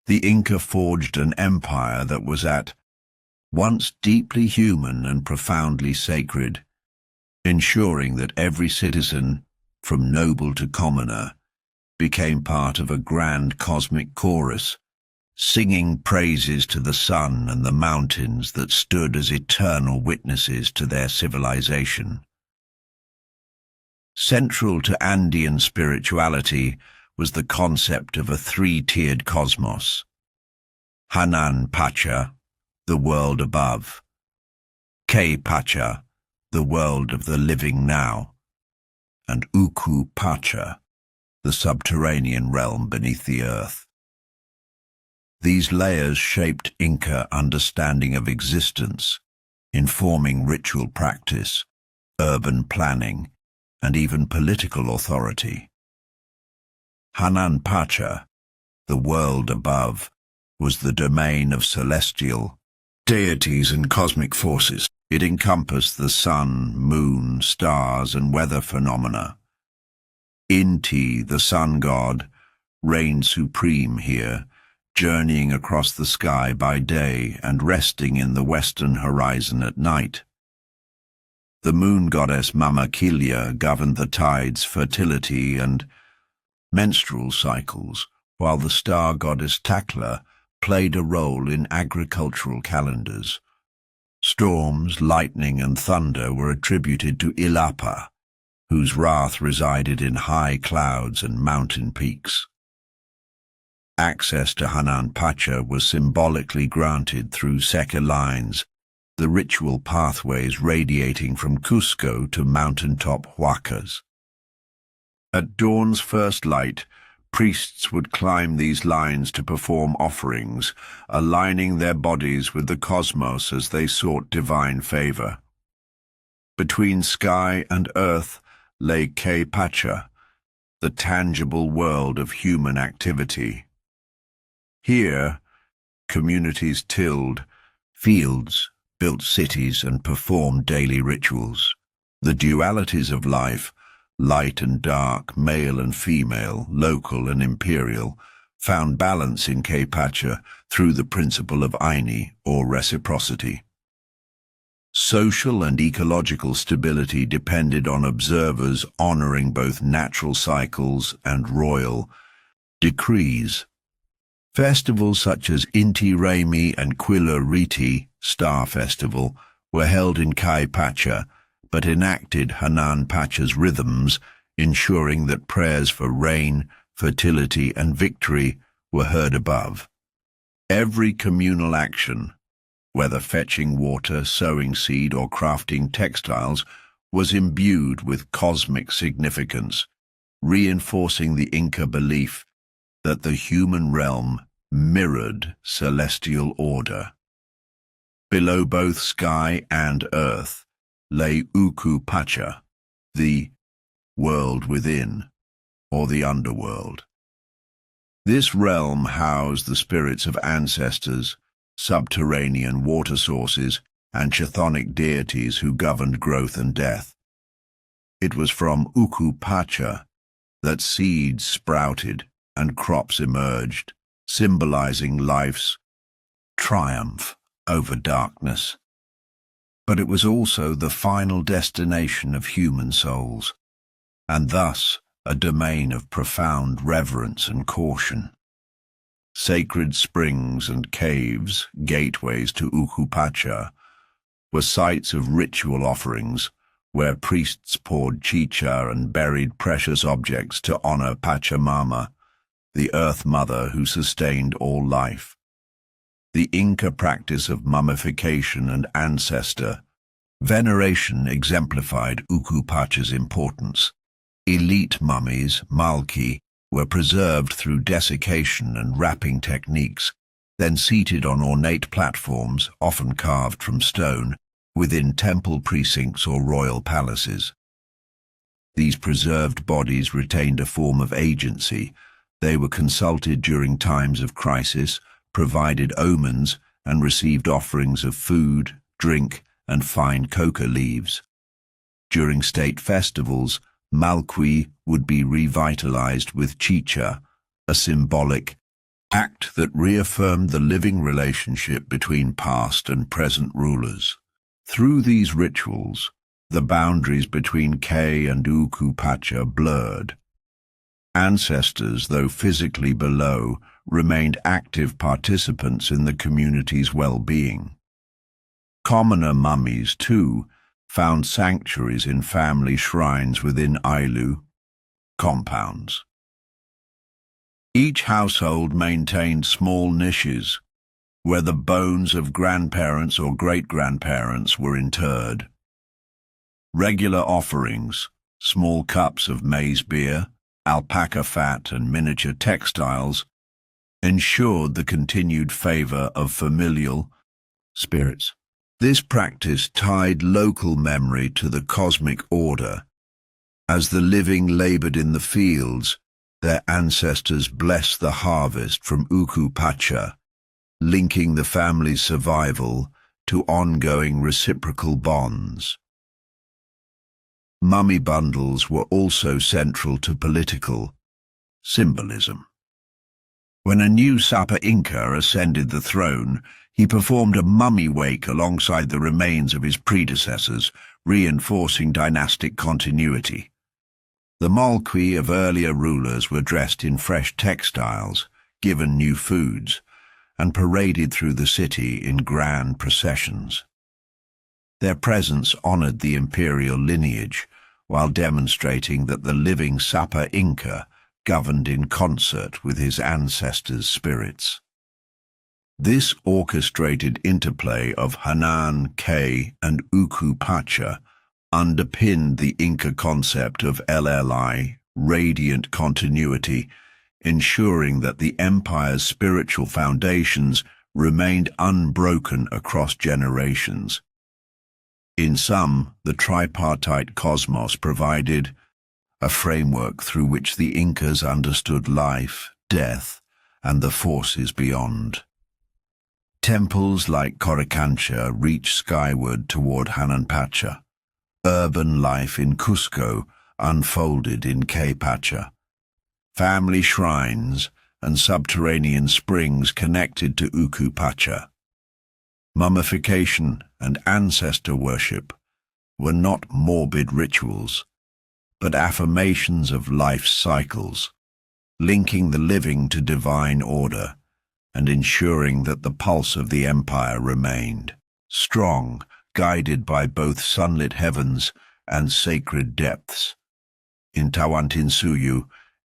Speaker 1: the Inca forged an empire that was at once deeply human and profoundly sacred, ensuring that every citizen, from noble to commoner, became part of a grand cosmic chorus, singing praises to the sun and the mountains that stood as eternal witnesses to their civilization. Central to Andean spirituality was the concept of a three-tiered cosmos: Hanan Pacha, the world above; Ke Pacha, the world of the living now; and Uku Pacha, the subterranean realm beneath the earth. These layers shaped Inca understanding of existence, informing ritual practice, urban planning, and even political authority. Hanan Pacha, the world above, was the domain of celestial deities and cosmic forces. It encompassed the sun, moon, stars, and weather phenomena. Inti, the sun god, reigned supreme here, journeying across the sky by day and resting in the western horizon at night. The moon goddess Mamakilya governed the tides, fertility, and menstrual cycles, while the star goddess Takla played a role in agricultural calendars. Storms, lightning, and thunder were attributed to Illapa, whose wrath resided in high clouds and mountain peaks. Access to Hanan Pacha was symbolically granted through Seca lines, the ritual pathways radiating from Cusco to mountaintop huacas. At dawn's first light, priests would climb these lines to perform offerings, aligning their bodies with the cosmos as they sought divine favor. Between sky and earth lay Ke Pacha, the tangible world of human activity. Here, communities tilled fields, built cities, and performed daily rituals. The dualities of life, light and dark, male and female, local and imperial, found balance in Ke Pacha through the principle of Aini, or reciprocity. Social and ecological stability depended on observers honoring both natural cycles and royal decrees. Festivals such as Inti Raymi and Quilla Riti, Star Festival, were held in Ke Pacha, but enacted Hanan Pacha's rhythms, ensuring that prayers for rain, fertility, and victory were heard above. Every communal action, whether fetching water, sowing seed, or crafting textiles, was imbued with cosmic significance, reinforcing the Inca belief that the human realm mirrored celestial order. Below both sky and earth lay Uku Pacha, the world within, or the underworld. This realm housed the spirits of ancestors, subterranean water sources, and chthonic deities who governed growth and death. It was from Uku Pacha that seeds sprouted and crops emerged, symbolizing life's triumph over darkness. But it was also the final destination of human souls, and thus a domain of profound reverence and caution. Sacred springs and caves, gateways to Uku Pacha, were sites of ritual offerings where priests poured chicha and buried precious objects to honor Pachamama, the Earth Mother who sustained all life. The Inca practice of mummification and ancestor Veneration exemplified Uku Pacha's importance. Elite mummies, malki, were preserved through desiccation and wrapping techniques, then seated on ornate platforms, often carved from stone, within temple precincts or royal palaces. These preserved bodies retained a form of agency. They were consulted during times of crisis, provided omens, and received offerings of food, drink, and fine coca leaves. During state festivals, Malqui would be revitalized with chicha, a symbolic act that reaffirmed the living relationship between past and present rulers. Through these rituals, the boundaries between K and Uku Pacha blurred. Ancestors, though physically below, remained active participants in the community's well-being. Commoner mummies, too, found sanctuaries in family shrines within Ayllu compounds. Each household maintained small niches where the bones of grandparents or great-grandparents were interred. Regular offerings, small cups of maize beer, alpaca fat, and miniature textiles ensured the continued favor of familial spirits. This practice tied local memory to the cosmic order. As the living labored in the fields, their ancestors blessed the harvest from Uku Pacha, linking the family's survival to ongoing reciprocal bonds. Mummy bundles were also central to political symbolism. When a new Sapa Inca ascended the throne, he performed a mummy wake alongside the remains of his predecessors, reinforcing dynastic continuity. The malqui of earlier rulers were dressed in fresh textiles, given new foods, and paraded through the city in grand processions. Their presence honored the imperial lineage, while demonstrating that the living Sapa Inca governed in concert with his ancestors' spirits. This orchestrated interplay of Hanan, K, and Uku Pacha underpinned the Inca concept of LLI, radiant continuity, ensuring that the empire's spiritual foundations remained unbroken across generations. In sum, the tripartite cosmos provided a framework through which the Incas understood life, death, and the forces beyond. Temples like Coricancha reached skyward toward Hananpacha. Urban life in Cusco unfolded in Pacha. Family shrines and subterranean springs connected to Uku Pacha. Mummification and ancestor worship were not morbid rituals, but affirmations of life's cycles, linking the living to divine order and ensuring that the pulse of the empire remained strong, guided by both sunlit heavens and sacred depths. In Tawantinsuyu,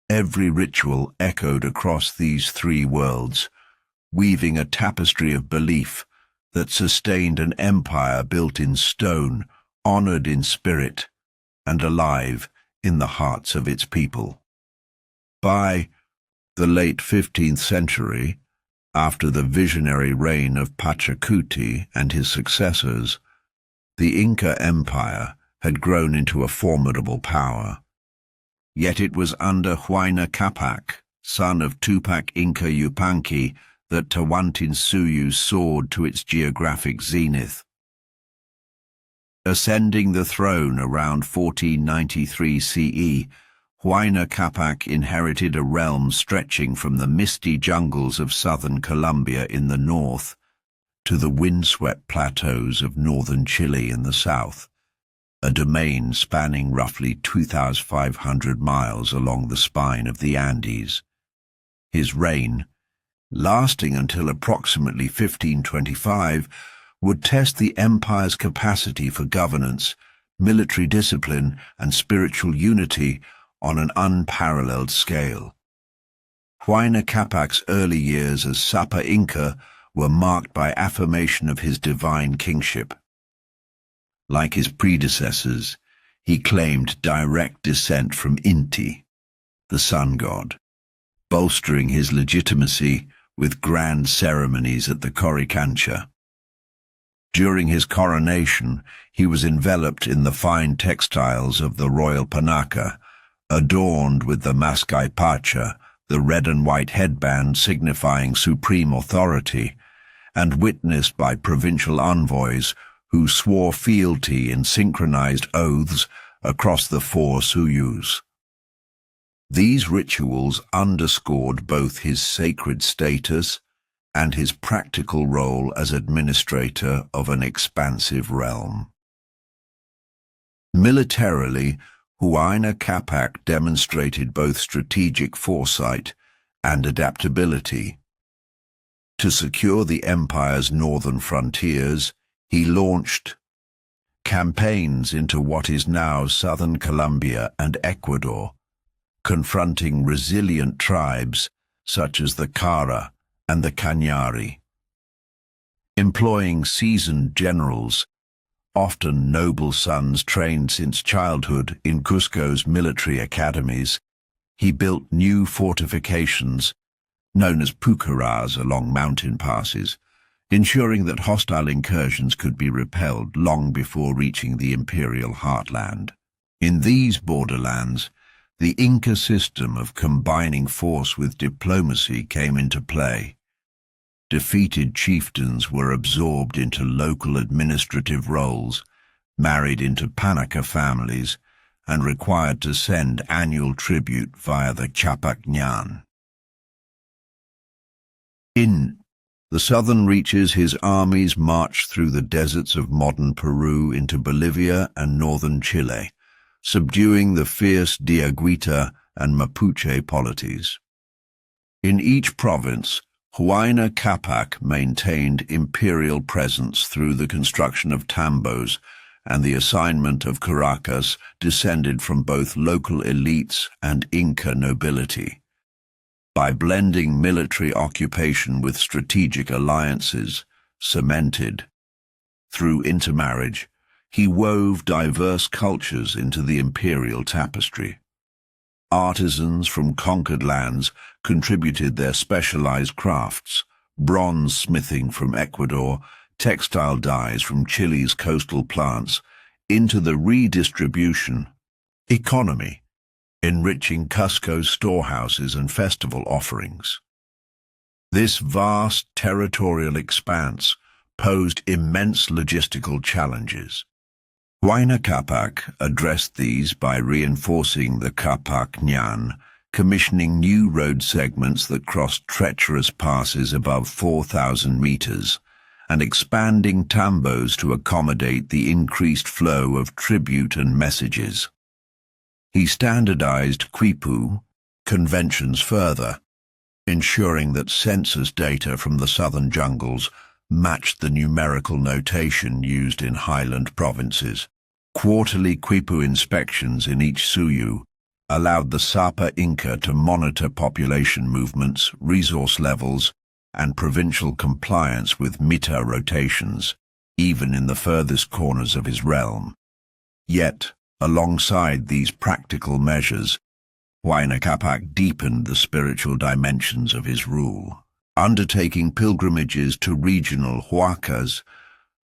Speaker 1: every ritual echoed across these three worlds, weaving a tapestry of belief that sustained an empire built in stone, honored in spirit, and alive in the hearts of its people. By the late 15th century, after the visionary reign of Pachacuti and his successors, the Inca Empire had grown into a formidable power. Yet it was under Huayna Capac, son of Tupac Inca Yupanqui, that Tawantinsuyu soared to its geographic zenith. Ascending the throne around 1493 CE, Huayna Capac inherited a realm stretching from the misty jungles of southern Colombia in the north to the windswept plateaus of northern Chile in the south, a domain spanning roughly 2,500 miles along the spine of the Andes. His reign, lasting until approximately 1525, would test the empire's capacity for governance, military discipline, and spiritual unity on an unparalleled scale. Huayna Capac's early years as Sapa Inca were marked by affirmation of his divine kingship. Like his predecessors, he claimed direct descent from Inti, the sun god, bolstering his legitimacy with grand ceremonies at the Coricancha. During his coronation, he was enveloped in the fine textiles of the royal panaka, adorned with the maskai pacha, the red and white headband signifying supreme authority, and witnessed by provincial envoys who swore fealty in synchronized oaths across the four suyus. These rituals underscored both his sacred status and his practical role as administrator of an expansive realm. Militarily, Huayna Capac demonstrated both strategic foresight and adaptability. To secure the empire's northern frontiers, he launched campaigns into what is now southern Colombia and Ecuador, confronting resilient tribes such as the Cara and the Cañari. Employing seasoned generals, often noble sons trained since childhood in Cusco's military academies, he built new fortifications, known as pucaras, along mountain passes, ensuring that hostile incursions could be repelled long before reaching the imperial heartland. In these borderlands, the Inca system of combining force with diplomacy came into play. Defeated chieftains were absorbed into local administrative roles, married into panaka families, and required to send annual tribute via the Capac. In the southern reaches, his armies marched through the deserts of modern Peru into Bolivia and northern Chile, subduing the fierce Diaguita and Mapuche polities. In each province, Huayna Capac maintained imperial presence through the construction of tambos and the assignment of Caracas descended from both local elites and Inca nobility. By blending military occupation with strategic alliances, cemented through intermarriage, he wove diverse cultures into the imperial tapestry. Artisans from conquered lands contributed their specialized crafts, bronze smithing from Ecuador, textile dyes from Chile's coastal plants, into the redistribution economy, enriching Cusco's storehouses and festival offerings. This vast territorial expanse posed immense logistical challenges. Huayna Capac addressed these by reinforcing the Capac, commissioning new road segments that crossed treacherous passes above 4,000 meters, and expanding tambos to accommodate the increased flow of tribute and messages. He standardized Quipu conventions further, ensuring that census data from the southern jungles matched the numerical notation used in highland provinces. Quarterly Quipu inspections in each suyu allowed the Sapa Inca to monitor population movements, resource levels, and provincial compliance with mita rotations, even in the furthest corners of his realm. Yet, alongside these practical measures, Huayna Capac deepened the spiritual dimensions of his rule, undertaking pilgrimages to regional huacas,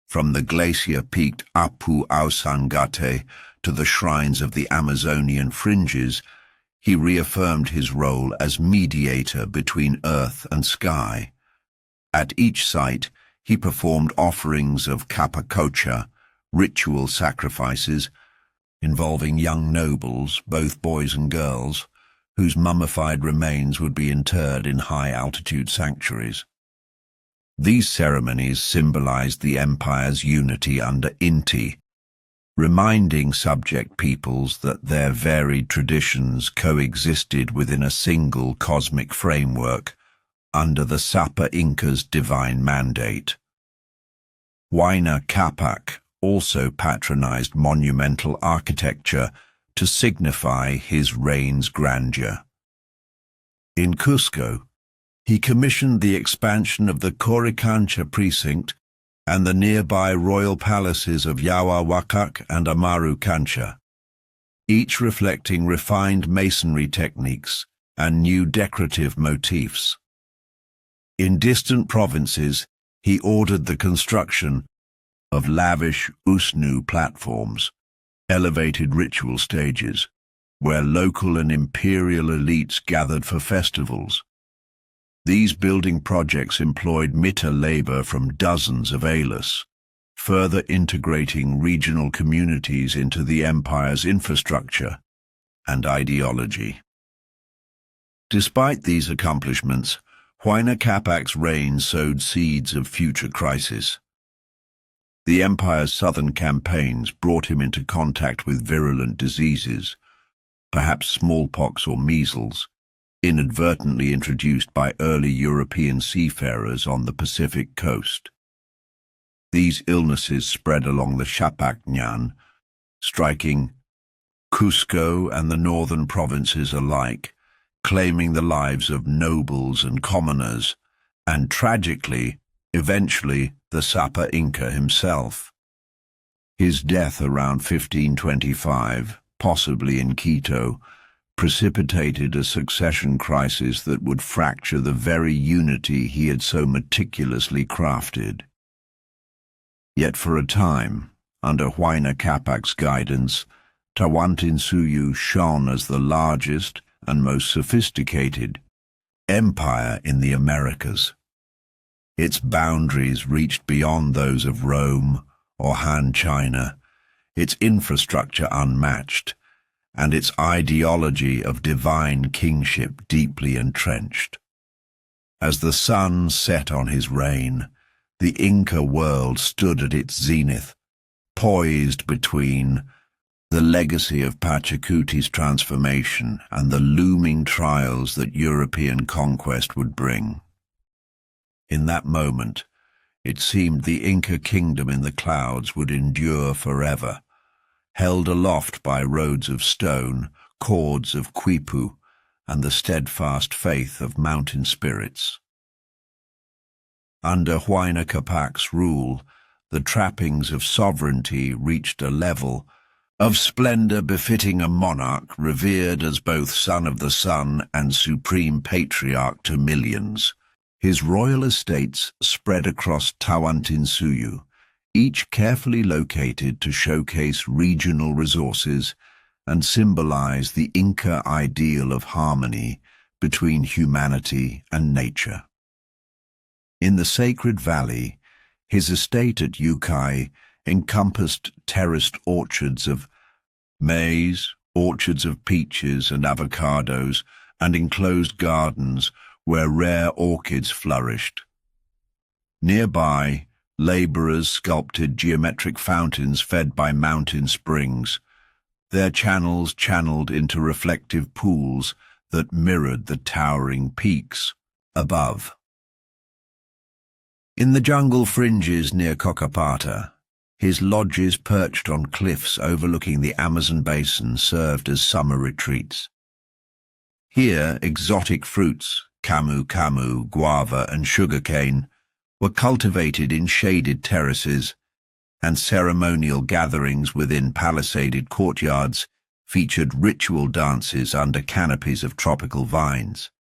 Speaker 1: from the glacier-peaked Apu Ausangate to the shrines of the Amazonian fringes. He reaffirmed his role as mediator between earth and sky. At each site, he performed offerings of Viracocha, ritual sacrifices, involving young nobles, both boys and girls, whose mummified remains would be interred in high-altitude sanctuaries. These ceremonies symbolized the empire's unity under Inti, reminding subject peoples that their varied traditions coexisted within a single cosmic framework under the Sapa Inca's divine mandate. Huayna Capac also patronized monumental architecture to signify his reign's grandeur. In Cusco, he commissioned the expansion of the Coricancha precinct, and the nearby royal palaces of Huayna and Amaru Cancha, each reflecting refined masonry techniques and new decorative motifs. In distant provinces, he ordered the construction of lavish Usnu platforms, elevated ritual stages, where local and imperial elites gathered for festivals. These building projects employed Mita labor from dozens of Ayllus, further integrating regional communities into the empire's infrastructure and ideology. Despite these accomplishments, Huayna Capac's reign sowed seeds of future crisis. The empire's southern campaigns brought him into contact with virulent diseases, perhaps smallpox or measles, inadvertently introduced by early European seafarers on the Pacific coast. These illnesses spread along the Capac, striking Cusco and the northern provinces alike, claiming the lives of nobles and commoners, and tragically, eventually, the Sapa Inca himself. His death around 1525, possibly in Quito, precipitated a succession crisis that would fracture the very unity he had so meticulously crafted. Yet for a time, under Huayna Capac's guidance, Tawantinsuyu shone as the largest and most sophisticated empire in the Americas. Its boundaries reached beyond those of Rome or Han China, its infrastructure unmatched, and its ideology of divine kingship deeply entrenched. As the sun set on his reign, the Inca world stood at its zenith, poised between the legacy of Pachacuti's transformation and the looming trials that European conquest would bring. In that moment, it seemed the Inca kingdom in the clouds would endure forever, held aloft by roads of stone, cords of Quipu, and the steadfast faith of mountain spirits. Under Huayna Capac's rule, the trappings of sovereignty reached a level of splendor befitting a monarch revered as both son of the sun and supreme patriarch to millions. His royal estates spread across Tawantinsuyu, each carefully located to showcase regional resources and symbolize the Inca ideal of harmony between humanity and nature. In the sacred valley, his estate at Yucay encompassed terraced orchards of maize, orchards of peaches and avocados, and enclosed gardens where rare orchids flourished. Nearby, laborers sculpted geometric fountains fed by mountain springs, their channels channeled into reflective pools that mirrored the towering peaks above. In the jungle fringes near Cocapata, his lodges perched on cliffs overlooking the Amazon basin served as summer retreats. Here, exotic fruits, camu, guava, and sugarcane, were cultivated in shaded terraces, and ceremonial gatherings within palisaded courtyards featured ritual dances under canopies of tropical vines.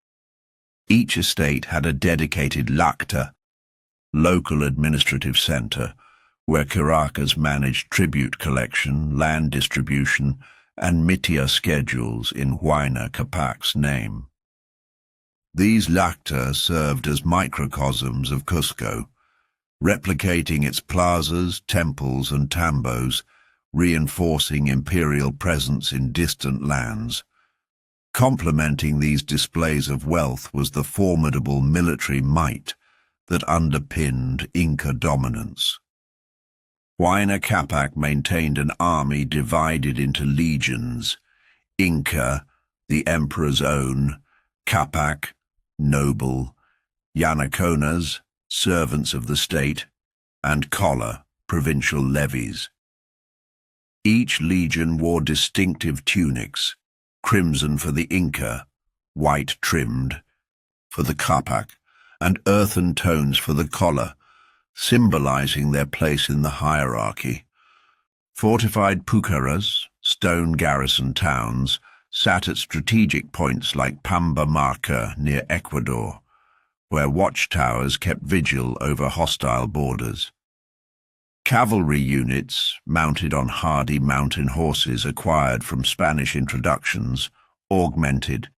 Speaker 1: Each estate had a dedicated lacta, local administrative center, where Caracas managed tribute collection, land distribution, and mitia schedules in Huayna Capac's name. These lacta served as microcosms of Cusco, replicating its plazas, temples, and tambos, reinforcing imperial presence in distant lands. Complementing these displays of wealth was the formidable military might that underpinned Inca dominance. Huayna Capac maintained an army divided into legions: Inca, the emperor's own; Capac, noble; Yanaconas, servants of the state; and Colla, provincial levies. Each legion wore distinctive tunics, crimson for the Inca, white trimmed for the Capac, and earthen tones for the Colla, symbolizing their place in the hierarchy. Fortified pucaras, stone garrison towns, sat at strategic points like Pambamarca near Ecuador, where watchtowers kept vigil over hostile borders. Cavalry units, mounted on hardy mountain horses acquired from Spanish introductions, augmented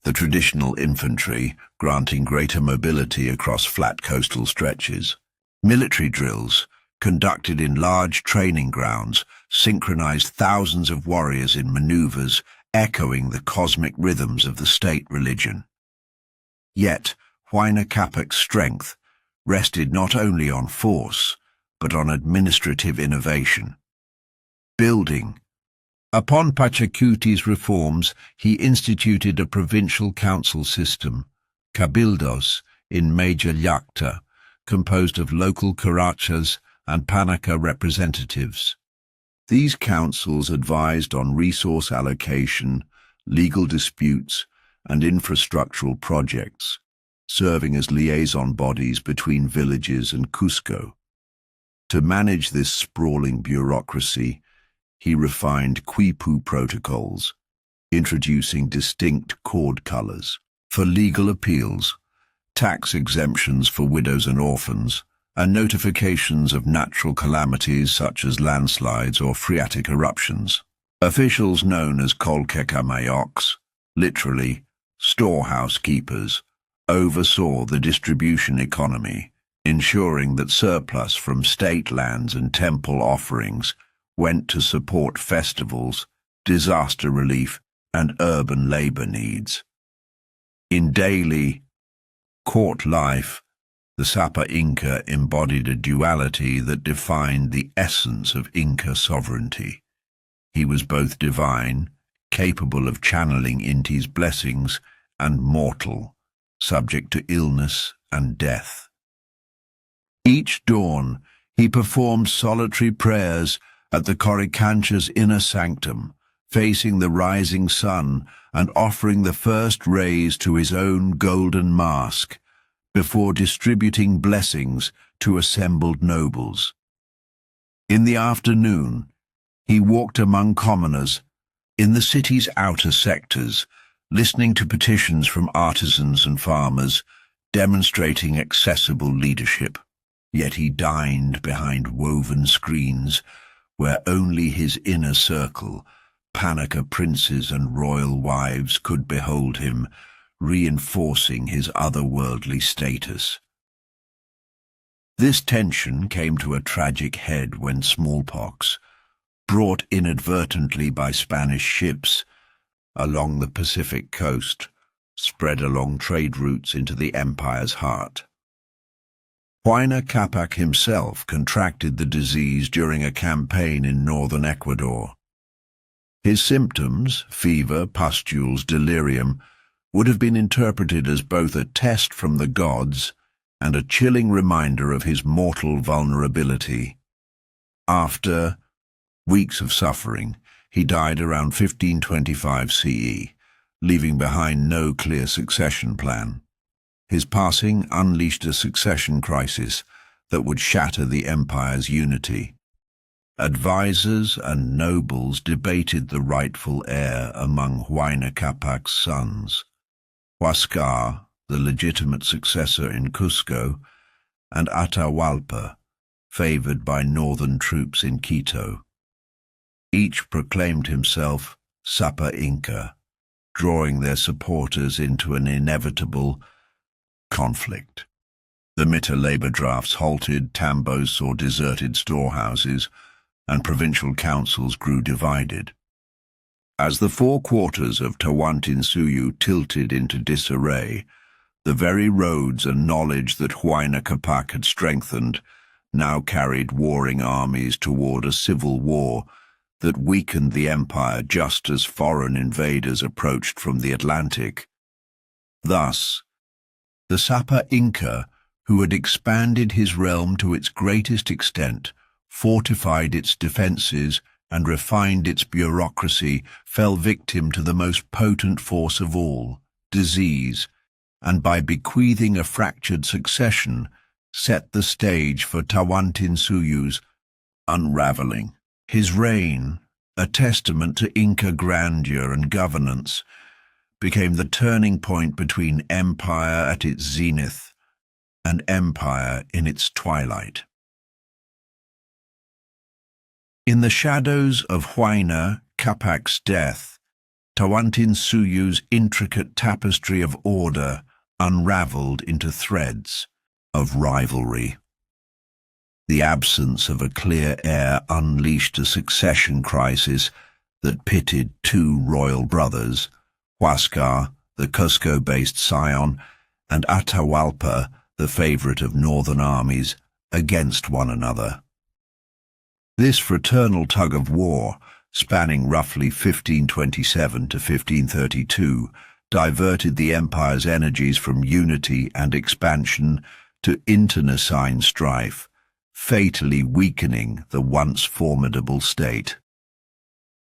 Speaker 1: the traditional infantry, granting greater mobility across flat coastal stretches. Military drills, conducted in large training grounds, synchronized thousands of warriors in maneuvers echoing the cosmic rhythms of the state religion. Yet, Huayna Capac's strength rested not only on force, but on administrative innovation. Building. Upon Pachacuti's reforms, he instituted a provincial council system, cabildos, in major llacta, composed of local curachas and panaca representatives. These councils advised on resource allocation, legal disputes, and infrastructural projects, serving as liaison bodies between villages and Cusco. To manage this sprawling bureaucracy, he refined Quipu protocols, introducing distinct cord colors for legal appeals, tax exemptions for widows and orphans, and notifications of natural calamities such as landslides or phreatic eruptions. Officials known as colquecamayocs, literally storehouse keepers, oversaw the distribution economy, ensuring that surplus from state lands and temple offerings went to support festivals, disaster relief, and urban labor needs. In daily court life, the Sapa Inca embodied a duality that defined the essence of Inca sovereignty. He was both divine, capable of channeling Inti's blessings, and mortal, subject to illness and death. Each dawn, he performed solitary prayers at the Coricancha's inner sanctum, facing the rising sun and offering the first rays to his own golden mask, before distributing blessings to assembled nobles. In the afternoon, he walked among commoners in the city's outer sectors, listening to petitions from artisans and farmers, demonstrating accessible leadership. Yet he dined behind woven screens, where only his inner circle, Panaca princes and royal wives, could behold him, reinforcing his otherworldly status. This tension came to a tragic head when smallpox, brought inadvertently by Spanish ships along the Pacific coast, spread along trade routes into the empire's heart. Huayna Capac himself contracted the disease during a campaign in northern Ecuador. His symptoms, fever, pustules, delirium, would have been interpreted as both a test from the gods and a chilling reminder of his mortal vulnerability. After weeks of suffering, he died around 1525 CE, leaving behind no clear succession plan. His passing unleashed a succession crisis that would shatter the empire's unity. Advisors and nobles debated the rightful heir among Huayna Capac's sons. Huascar, the legitimate successor in Cusco, and Atahualpa, favored by northern troops in Quito. Each proclaimed himself Sapa Inca, drawing their supporters into an inevitable conflict. The Mita labor drafts halted, tambos saw deserted storehouses, and provincial councils grew divided. As the four quarters of Tawantinsuyu tilted into disarray, the very roads and knowledge that Huayna Capac had strengthened now carried warring armies toward a civil war that weakened the empire just as foreign invaders approached from the Atlantic. Thus, the Sapa Inca, who had expanded his realm to its greatest extent, fortified its defenses, and refined its bureaucracy, fell victim to the most potent force of all, disease, and by bequeathing a fractured succession, set the stage for Tawantinsuyu's unraveling. His reign, a testament to Inca grandeur and governance, became the turning point between empire at its zenith and empire in its twilight. In the shadows of Huayna, Capac's death, Tawantinsuyu's intricate tapestry of order unraveled into threads of rivalry. The absence of a clear heir unleashed a succession crisis that pitted two royal brothers, Huascar, the Cusco-based scion, and Atahualpa, the favorite of northern armies, against one another. This fraternal tug-of-war, spanning roughly 1527 to 1532, diverted the empire's energies from unity and expansion to internecine strife, fatally weakening the once formidable state.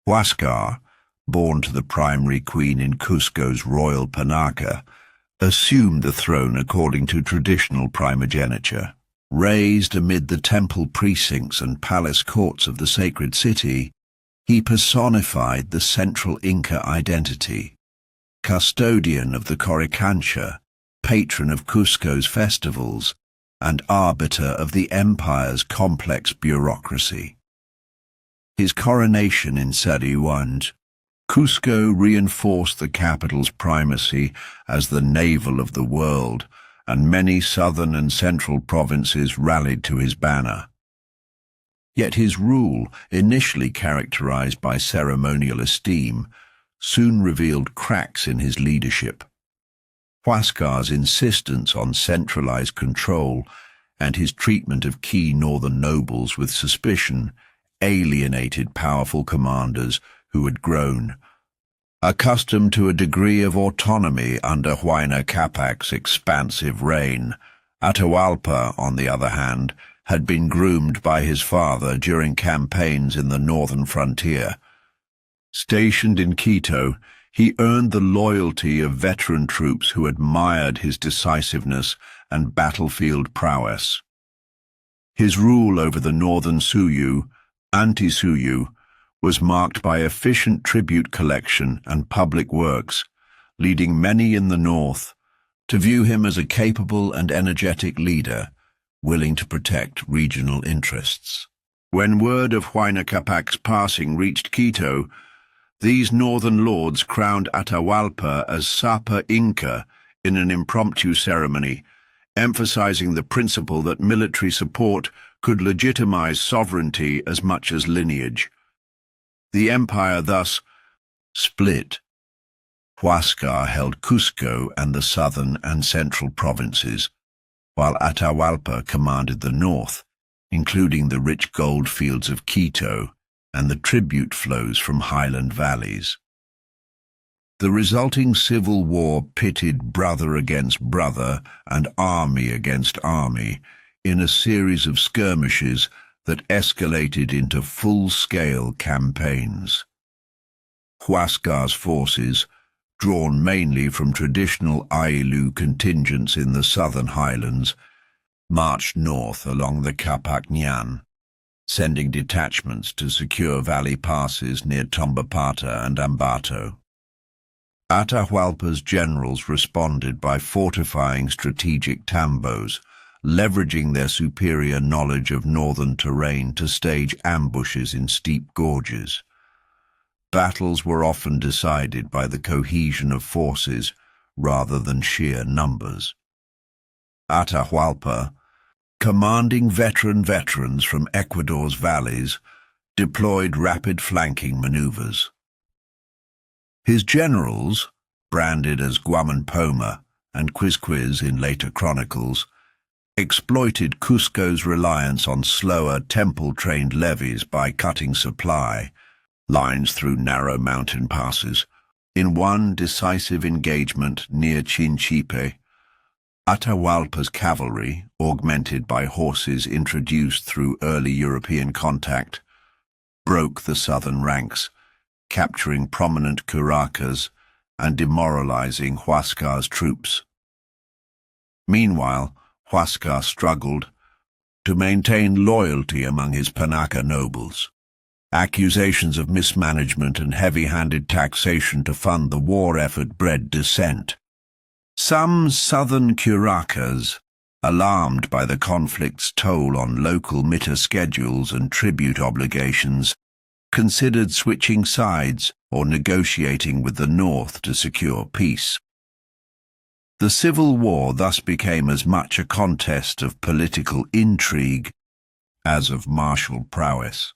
Speaker 1: Huascar, born to the primary queen in Cusco's royal panaca, assumed the throne according to traditional primogeniture. Raised amid the temple precincts and palace courts of the sacred city, he personified the central Inca identity. Custodian of the Coricancha, patron of Cusco's festivals, and arbiter of the empire's complex bureaucracy. His coronation in Sariwand, Cusco reinforced the capital's primacy as the navel of the world, and many southern and central provinces rallied to his banner. Yet his rule, initially characterized by ceremonial esteem, soon revealed cracks in his leadership. Huascar's insistence on centralized control and his treatment of key northern nobles with suspicion alienated powerful commanders who had grown accustomed to a degree of autonomy under Huayna Capac's expansive reign. Atahualpa, on the other hand, had been groomed by his father during campaigns in the northern frontier. Stationed in Quito, he earned the loyalty of veteran troops who admired his decisiveness and battlefield prowess. His rule over the northern Suyu, Antisuyu, was marked by efficient tribute collection and public works, leading many in the north to view him as a capable and energetic leader, willing to protect regional interests. When word of Huayna Capac's passing reached Quito, these northern lords crowned Atahualpa as Sapa Inca in an impromptu ceremony, emphasizing the principle that military support could legitimize sovereignty as much as lineage. The empire thus split. Huascar held Cusco and the southern and central provinces, while Atahualpa commanded the north, including the rich gold fields of Quito and the tribute flows from highland valleys. The resulting civil war pitted brother against brother and army against army in a series of skirmishes that escalated into full-scale campaigns. Huascar's forces, drawn mainly from traditional Ayllu contingents in the southern highlands, marched north along the Capac, sending detachments to secure valley passes near Tombapata and Ambato. Atahualpa's generals responded by fortifying strategic tambos, leveraging their superior knowledge of northern terrain to stage ambushes in steep gorges. Battles were often decided by the cohesion of forces rather than sheer numbers. Atahualpa, commanding veterans from Ecuador's valleys, deployed rapid flanking maneuvers. His generals, branded as Guamanpoma and Quizquiz in later chronicles, exploited Cusco's reliance on slower temple-trained levies by cutting supply lines through narrow mountain passes. In one decisive engagement near Kingship, Atahualpa's cavalry, augmented by horses introduced through early European contact, broke the southern ranks, capturing prominent curacas and demoralizing Huascar's troops. Meanwhile, Huascar struggled to maintain loyalty among his Panaca nobles. Accusations of mismanagement and heavy-handed taxation to fund the war effort bred dissent. Some southern curacas, alarmed by the conflict's toll on local mitter schedules and tribute obligations, considered switching sides or negotiating with the north to secure peace. The civil war thus became as much a contest of political intrigue as of martial prowess.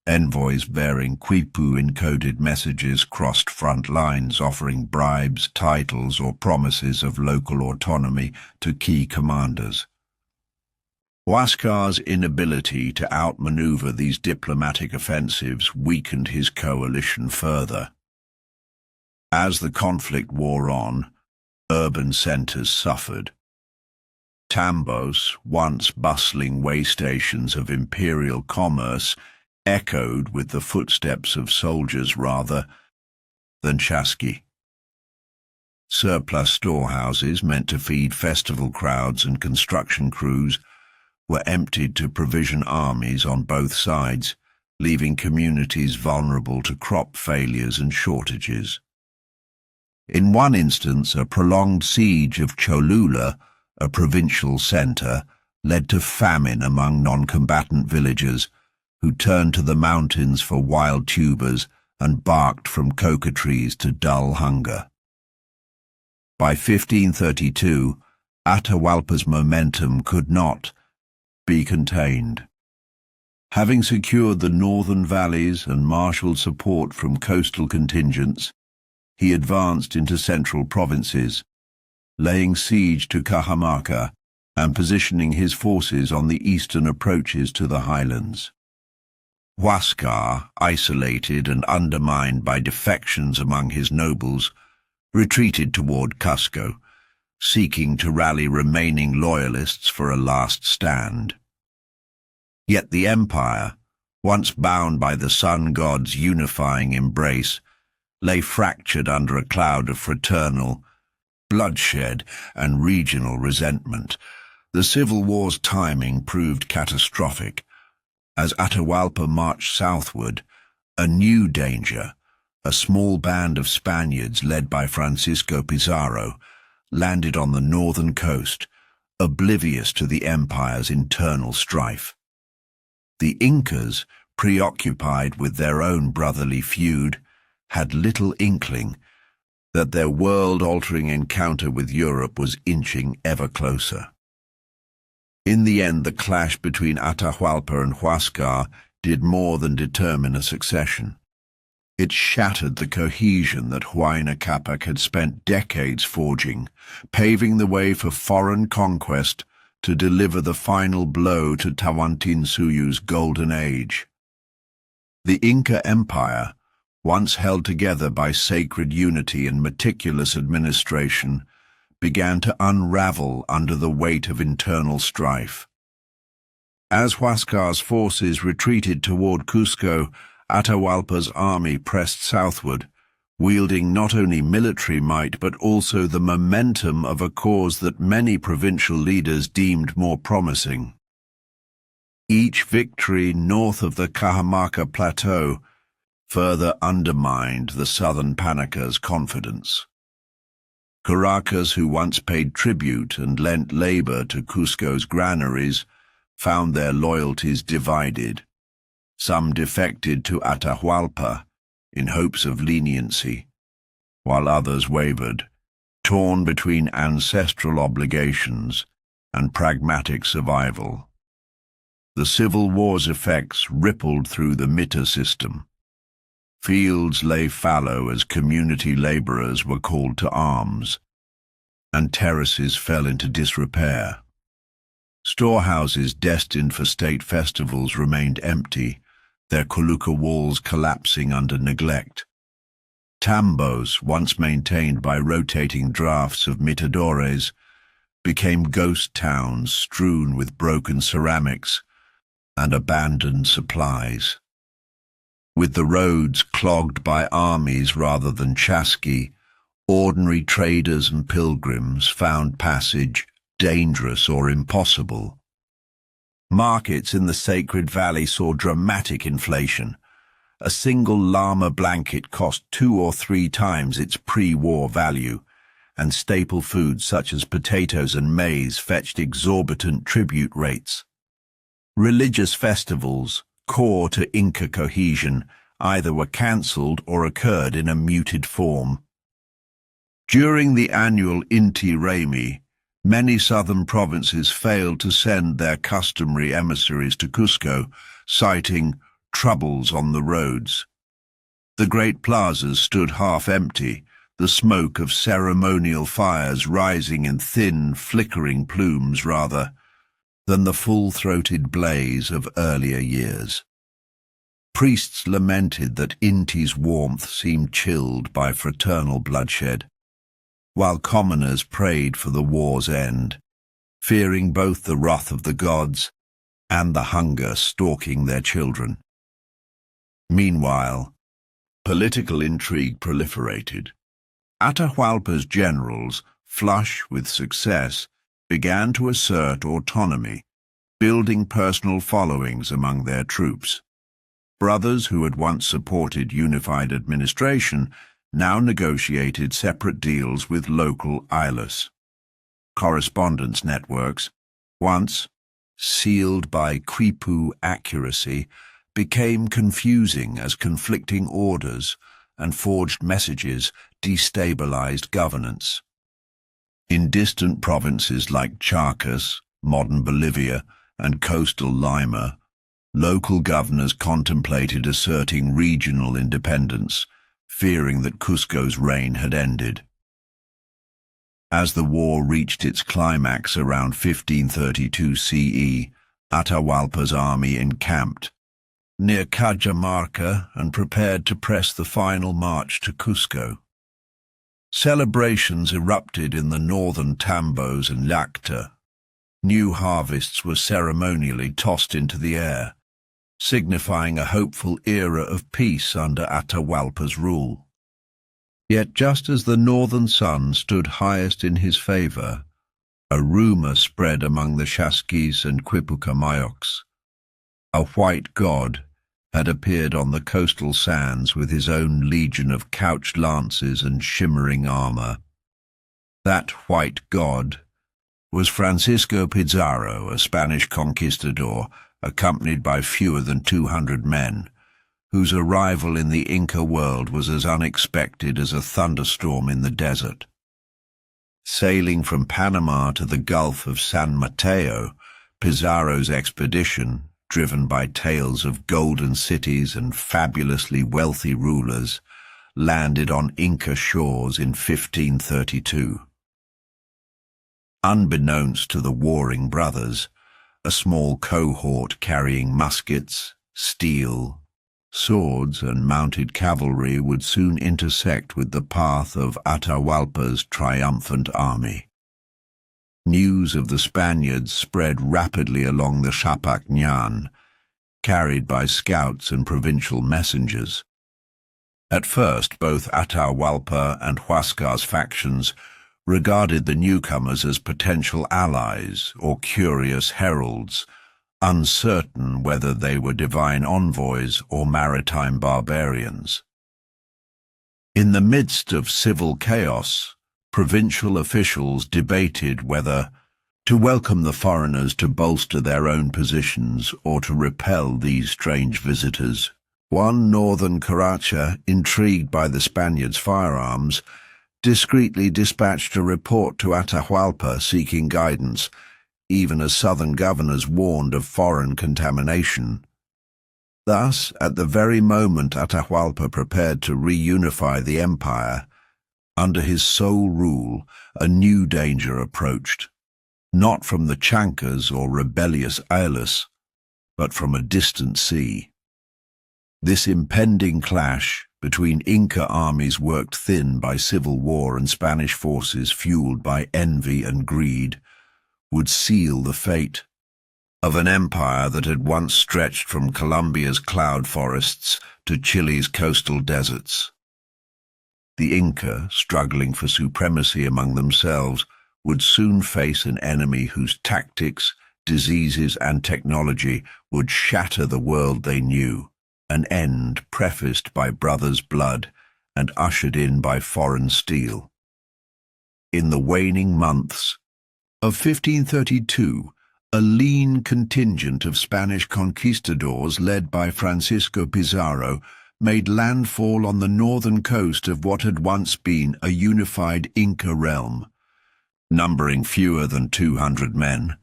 Speaker 1: Envoys bearing Quipu-encoded messages crossed front lines, offering bribes, titles, or promises of local autonomy to key commanders. Huascar's inability to outmaneuver these diplomatic offensives weakened his coalition further. As the conflict wore on, urban centers suffered. Tambos, once bustling way stations of imperial commerce, echoed with the footsteps of soldiers rather than chasqui. Surplus storehouses meant to feed festival crowds and construction crews were emptied to provision armies on both sides, leaving communities vulnerable to crop failures and shortages. In one instance, a prolonged siege of Cholula, a provincial centre, led to famine among non-combatant villagers, who turned to the mountains for wild tubers and barked from coca trees to dull hunger. By 1532, Atahualpa's momentum could not be contained. Having secured the northern valleys and marshaled support from coastal contingents, he advanced into central provinces, laying siege to Cajamarca and positioning his forces on the eastern approaches to the highlands. Huascar, isolated and undermined by defections among his nobles, retreated toward Cusco, seeking to rally remaining loyalists for a last stand. Yet the empire, once bound by the sun god's unifying embrace, lay fractured under a cloud of fraternal bloodshed and regional resentment. The civil war's timing proved catastrophic. As Atahualpa marched southward, a new danger, a small band of Spaniards led by Francisco Pizarro, landed on the northern coast, oblivious to the empire's internal strife. The Incas, preoccupied with their own brotherly feud, had little inkling that their world-altering encounter with Europe was inching ever closer. In the end, the clash between Atahualpa and Huascar did more than determine a succession. It shattered the cohesion that Huayna Capac had spent decades forging, paving the way for foreign conquest to deliver the final blow to Tawantinsuyu's golden age. The Inca Empire, once held together by sacred unity and meticulous administration, began to unravel under the weight of internal strife. As Huascar's forces retreated toward Cusco, Atahualpa's army pressed southward, wielding not only military might but also the momentum of a cause that many provincial leaders deemed more promising. Each victory north of the Cajamarca Plateau further undermined the southern Panaca's confidence. Caracas, who once paid tribute and lent labor to Cusco's granaries, found their loyalties divided. Some defected to Atahualpa in hopes of leniency, while others wavered, torn between ancestral obligations and pragmatic survival. The Civil War's effects rippled through the mitter system. Fields lay fallow as community laborers were called to arms, and terraces fell into disrepair. Storehouses destined for state festivals remained empty, their coluca walls collapsing under neglect. Tambos, once maintained by rotating drafts of mitadores, became ghost towns strewn with broken ceramics and abandoned supplies. With the roads clogged by armies rather than chasqui, ordinary traders and pilgrims found passage dangerous or impossible. Markets in the Sacred Valley saw dramatic inflation. A single llama blanket cost 2 or 3 times its pre-war value, and staple foods such as potatoes and maize fetched exorbitant tribute rates. Religious festivals, core to Inca cohesion, either were cancelled or occurred in a muted form. During the annual Inti Raymi, many southern provinces failed to send their customary emissaries to Cusco, citing troubles on the roads. The great plazas stood half empty, the smoke of ceremonial fires rising in thin, flickering plumes rather than the full-throated blaze of earlier years. Priests lamented that Inti's warmth seemed chilled by fraternal bloodshed, while commoners prayed for the war's end, fearing both the wrath of the gods and the hunger stalking their children. Meanwhile, political intrigue proliferated. Atahualpa's generals, flush with success, began to assert autonomy, building personal followings among their troops. Brothers who had once supported unified administration now negotiated separate deals with local Ayllus. Correspondence networks, once sealed by Quipu accuracy, became confusing as conflicting orders and forged messages destabilized governance. In distant provinces like Charcas, modern Bolivia, and coastal Lima, local governors contemplated asserting regional independence, fearing that Cusco's reign had ended. As the war reached its climax around 1532 CE, Atahualpa's army encamped near Cajamarca and prepared to press the final march to Cusco. Celebrations erupted in the northern Tambos and Llacta. New harvests were ceremonially tossed into the air, signifying a hopeful era of peace under Atahualpa's rule. Yet just as the northern sun stood highest in his favor, a rumor spread among the Chasquis and Quipucamayos. A white god had appeared on the coastal sands with his own legion of couched lances and shimmering armor. That white god was Francisco Pizarro, a Spanish conquistador, accompanied by fewer than 200 men, whose arrival in the Inca world was as unexpected as a thunderstorm in the desert. Sailing from Panama to the Gulf of San Mateo, Pizarro's expedition, driven by tales of golden cities and fabulously wealthy rulers, landed on Inca shores in 1532. Unbeknownst to the warring brothers, a small cohort carrying muskets, steel, swords, and mounted cavalry would soon intersect with the path of Atahualpa's triumphant army. News of the Spaniards spread rapidly along the Capac, carried by scouts and provincial messengers. At first, both Atahualpa and Huascar's factions regarded the newcomers as potential allies or curious heralds, uncertain whether they were divine envoys or maritime barbarians. In the midst of civil chaos, provincial officials debated whether to welcome the foreigners to bolster their own positions or to repel these strange visitors. One northern Caracha, intrigued by the Spaniards' firearms, discreetly dispatched a report to Atahualpa seeking guidance, even as southern governors warned of foreign contamination. Thus, at the very moment Atahualpa prepared to reunify the empire, under his sole rule, a new danger approached, not from the Chancas or rebellious Ayllus, but from a distant sea. This impending clash between Inca armies worked thin by civil war and Spanish forces fueled by envy and greed would seal the fate of an empire that had once stretched from Colombia's cloud forests to Chile's coastal deserts. The Inca, struggling for supremacy among themselves, would soon face an enemy whose tactics, diseases, and technology would shatter the world they knew, an end prefaced by brothers' blood and ushered in by foreign steel. In the waning months of 1532, a lean contingent of Spanish conquistadors led by Francisco Pizarro made landfall on the northern coast of what had once been a unified Inca realm. Numbering fewer than 200 men,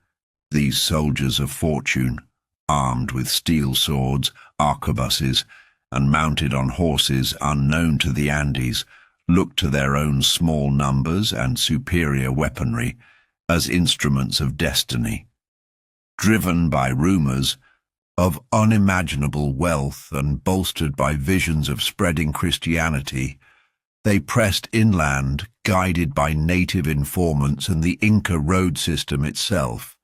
Speaker 1: these soldiers of fortune, armed with steel swords, arquebuses, and mounted on horses unknown to the Andes, looked to their own small numbers and superior weaponry as instruments of destiny. Driven by rumors of unimaginable wealth and bolstered by visions of spreading Christianity, they pressed inland, guided by native informants and the Inca road system itself.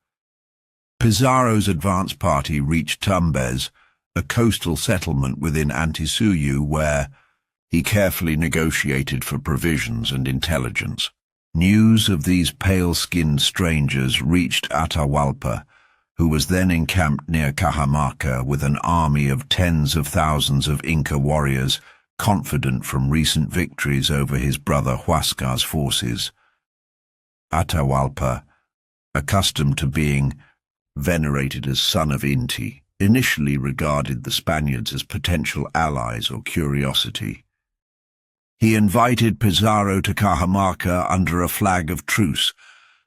Speaker 1: Pizarro's advance party reached Tumbes, a coastal settlement within Antisuyu, where he carefully negotiated for provisions and intelligence. News of these pale-skinned strangers reached Atahualpa, who was then encamped near Cajamarca with an army of tens of thousands of Inca warriors, confident from recent victories over his brother Huascar's forces. Atahualpa, accustomed to being venerated as son of Inti, initially regarded the Spaniards as potential allies or curiosity. He invited Pizarro to Cajamarca under a flag of truce,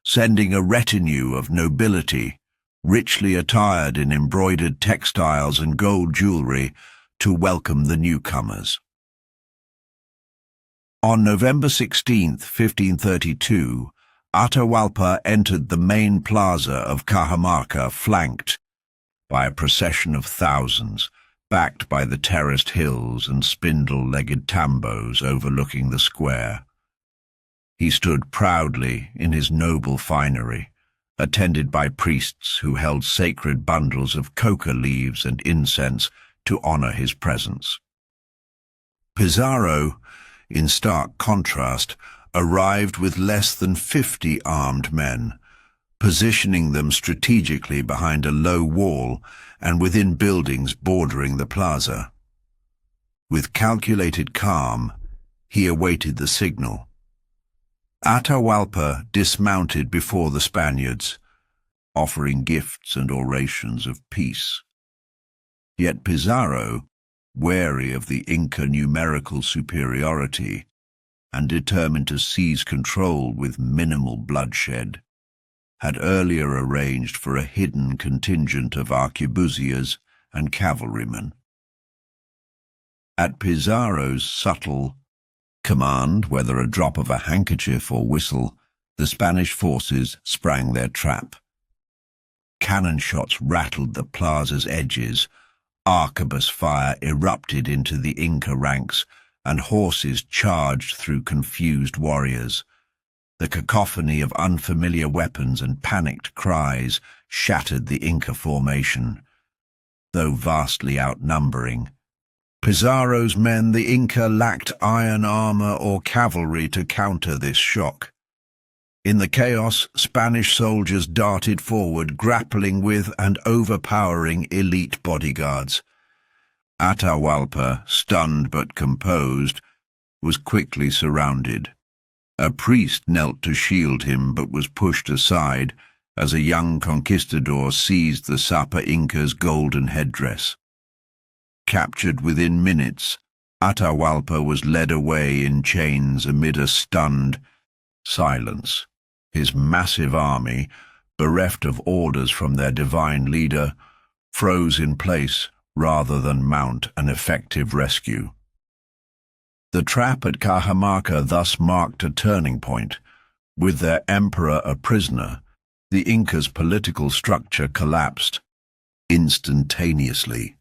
Speaker 1: sending a retinue of nobility, richly attired in embroidered textiles and gold jewelry, to welcome the newcomers. On November 16, 1532, Atahualpa entered the main plaza of Cajamarca, flanked by a procession of thousands, backed by the terraced hills and spindle-legged tambos overlooking the square. He stood proudly in his noble finery, attended by priests who held sacred bundles of coca leaves and incense to honor his presence. Pizarro, in stark contrast, arrived with less than 50 armed men, positioning them strategically behind a low wall and within buildings bordering the plaza. With calculated calm, he awaited the signal. Atahualpa dismounted before the Spaniards, offering gifts and orations of peace. Yet Pizarro, wary of the Inca numerical superiority and determined to seize control with minimal bloodshed, had earlier arranged for a hidden contingent of arquebusiers and cavalrymen. At Pizarro's subtle command, whether a drop of a handkerchief or whistle, the Spanish forces sprang their trap. Cannon shots rattled the plaza's edges, arquebus fire erupted into the Inca ranks, and horses charged through confused warriors. The cacophony of unfamiliar weapons and panicked cries shattered the Inca formation. Though vastly outnumbering, Pizarro's men, the Inca, lacked iron armor or cavalry to counter this shock. In the chaos, Spanish soldiers darted forward, grappling with and overpowering elite bodyguards. Atahualpa, stunned but composed, was quickly surrounded. A priest knelt to shield him but was pushed aside as a young conquistador seized the Sapa Inca's golden headdress. Captured within minutes, Atahualpa was led away in chains amid a stunned silence. His massive army, bereft of orders from their divine leader, froze in place rather than mount an effective rescue. The trap at Cajamarca thus marked a turning point. With their emperor a prisoner, the Inca's political structure collapsed instantaneously.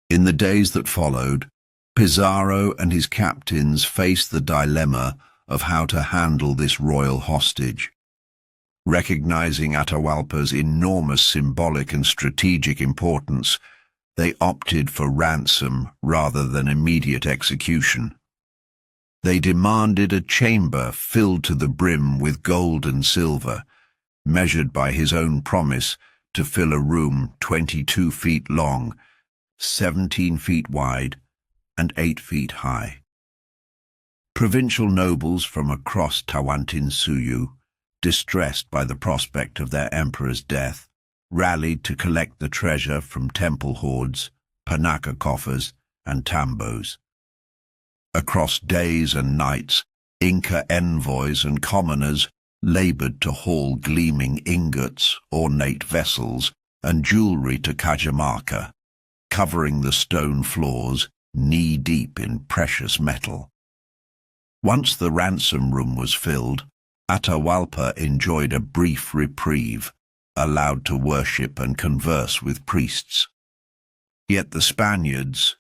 Speaker 1: In the days that followed, Pizarro and his captains faced the dilemma of how to handle this royal hostage. Recognizing Atahualpa's enormous symbolic and strategic importance, they opted for ransom rather than immediate execution. They demanded a chamber filled to the brim with gold and silver, measured by his own promise to fill a room 22 feet long, 17 feet wide, and 8 feet high. Provincial nobles from across Tawantinsuyu, distressed by the prospect of their emperor's death, rallied to collect the treasure from temple hoards, panaka coffers, and tambos. Across days and nights, Inca envoys and commoners labored to haul gleaming ingots, ornate vessels, and jewelry to Cajamarca, covering the stone floors knee-deep in precious metal. Once the ransom room was filled, Atahualpa enjoyed a brief reprieve, allowed to worship and converse with priests. Yet the Spaniards,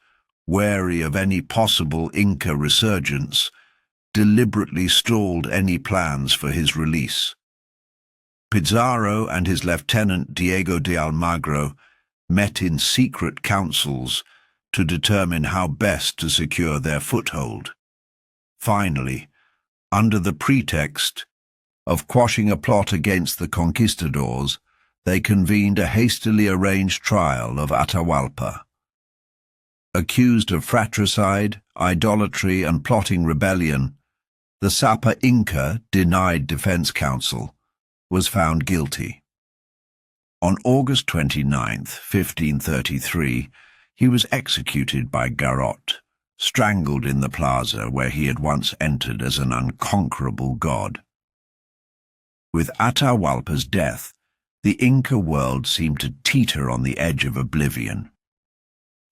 Speaker 1: wary of any possible Inca resurgence, deliberately stalled any plans for his release. Pizarro and his lieutenant Diego de Almagro met in secret councils to determine how best to secure their foothold. Finally, under the pretext of quashing a plot against the conquistadors, they convened a hastily arranged trial of Atahualpa. Accused of fratricide, idolatry, and plotting rebellion, the Sapa Inca, denied defense counsel, was found guilty. On August 29, 1533, he was executed by garrote, strangled in the plaza where he had once entered as an unconquerable god. With Atahualpa's death, the Inca world seemed to teeter on the edge of oblivion.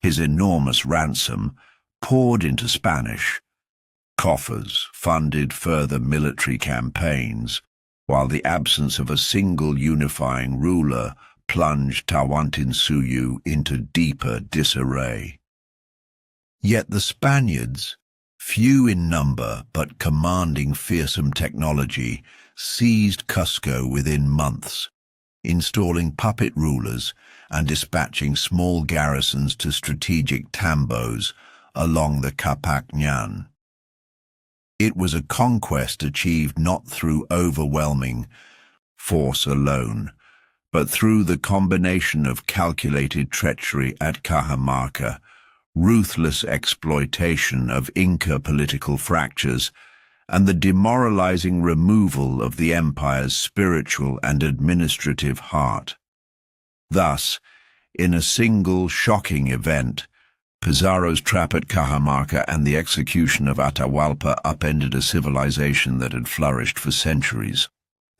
Speaker 1: His enormous ransom poured into Spanish coffers, funded further military campaigns, while the absence of a single unifying ruler plunged Tawantinsuyu into deeper disarray. Yet the Spaniards, few in number but commanding fearsome technology, seized Cusco within months, installing puppet rulers and dispatching small garrisons to strategic tambos along the Capac. It was a conquest achieved not through overwhelming force alone, but through the combination of calculated treachery at Cajamarca, ruthless exploitation of Inca political fractures, and the demoralizing removal of the empire's spiritual and administrative heart. Thus, in a single shocking event, Pizarro's trap at Cajamarca and the execution of Atahualpa upended a civilization that had flourished for centuries.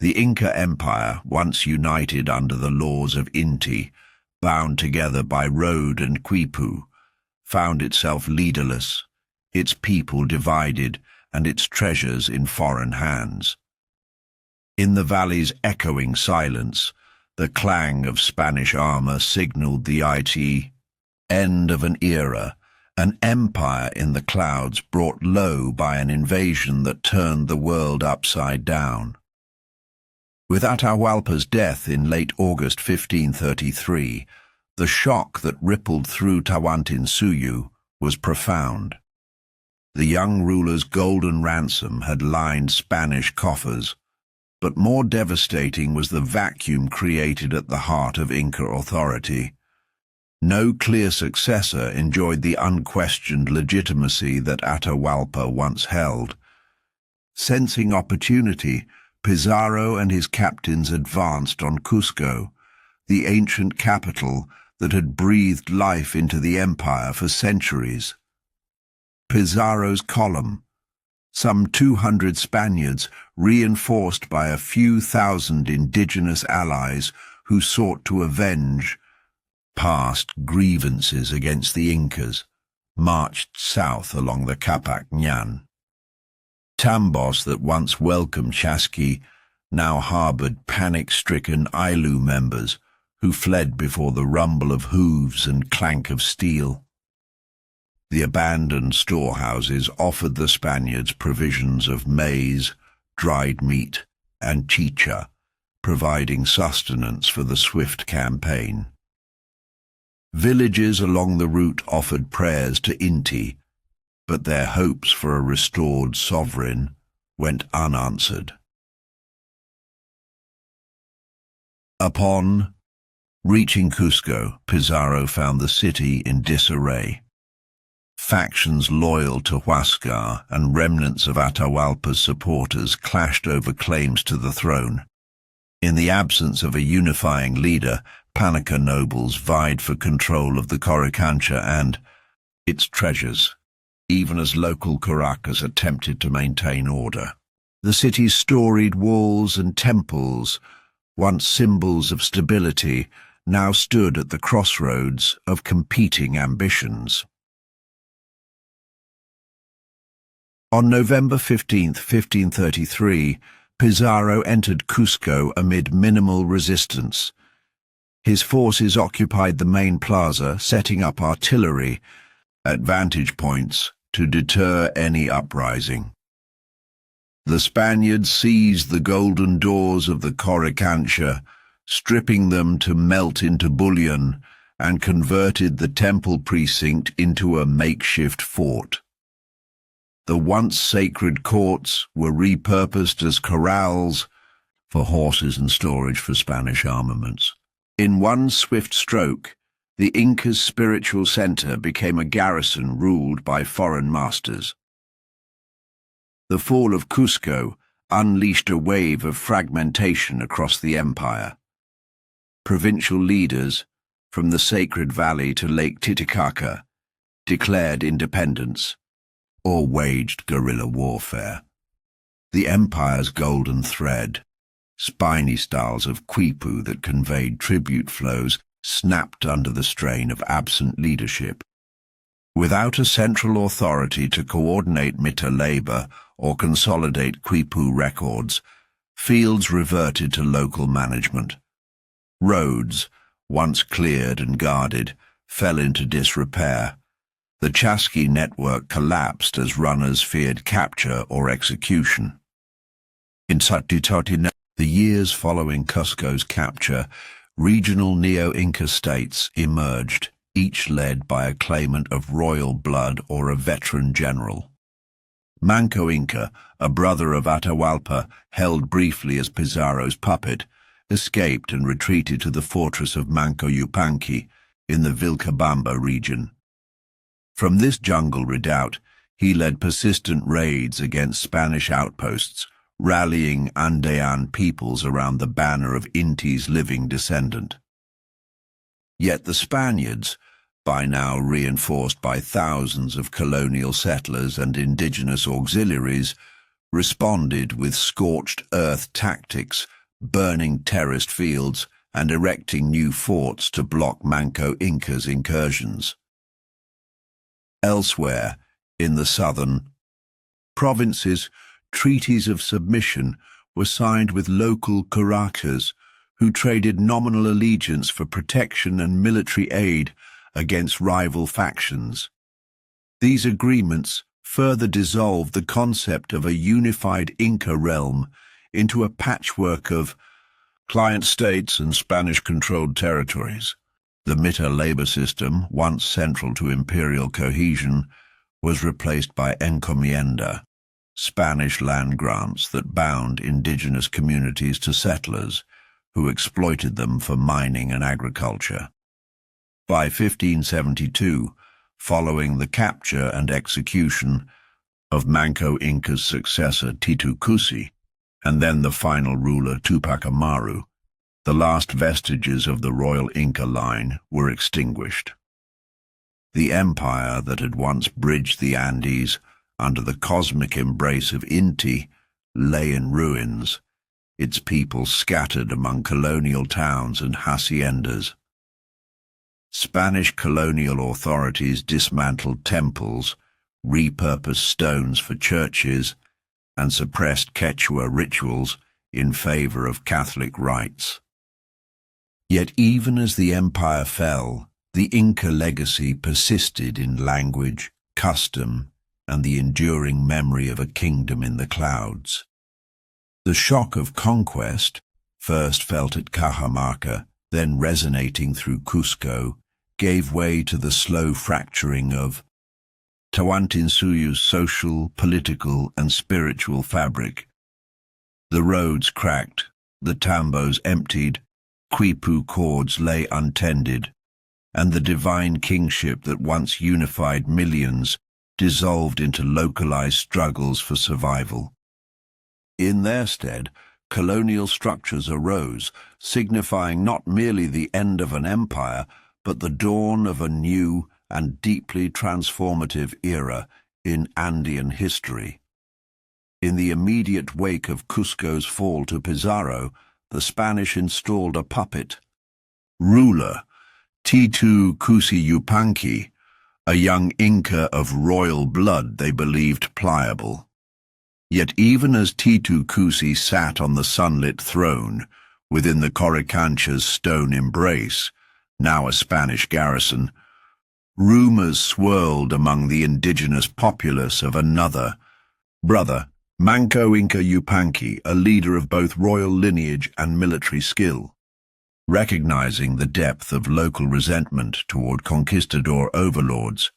Speaker 1: The Inca Empire, once united under the laws of Inti, bound together by road and Quipu, found itself leaderless, its people divided, and its treasures in foreign hands. In the valley's echoing silence, the clang of Spanish armor signaled the end of an era, an empire in the clouds brought low by an invasion that turned the world upside down. With Atahualpa's death in late August 1533, the shock that rippled through Tawantinsuyu was profound. The young ruler's golden ransom had lined Spanish coffers, but more devastating was the vacuum created at the heart of Inca authority. No clear successor enjoyed the unquestioned legitimacy that Atahualpa once held. Sensing opportunity, Pizarro and his captains advanced on Cusco, the ancient capital that had breathed life into the empire for centuries. Pizarro's column, some 200 Spaniards reinforced by a few thousand indigenous allies who sought to avenge past grievances against the Incas, marched south along the Capac. Tambos that once welcomed Chasqui now harbored panic-stricken Ayllu members who fled before the rumble of hooves and clank of steel. The abandoned storehouses offered the Spaniards provisions of maize, dried meat, and chicha, providing sustenance for the swift campaign. Villages along the route offered prayers to Inti, but their hopes for a restored sovereign went unanswered. Upon reaching Cusco, Pizarro found the city in disarray. Factions loyal to Huascar and remnants of Atahualpa's supporters clashed over claims to the throne. In the absence of a unifying leader, Panica nobles vied for control of the Coricancha and its treasures, even as local Caracas attempted to maintain order. The city's storied walls and temples, once symbols of stability, now stood at the crossroads of competing ambitions. On November 15, 1533, Pizarro entered Cusco amid minimal resistance. His forces occupied the main plaza, setting up artillery at vantage points to deter any uprising. The Spaniards seized the golden doors of the Coricancha, stripping them to melt into bullion, and converted the temple precinct into a makeshift fort. The once sacred courts were repurposed as corrals for horses and storage for Spanish armaments. In one swift stroke, the Inca's spiritual center became a garrison ruled by foreign masters. The fall of Cusco unleashed a wave of fragmentation across the empire. Provincial leaders, from the Sacred Valley to Lake Titicaca, declared independence or waged guerrilla warfare. The empire's golden thread, spiny styles of Quipu that conveyed tribute flows, snapped under the strain of absent leadership. Without a central authority to coordinate Mita labor or consolidate Quipu records, fields reverted to local management. Roads, once cleared and guarded, fell into disrepair. The Chasqui network collapsed as runners feared capture or execution. In the years following Cusco's capture, regional Neo-Inca states emerged, each led by a claimant of royal blood or a veteran general. Manco Inca, a brother of Atahualpa, held briefly as Pizarro's puppet, escaped and retreated to the fortress of Manco Yupanqui in the Vilcabamba region. From this jungle redoubt, he led persistent raids against Spanish outposts, rallying Andean peoples around the banner of Inti's living descendant. Yet the Spaniards, by now reinforced by thousands of colonial settlers and indigenous auxiliaries, responded with scorched earth tactics, burning terraced fields and erecting new forts to block Manco Inca's incursions. Elsewhere, in the southern provinces, treaties of submission were signed with local Caracas, who traded nominal allegiance for protection and military aid against rival factions. These agreements further dissolved the concept of a unified Inca realm into a patchwork of client states and Spanish-controlled territories. The Mita labor system, once central to imperial cohesion, was replaced by encomienda, Spanish land grants that bound indigenous communities to settlers, who exploited them for mining and agriculture. By 1572, following the capture and execution of Manco Inca's successor Titu Cusi, and then the final ruler Tupac Amaru, the last vestiges of the royal Inca line were extinguished. The empire that had once bridged the Andes under the cosmic embrace of Inti lay in ruins, its people scattered among colonial towns and haciendas. Spanish colonial authorities dismantled temples, repurposed stones for churches, and suppressed Quechua rituals in favor of Catholic rites. Yet even as the empire fell, the Inca legacy persisted in language, custom, and the enduring memory of a kingdom in the clouds. The shock of conquest, first felt at Cajamarca, then resonating through Cusco, gave way to the slow fracturing of Tawantinsuyu's social, political, and spiritual fabric. The roads cracked, the tambos emptied, Quipu cords lay untended, and the divine kingship that once unified millions dissolved into localized struggles for survival. In their stead, colonial structures arose, signifying not merely the end of an empire, but the dawn of a new and deeply transformative era in Andean history. In the immediate wake of Cusco's fall to Pizarro, the Spanish installed a puppet ruler, Titu Cusi Yupanqui, a young Inca of royal blood they believed pliable. Yet even as Titu Cusi sat on the sunlit throne, within the Coricancha's stone embrace, now a Spanish garrison, rumors swirled among the indigenous populace of another brother, Manco Inca Yupanqui, a leader of both royal lineage and military skill. Recognizing the depth of local resentment toward conquistador overlords,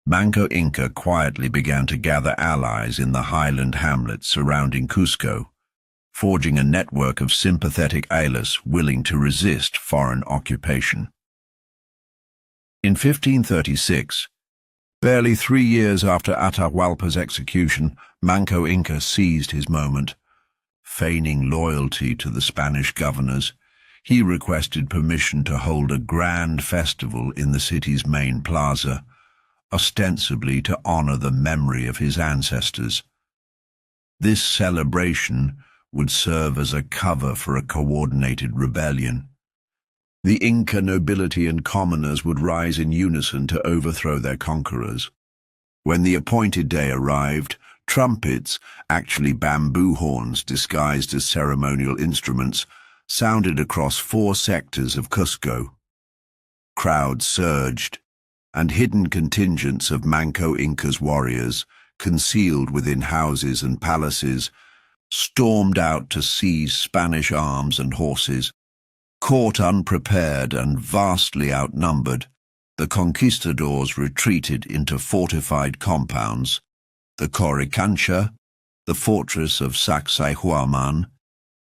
Speaker 1: Manco Inca quietly began to gather allies in the highland hamlets surrounding Cusco, forging a network of sympathetic Ayllus willing to resist foreign occupation. In 1536, barely 3 years after Atahualpa's execution, Manco Inca seized his moment. Feigning loyalty to the Spanish governors, he requested permission to hold a grand festival in the city's main plaza, ostensibly to honor the memory of his ancestors. This celebration would serve as a cover for a coordinated rebellion. The Inca nobility and commoners would rise in unison to overthrow their conquerors. When the appointed day arrived, trumpets, actually bamboo horns disguised as ceremonial instruments, sounded across 4 sectors of Cusco. Crowds surged, and hidden contingents of Manco Inca's warriors, concealed within houses and palaces, stormed out to seize Spanish arms and horses. Caught unprepared and vastly outnumbered, the conquistadors retreated into fortified compounds, the Coricancha, the fortress of Sacsayhuaman,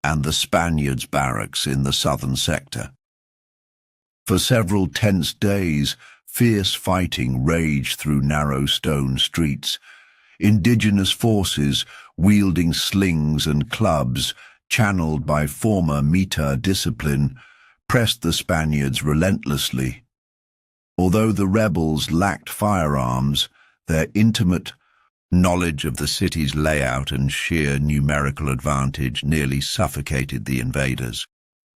Speaker 1: and the Spaniards' barracks in the southern sector. For several tense days, fierce fighting raged through narrow stone streets. Indigenous forces, wielding slings and clubs, channeled by former Mita discipline, pressed the Spaniards relentlessly. Although the rebels lacked firearms, their intimate knowledge of the city's layout and sheer numerical advantage nearly suffocated the invaders.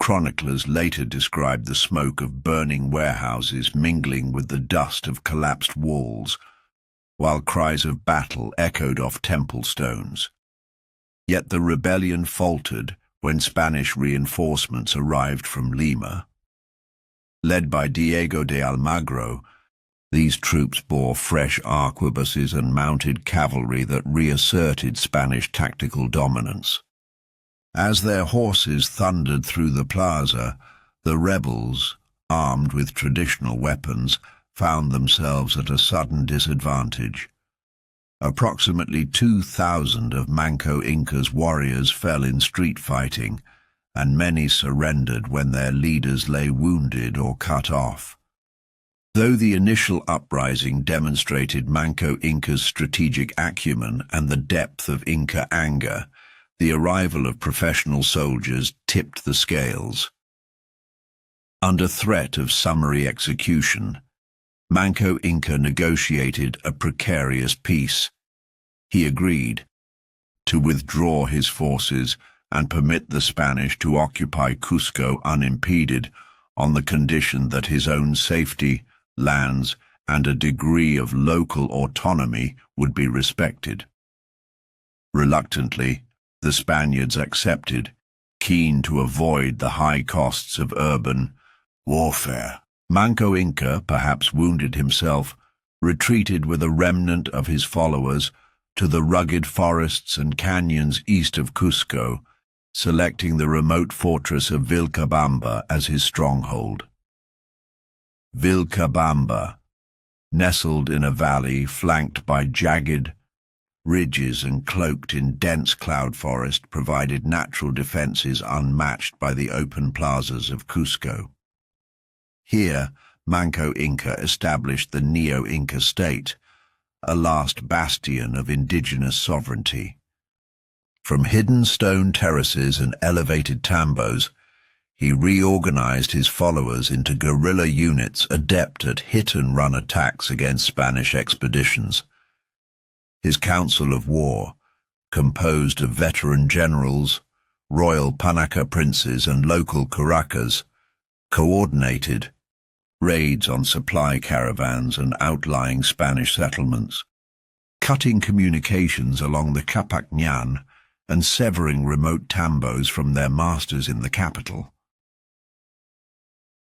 Speaker 1: Chroniclers later described the smoke of burning warehouses mingling with the dust of collapsed walls, while cries of battle echoed off temple stones. Yet the rebellion faltered when Spanish reinforcements arrived from Lima. Led by Diego de Almagro, these troops bore fresh arquebuses and mounted cavalry that reasserted Spanish tactical dominance. As their horses thundered through the plaza, the rebels, armed with traditional weapons, found themselves at a sudden disadvantage. Approximately 2,000 of Manco Inca's warriors fell in street fighting, and many surrendered when their leaders lay wounded or cut off. Though the initial uprising demonstrated Manco Inca's strategic acumen and the depth of Inca anger, the arrival of professional soldiers tipped the scales. Under threat of summary execution, Manco Inca negotiated a precarious peace. He agreed to withdraw his forces and permit the Spanish to occupy Cusco unimpeded on the condition that his own safety, lands, and a degree of local autonomy would be respected. Reluctantly, the Spaniards accepted, keen to avoid the high costs of urban warfare. Manco Inca, perhaps wounded himself, retreated with a remnant of his followers to the rugged forests and canyons east of Cusco, selecting the remote fortress of Vilcabamba as his stronghold. Vilcabamba, Nestled in a valley flanked by jagged ridges and cloaked in dense cloud forest, provided natural defenses unmatched by the open plazas of Cusco. Here, Manco Inca established the Neo-Inca state, a last bastion of indigenous sovereignty. From hidden stone terraces and elevated tambos, he reorganized his followers into guerrilla units adept at hit-and-run attacks against Spanish expeditions. His council of war, composed of veteran generals, royal Panaca princes and local curacas, coordinated raids on supply caravans and outlying Spanish settlements, cutting communications along the Capac and severing remote tambos from their masters in the capital.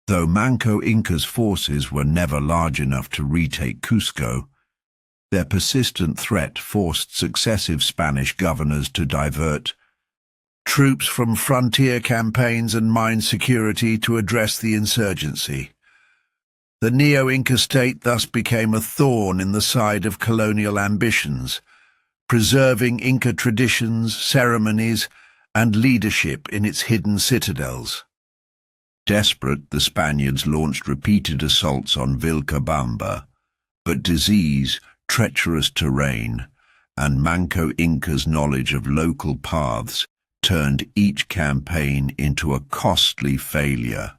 Speaker 1: Though Manco Inca's forces were never large enough to retake Cusco, their persistent threat forced successive Spanish governors to divert troops from frontier campaigns and mine security to address the insurgency. The Neo-Inca state thus became a thorn in the side of colonial ambitions, preserving Inca traditions, ceremonies, and leadership in its hidden citadels. Desperate, the Spaniards launched repeated assaults on Vilcabamba, but disease, treacherous terrain, and Manco Inca's knowledge of local paths turned each campaign into a costly failure.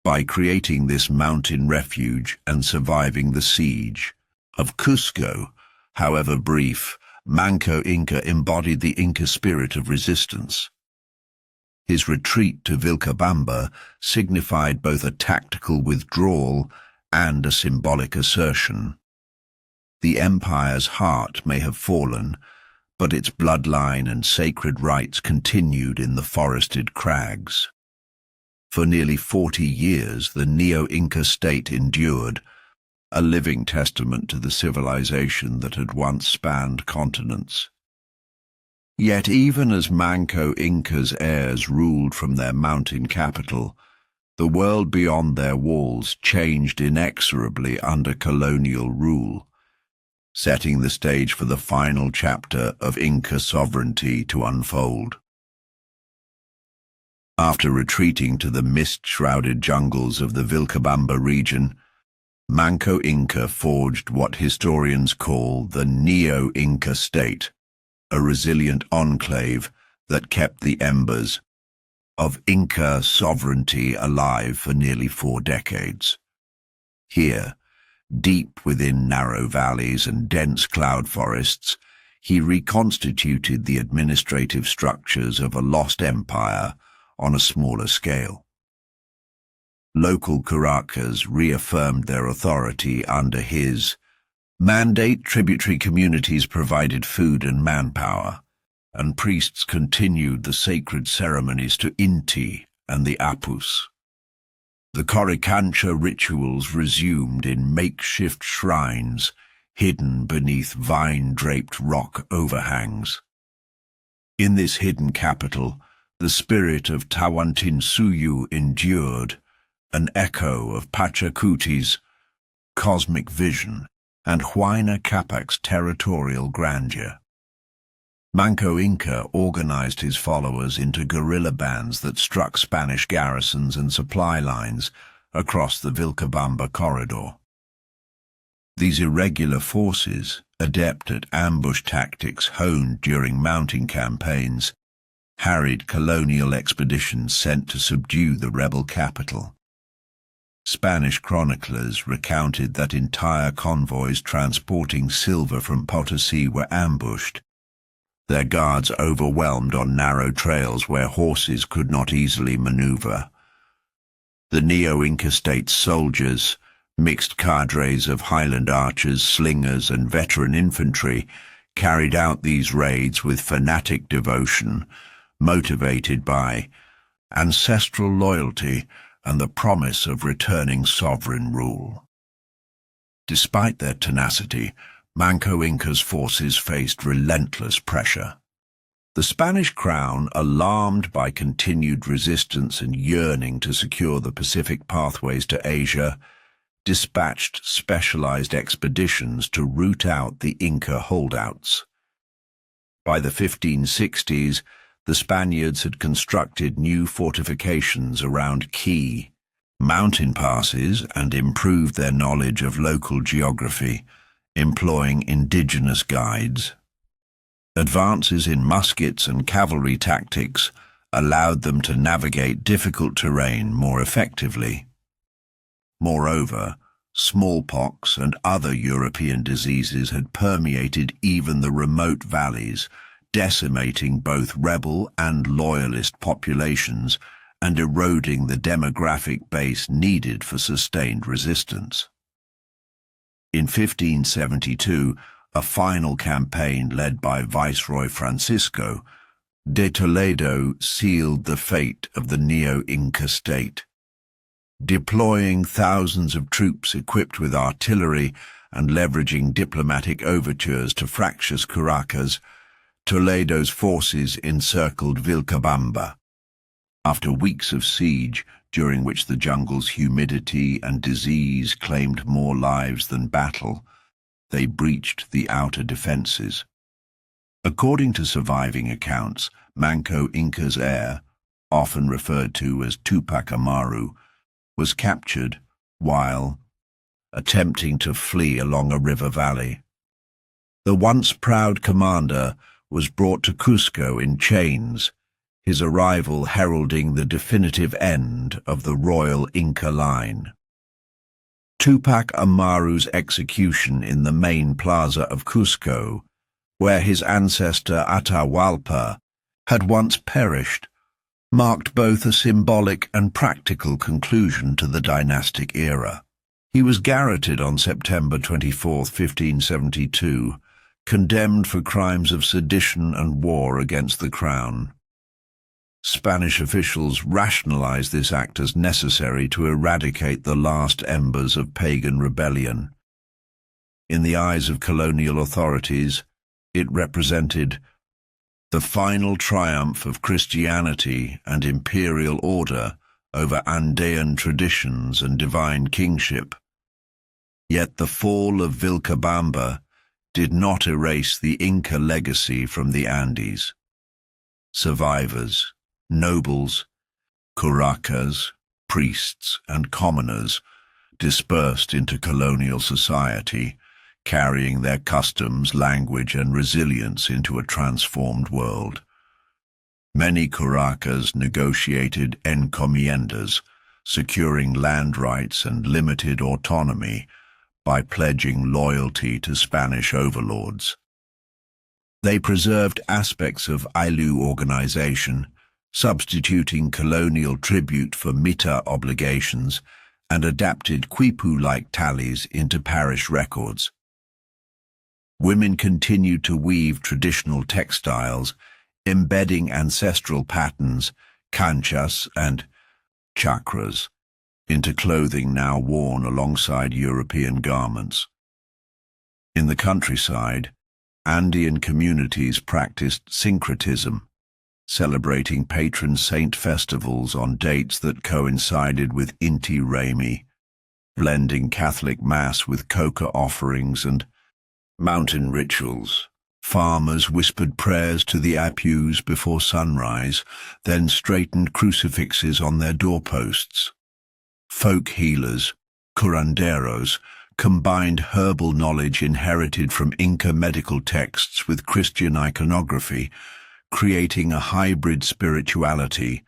Speaker 1: By creating this mountain refuge and surviving the siege of Cusco, however brief, Manco Inca embodied the Inca spirit of resistance. His retreat to Vilcabamba signified both a tactical withdrawal and a symbolic assertion. The empire's heart may have fallen, but its bloodline and sacred rites continued in the forested crags. For nearly 40 years, the Neo-Inca state endured, a living testament to the civilization that had once spanned continents. Yet even as Manco Inca's heirs ruled from their mountain capital, the world beyond their walls changed inexorably under colonial rule, setting the stage for the final chapter of Inca sovereignty to unfold. After retreating to the mist-shrouded jungles of the Vilcabamba region, Manco Inca forged what historians call the Neo-Inca state, a resilient enclave that kept the embers of Inca sovereignty alive for nearly 4 decades. Here, deep within narrow valleys and dense cloud forests, he reconstituted the administrative structures of a lost empire on a smaller scale. Local curacas reaffirmed their authority under his mandate. Tributary communities provided food and manpower, and priests continued the sacred ceremonies to Inti and the Apus. The Coricancha rituals resumed in makeshift shrines hidden beneath vine-draped rock overhangs. In this hidden capital, the spirit of Tawantinsuyu endured, an echo of Pachacuti's cosmic vision and Huayna Capac's territorial grandeur. Manco Inca organized his followers into guerrilla bands that struck Spanish garrisons and supply lines across the Vilcabamba corridor. These irregular forces, adept at ambush tactics honed during mounting campaigns, harried colonial expeditions sent to subdue the rebel capital. Spanish chroniclers recounted that entire convoys transporting silver from Potosi were ambushed, their guards overwhelmed on narrow trails where horses could not easily maneuver. The Neo-Inca state soldiers, mixed cadres of Highland archers, slingers, and veteran infantry, carried out these raids with fanatic devotion, motivated by ancestral loyalty and the promise of returning sovereign rule. Despite their tenacity, Manco Inca's forces faced relentless pressure. The Spanish crown, alarmed by continued resistance and yearning to secure the Pacific pathways to Asia, dispatched specialized expeditions to root out the Inca holdouts. By the 1560s, the Spaniards had constructed new fortifications around key mountain passes and improved their knowledge of local geography, employing indigenous guides. Advances in muskets and cavalry tactics allowed them to navigate difficult terrain more effectively. Moreover, smallpox and other European diseases had permeated even the remote valleys, decimating both rebel and loyalist populations and eroding the demographic base needed for sustained resistance. In 1572, a final campaign led by Viceroy Francisco de Toledo sealed the fate of the Neo-Inca state. Deploying thousands of troops equipped with artillery and leveraging diplomatic overtures to fractious Caracas, Toledo's forces encircled Vilcabamba. After weeks of siege, during which the jungle's humidity and disease claimed more lives than battle, they breached the outer defenses. According to surviving accounts, Manco, Inca's heir, often referred to as Tupac Amaru, was captured while attempting to flee along a river valley. The once proud commander was brought to Cusco in chains, his arrival heralding the definitive end of the royal Inca line. Tupac Amaru's execution in the main plaza of Cusco, where his ancestor Atahualpa had once perished, marked both a symbolic and practical conclusion to the dynastic era. He was garroted on September 24, 1572, condemned for crimes of sedition and war against the crown. Spanish officials rationalized this act as necessary to eradicate the last embers of pagan rebellion. In the eyes of colonial authorities, it represented the final triumph of Christianity and imperial order over Andean traditions and divine kingship. Yet the fall of Vilcabamba did not erase the Inca legacy from the Andes. Survivors, nobles, curacas, priests, and commoners dispersed into colonial society, carrying their customs, language, and resilience into a transformed world. Many curacas negotiated encomiendas, securing land rights and limited autonomy by pledging loyalty to Spanish overlords. They preserved aspects of Ayllu organization, substituting colonial tribute for mita obligations, and adapted Quipu-like tallies into parish records. Women continued to weave traditional textiles, embedding ancestral patterns, canchas and chakras, into clothing now worn alongside European garments. In the countryside, Andean communities practiced syncretism, celebrating patron saint festivals on dates that coincided with Inti Raymi, blending Catholic Mass with coca offerings and mountain rituals. Farmers whispered prayers to the Apus before sunrise, then straightened crucifixes on their doorposts. Folk healers, curanderos, combined herbal knowledge inherited from Inca medical texts with Christian iconography, creating a hybrid spirituality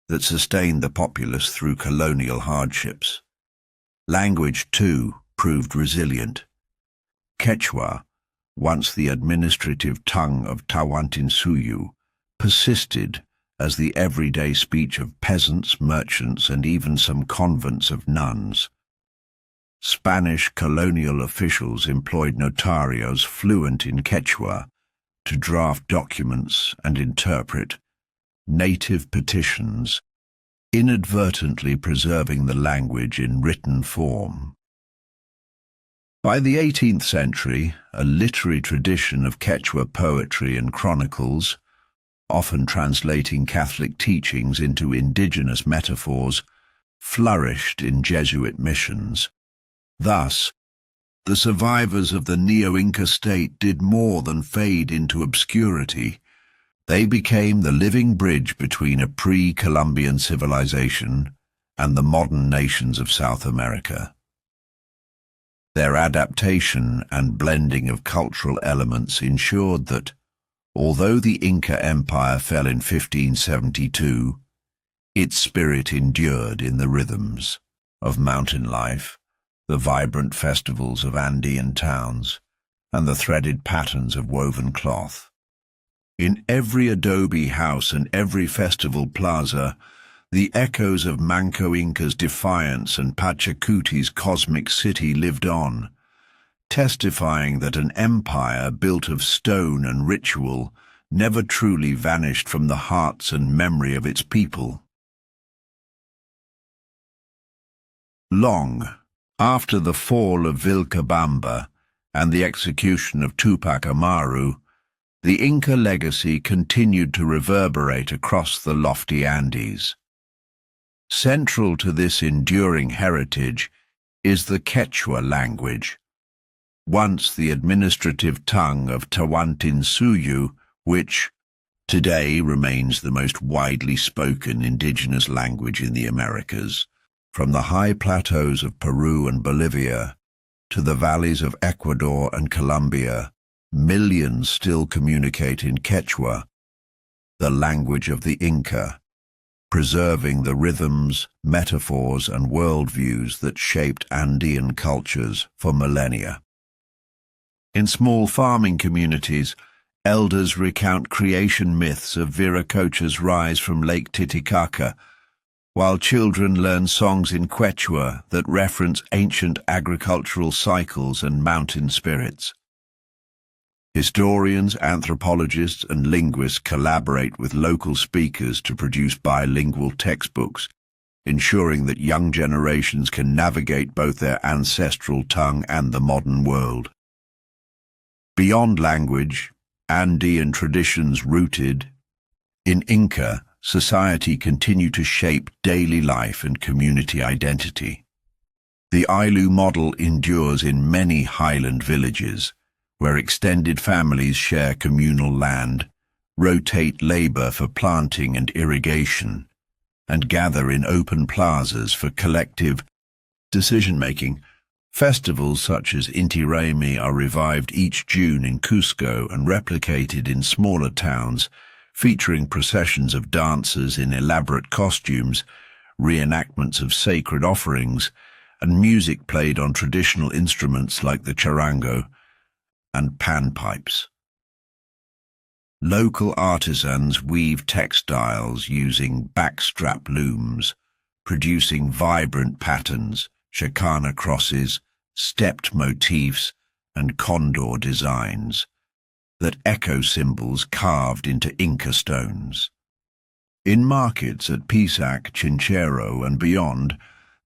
Speaker 1: that sustained the populace through colonial hardships. Language, too, proved resilient. Quechua, once the administrative tongue of Tawantinsuyu, persisted as the everyday speech of peasants, merchants, and even some convents of nuns. Spanish colonial officials employed notarios fluent in Quechua to draft documents and interpret native petitions, inadvertently preserving the language in written form. By the 18th century, a literary tradition of Quechua poetry and chronicles, often translating Catholic teachings into indigenous metaphors, flourished in Jesuit missions. Thus, the survivors of the Neo-Inca state did more than fade into obscurity. They became the living bridge between a pre-Columbian civilization and the modern nations of South America. Their adaptation and blending of cultural elements ensured that, although the Inca Empire fell in 1572, its spirit endured in the rhythms of mountain life, the vibrant festivals of Andean towns, and the threaded patterns of woven cloth. In every adobe house and every festival plaza, the echoes of Manco Inca's defiance and Pachacuti's cosmic city lived on, testifying that an empire built of stone and ritual never truly vanished from the hearts and memory of its people. Long after the fall of Vilcabamba and the execution of Tupac Amaru, the Inca legacy continued to reverberate across the lofty Andes. Central to this enduring heritage is the Quechua language, once the administrative tongue of Tawantinsuyu, which today remains the most widely spoken indigenous language in the Americas. From the high plateaus of Peru and Bolivia to the valleys of Ecuador and Colombia, millions still communicate in Quechua, the language of the Inca, preserving the rhythms, metaphors, and worldviews that shaped Andean cultures for millennia. In small farming communities, elders recount creation myths of Viracocha's rise from Lake Titicaca, while children learn songs in Quechua that reference ancient agricultural cycles and mountain spirits. Historians, anthropologists, and linguists collaborate with local speakers to produce bilingual textbooks, ensuring that young generations can navigate both their ancestral tongue and the modern world. Beyond language, Andean traditions rooted in Inca society continue to shape daily life and community identity. The Ayllu model endures in many highland villages, where extended families share communal land, rotate labor for planting and irrigation, and gather in open plazas for collective decision-making. Festivals such as Inti are revived each June in Cusco and replicated in smaller towns, featuring processions of dancers in elaborate costumes, reenactments of sacred offerings, and music played on traditional instruments like the charango and panpipes. Local artisans weave textiles using backstrap looms, producing vibrant patterns, chacana crosses, stepped motifs, and condor designs that echo symbols carved into Inca stones. In markets at Pisac, Chinchero, and beyond,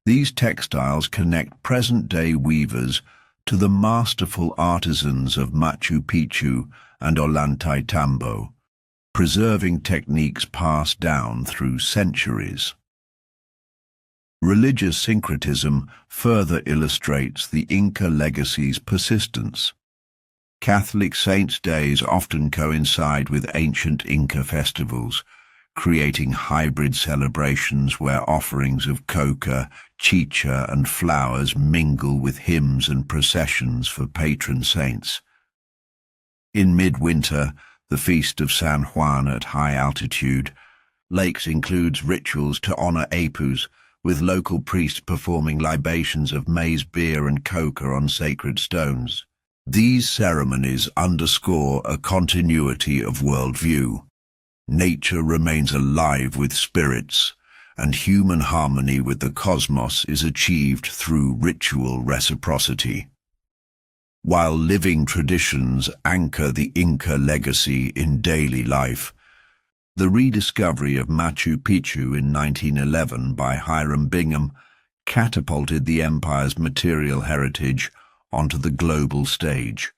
Speaker 1: these textiles connect present-day weavers to the masterful artisans of Machu Picchu and Ollantaytambo, preserving techniques passed down through centuries. Religious syncretism further illustrates the Inca legacy's persistence. Catholic saints' days often coincide with ancient Inca festivals, creating hybrid celebrations where offerings of coca, chicha, and flowers mingle with hymns and processions for patron saints. In midwinter, the feast of San Juan at high altitude, lakes includes rituals to honor Apus, with local priests performing libations of maize beer and coca on sacred stones. These ceremonies underscore a continuity of worldview. Nature remains alive with spirits, and human harmony with the cosmos is achieved through ritual reciprocity. While living traditions anchor the Inca legacy in daily life, the rediscovery of Machu Picchu in 1911 by Hiram Bingham catapulted the empire's material heritage onto the global stage.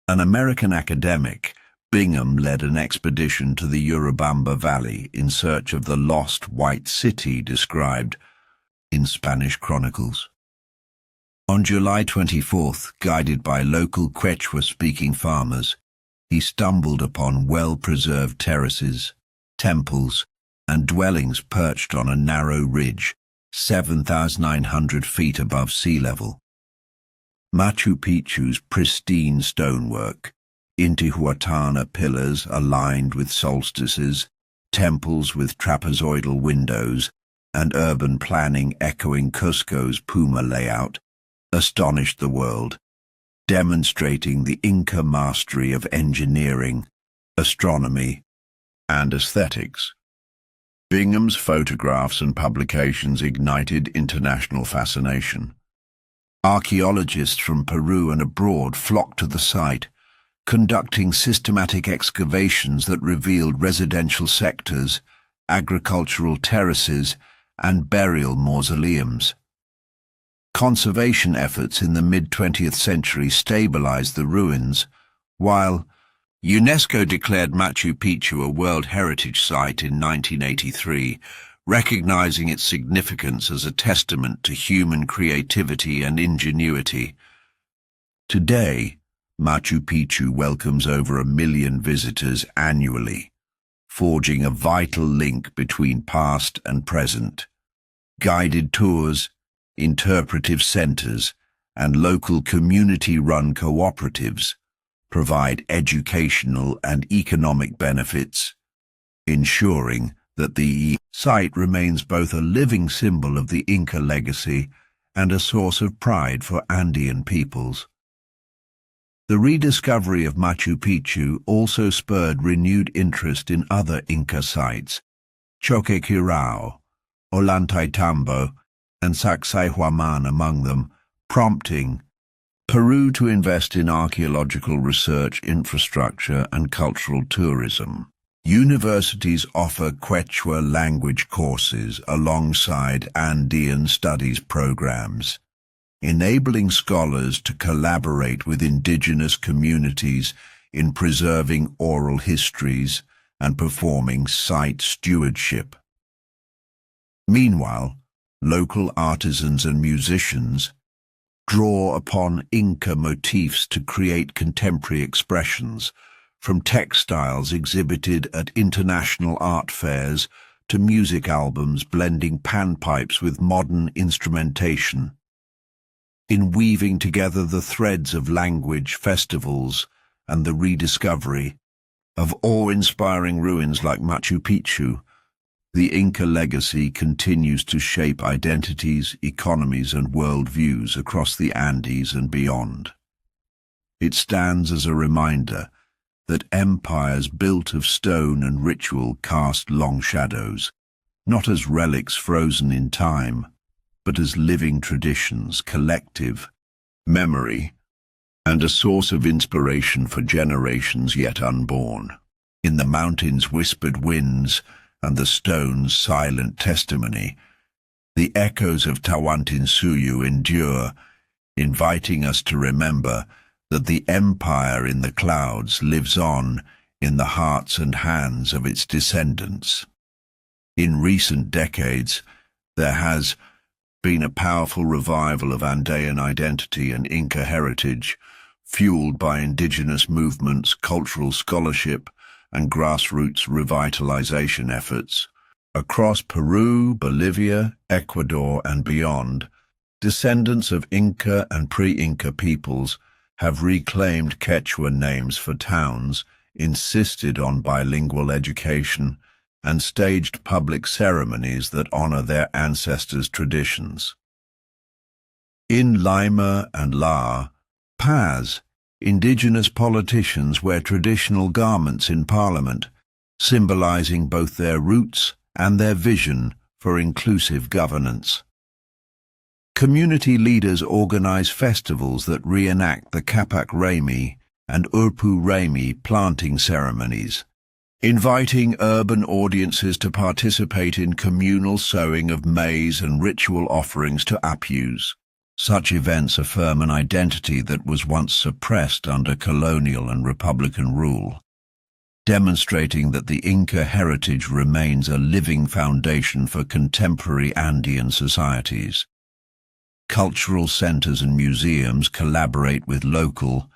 Speaker 1: An American academic, Bingham led an expedition to the Urubamba Valley in search of the lost white city described in Spanish chronicles. On July 24th, guided by local Quechua-speaking farmers, he stumbled upon well-preserved terraces, temples, and dwellings perched on a narrow ridge, 7,900 feet above sea level. Machu Picchu's pristine stonework, Intihuatana pillars aligned with solstices, temples with trapezoidal windows, and urban planning echoing Cusco's Puma layout, astonished the world, demonstrating the Inca mastery of engineering, astronomy, and aesthetics. Bingham's photographs and publications ignited international fascination. Archaeologists from Peru and abroad flocked to the site, conducting systematic excavations that revealed residential sectors, agricultural terraces, and burial mausoleums. Conservation efforts in the mid-20th century stabilized the ruins, while UNESCO declared Machu Picchu a World Heritage Site in 1983, recognizing its significance as a testament to human creativity and ingenuity. Today, Machu Picchu welcomes over 1 million visitors annually, forging a vital link between past and present. Guided tours, interpretive centers, and local community-run cooperatives provide educational and economic benefits, ensuring that the site remains both a living symbol of the Inca legacy and a source of pride for Andean peoples. The rediscovery of Machu Picchu also spurred renewed interest in other Inca sites, Choqquequirao, Ollantaytambo, and Sacsayhuaman among them, prompting Peru to invest in archaeological research, infrastructure, and cultural tourism. Universities offer Quechua language courses alongside Andean studies programs, enabling scholars to collaborate with indigenous communities in preserving oral histories and performing site stewardship. Meanwhile, local artisans and musicians draw upon Inca motifs to create contemporary expressions, from textiles exhibited at international art fairs to music albums blending panpipes with modern instrumentation. In weaving together the threads of language, festivals, and the rediscovery of awe-inspiring ruins like Machu Picchu, the Inca legacy continues to shape identities, economies, and worldviews across the Andes and beyond. It stands as a reminder that empires built of stone and ritual cast long shadows, not as relics frozen in time, but as living traditions, collective memory, and a source of inspiration for generations yet unborn. In the mountains' whispered winds and the stone's silent testimony, the echoes of Tawantinsuyu endure, inviting us to remember that the empire in the clouds lives on in the hearts and hands of its descendants. In recent decades, there has been a powerful revival of Andean identity and Inca heritage, fueled by indigenous movements, cultural scholarship, and grassroots revitalization efforts. Across Peru, Bolivia, Ecuador, and beyond, descendants of Inca and pre-Inca peoples have reclaimed Quechua names for towns, insisted on bilingual education, and staged public ceremonies that honor their ancestors' traditions. In Lima and La Paz, indigenous politicians wear traditional garments in parliament, symbolizing both their roots and their vision for inclusive governance. Community leaders organize festivals that reenact the Capac Remi and Urpu Remi planting ceremonies, inviting urban audiences to participate in communal sowing of maize and ritual offerings to Apus. Such events affirm an identity that was once suppressed under colonial and republican rule, demonstrating that the Inca heritage remains a living foundation for contemporary Andean societies. Cultural centers and museums collaborate with local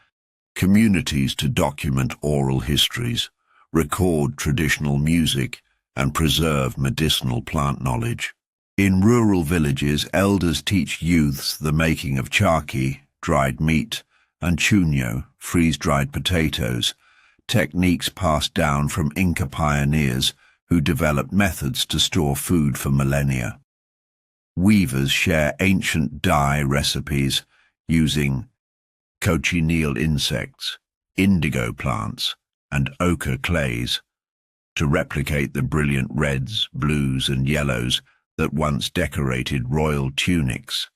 Speaker 1: communities to document oral histories, record traditional music, and preserve medicinal plant knowledge. In rural villages, elders teach youths the making of charqui, dried meat, and chuño, freeze-dried potatoes, techniques passed down from Inca pioneers who developed methods to store food for millennia. Weavers share ancient dye recipes using cochineal insects, indigo plants, and ochre clays to replicate the brilliant reds, blues, and yellows that once decorated royal tunics.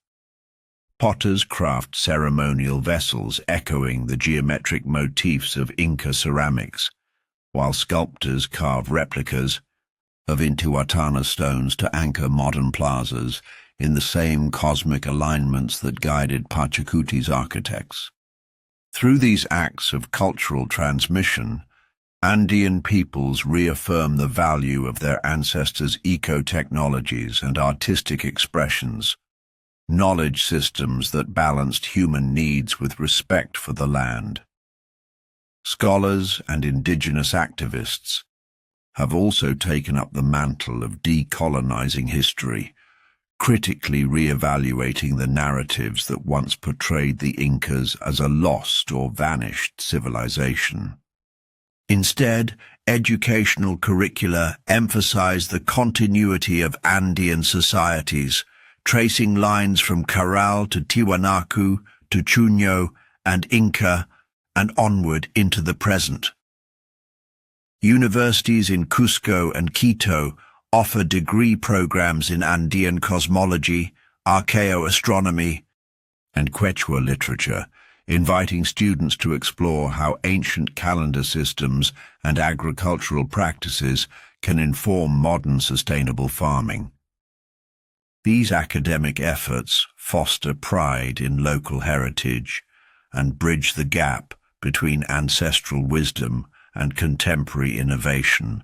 Speaker 1: Potters craft ceremonial vessels echoing the geometric motifs of Inca ceramics, while sculptors carve replicas of Intihuatana stones to anchor modern plazas in the same cosmic alignments that guided Pachacuti's architects. Through these acts of cultural transmission, Andean peoples reaffirm the value of their ancestors' eco-technologies and artistic expressions, knowledge systems that balanced human needs with respect for the land. Scholars and indigenous activists have also taken up the mantle of decolonizing history, critically re-evaluating the narratives that once portrayed the Incas as a lost or vanished civilization. Instead, educational curricula emphasize the continuity of Andean societies, tracing lines from Caral to Tiwanaku to Chuño and Inca and onward into the present. Universities in Cusco and Quito offer degree programs in Andean cosmology, archaeoastronomy, and Quechua literature, inviting students to explore how ancient calendar systems and agricultural practices can inform modern sustainable farming. These academic efforts foster pride in local heritage and bridge the gap between ancestral wisdom and contemporary innovation,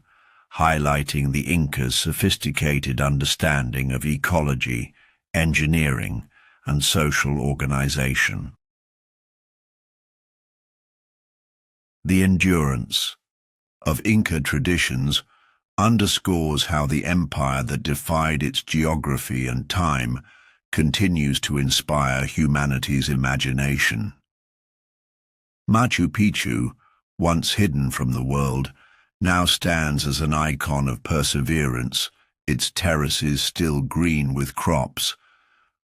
Speaker 1: highlighting the Incas' sophisticated understanding of ecology, engineering, and social organization. The endurance of Inca traditions underscores how the empire that defied its geography and time continues to inspire humanity's imagination. Machu Picchu, once hidden from the world, now stands as an icon of perseverance, its terraces still green with crops,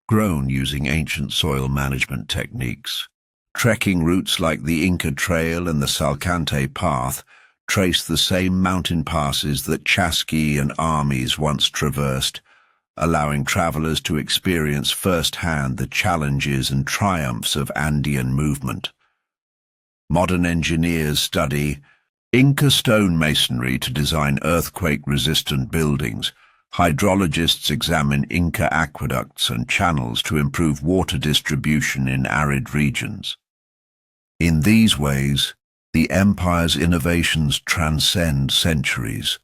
Speaker 1: grown using ancient soil management techniques. Trekking routes like the Inca Trail and the Salcante Path trace the same mountain passes that chasqui and armies once traversed, allowing travelers to experience firsthand the challenges and triumphs of Andean movement. Modern engineers study Inca stone masonry to design earthquake-resistant buildings. Hydrologists examine Inca aqueducts and channels to improve water distribution in arid regions. In these ways, the empire's innovations transcend centuries,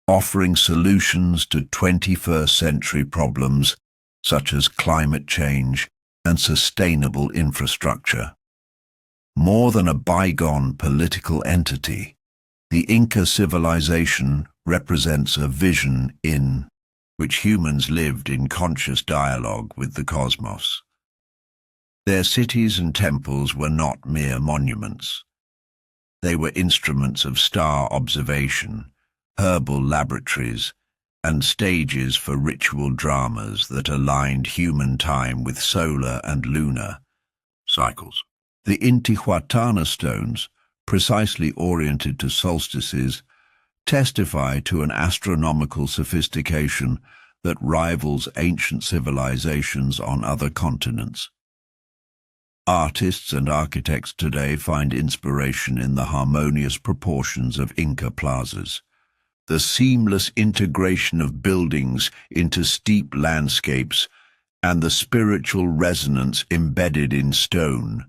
Speaker 1: offering solutions to 21st century problems such as climate change and sustainable infrastructure. More than a bygone political entity, the Inca civilization represents a vision in which humans lived in conscious dialogue with the cosmos. Their cities and temples were not mere monuments. They were instruments of star observation, herbal laboratories, and stages for ritual dramas that aligned human time with solar and lunar cycles. The Intihuatana stones, precisely oriented to solstices, testify to an astronomical sophistication that rivals ancient civilizations on other continents. Artists and architects today find inspiration in the harmonious proportions of Inca plazas, the seamless integration of buildings into steep landscapes, and the spiritual resonance embedded in stone.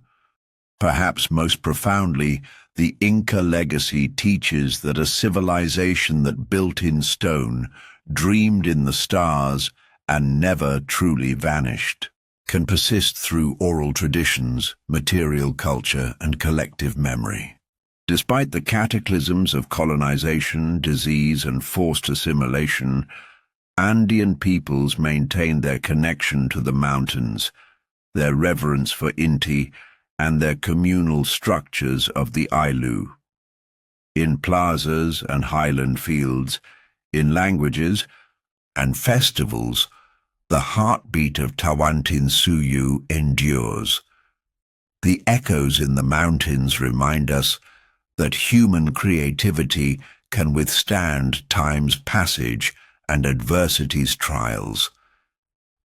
Speaker 1: Perhaps most profoundly, the Inca legacy teaches that a civilization that built in stone, dreamed in the stars, and never truly vanished. can persist through oral traditions, material culture, and collective memory. Despite the cataclysms of colonization, disease, and forced assimilation, Andean peoples maintain their connection to the mountains, their reverence for Inti, and their communal structures of the Ayllu. In plazas and highland fields, in languages and festivals, the heartbeat of Tawantinsuyu endures. The echoes in the mountains remind us that human creativity can withstand time's passage and adversity's trials,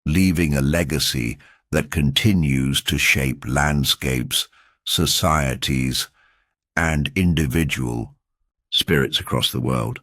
Speaker 1: leaving a legacy that continues to shape landscapes, societies, and individual spirits across the world.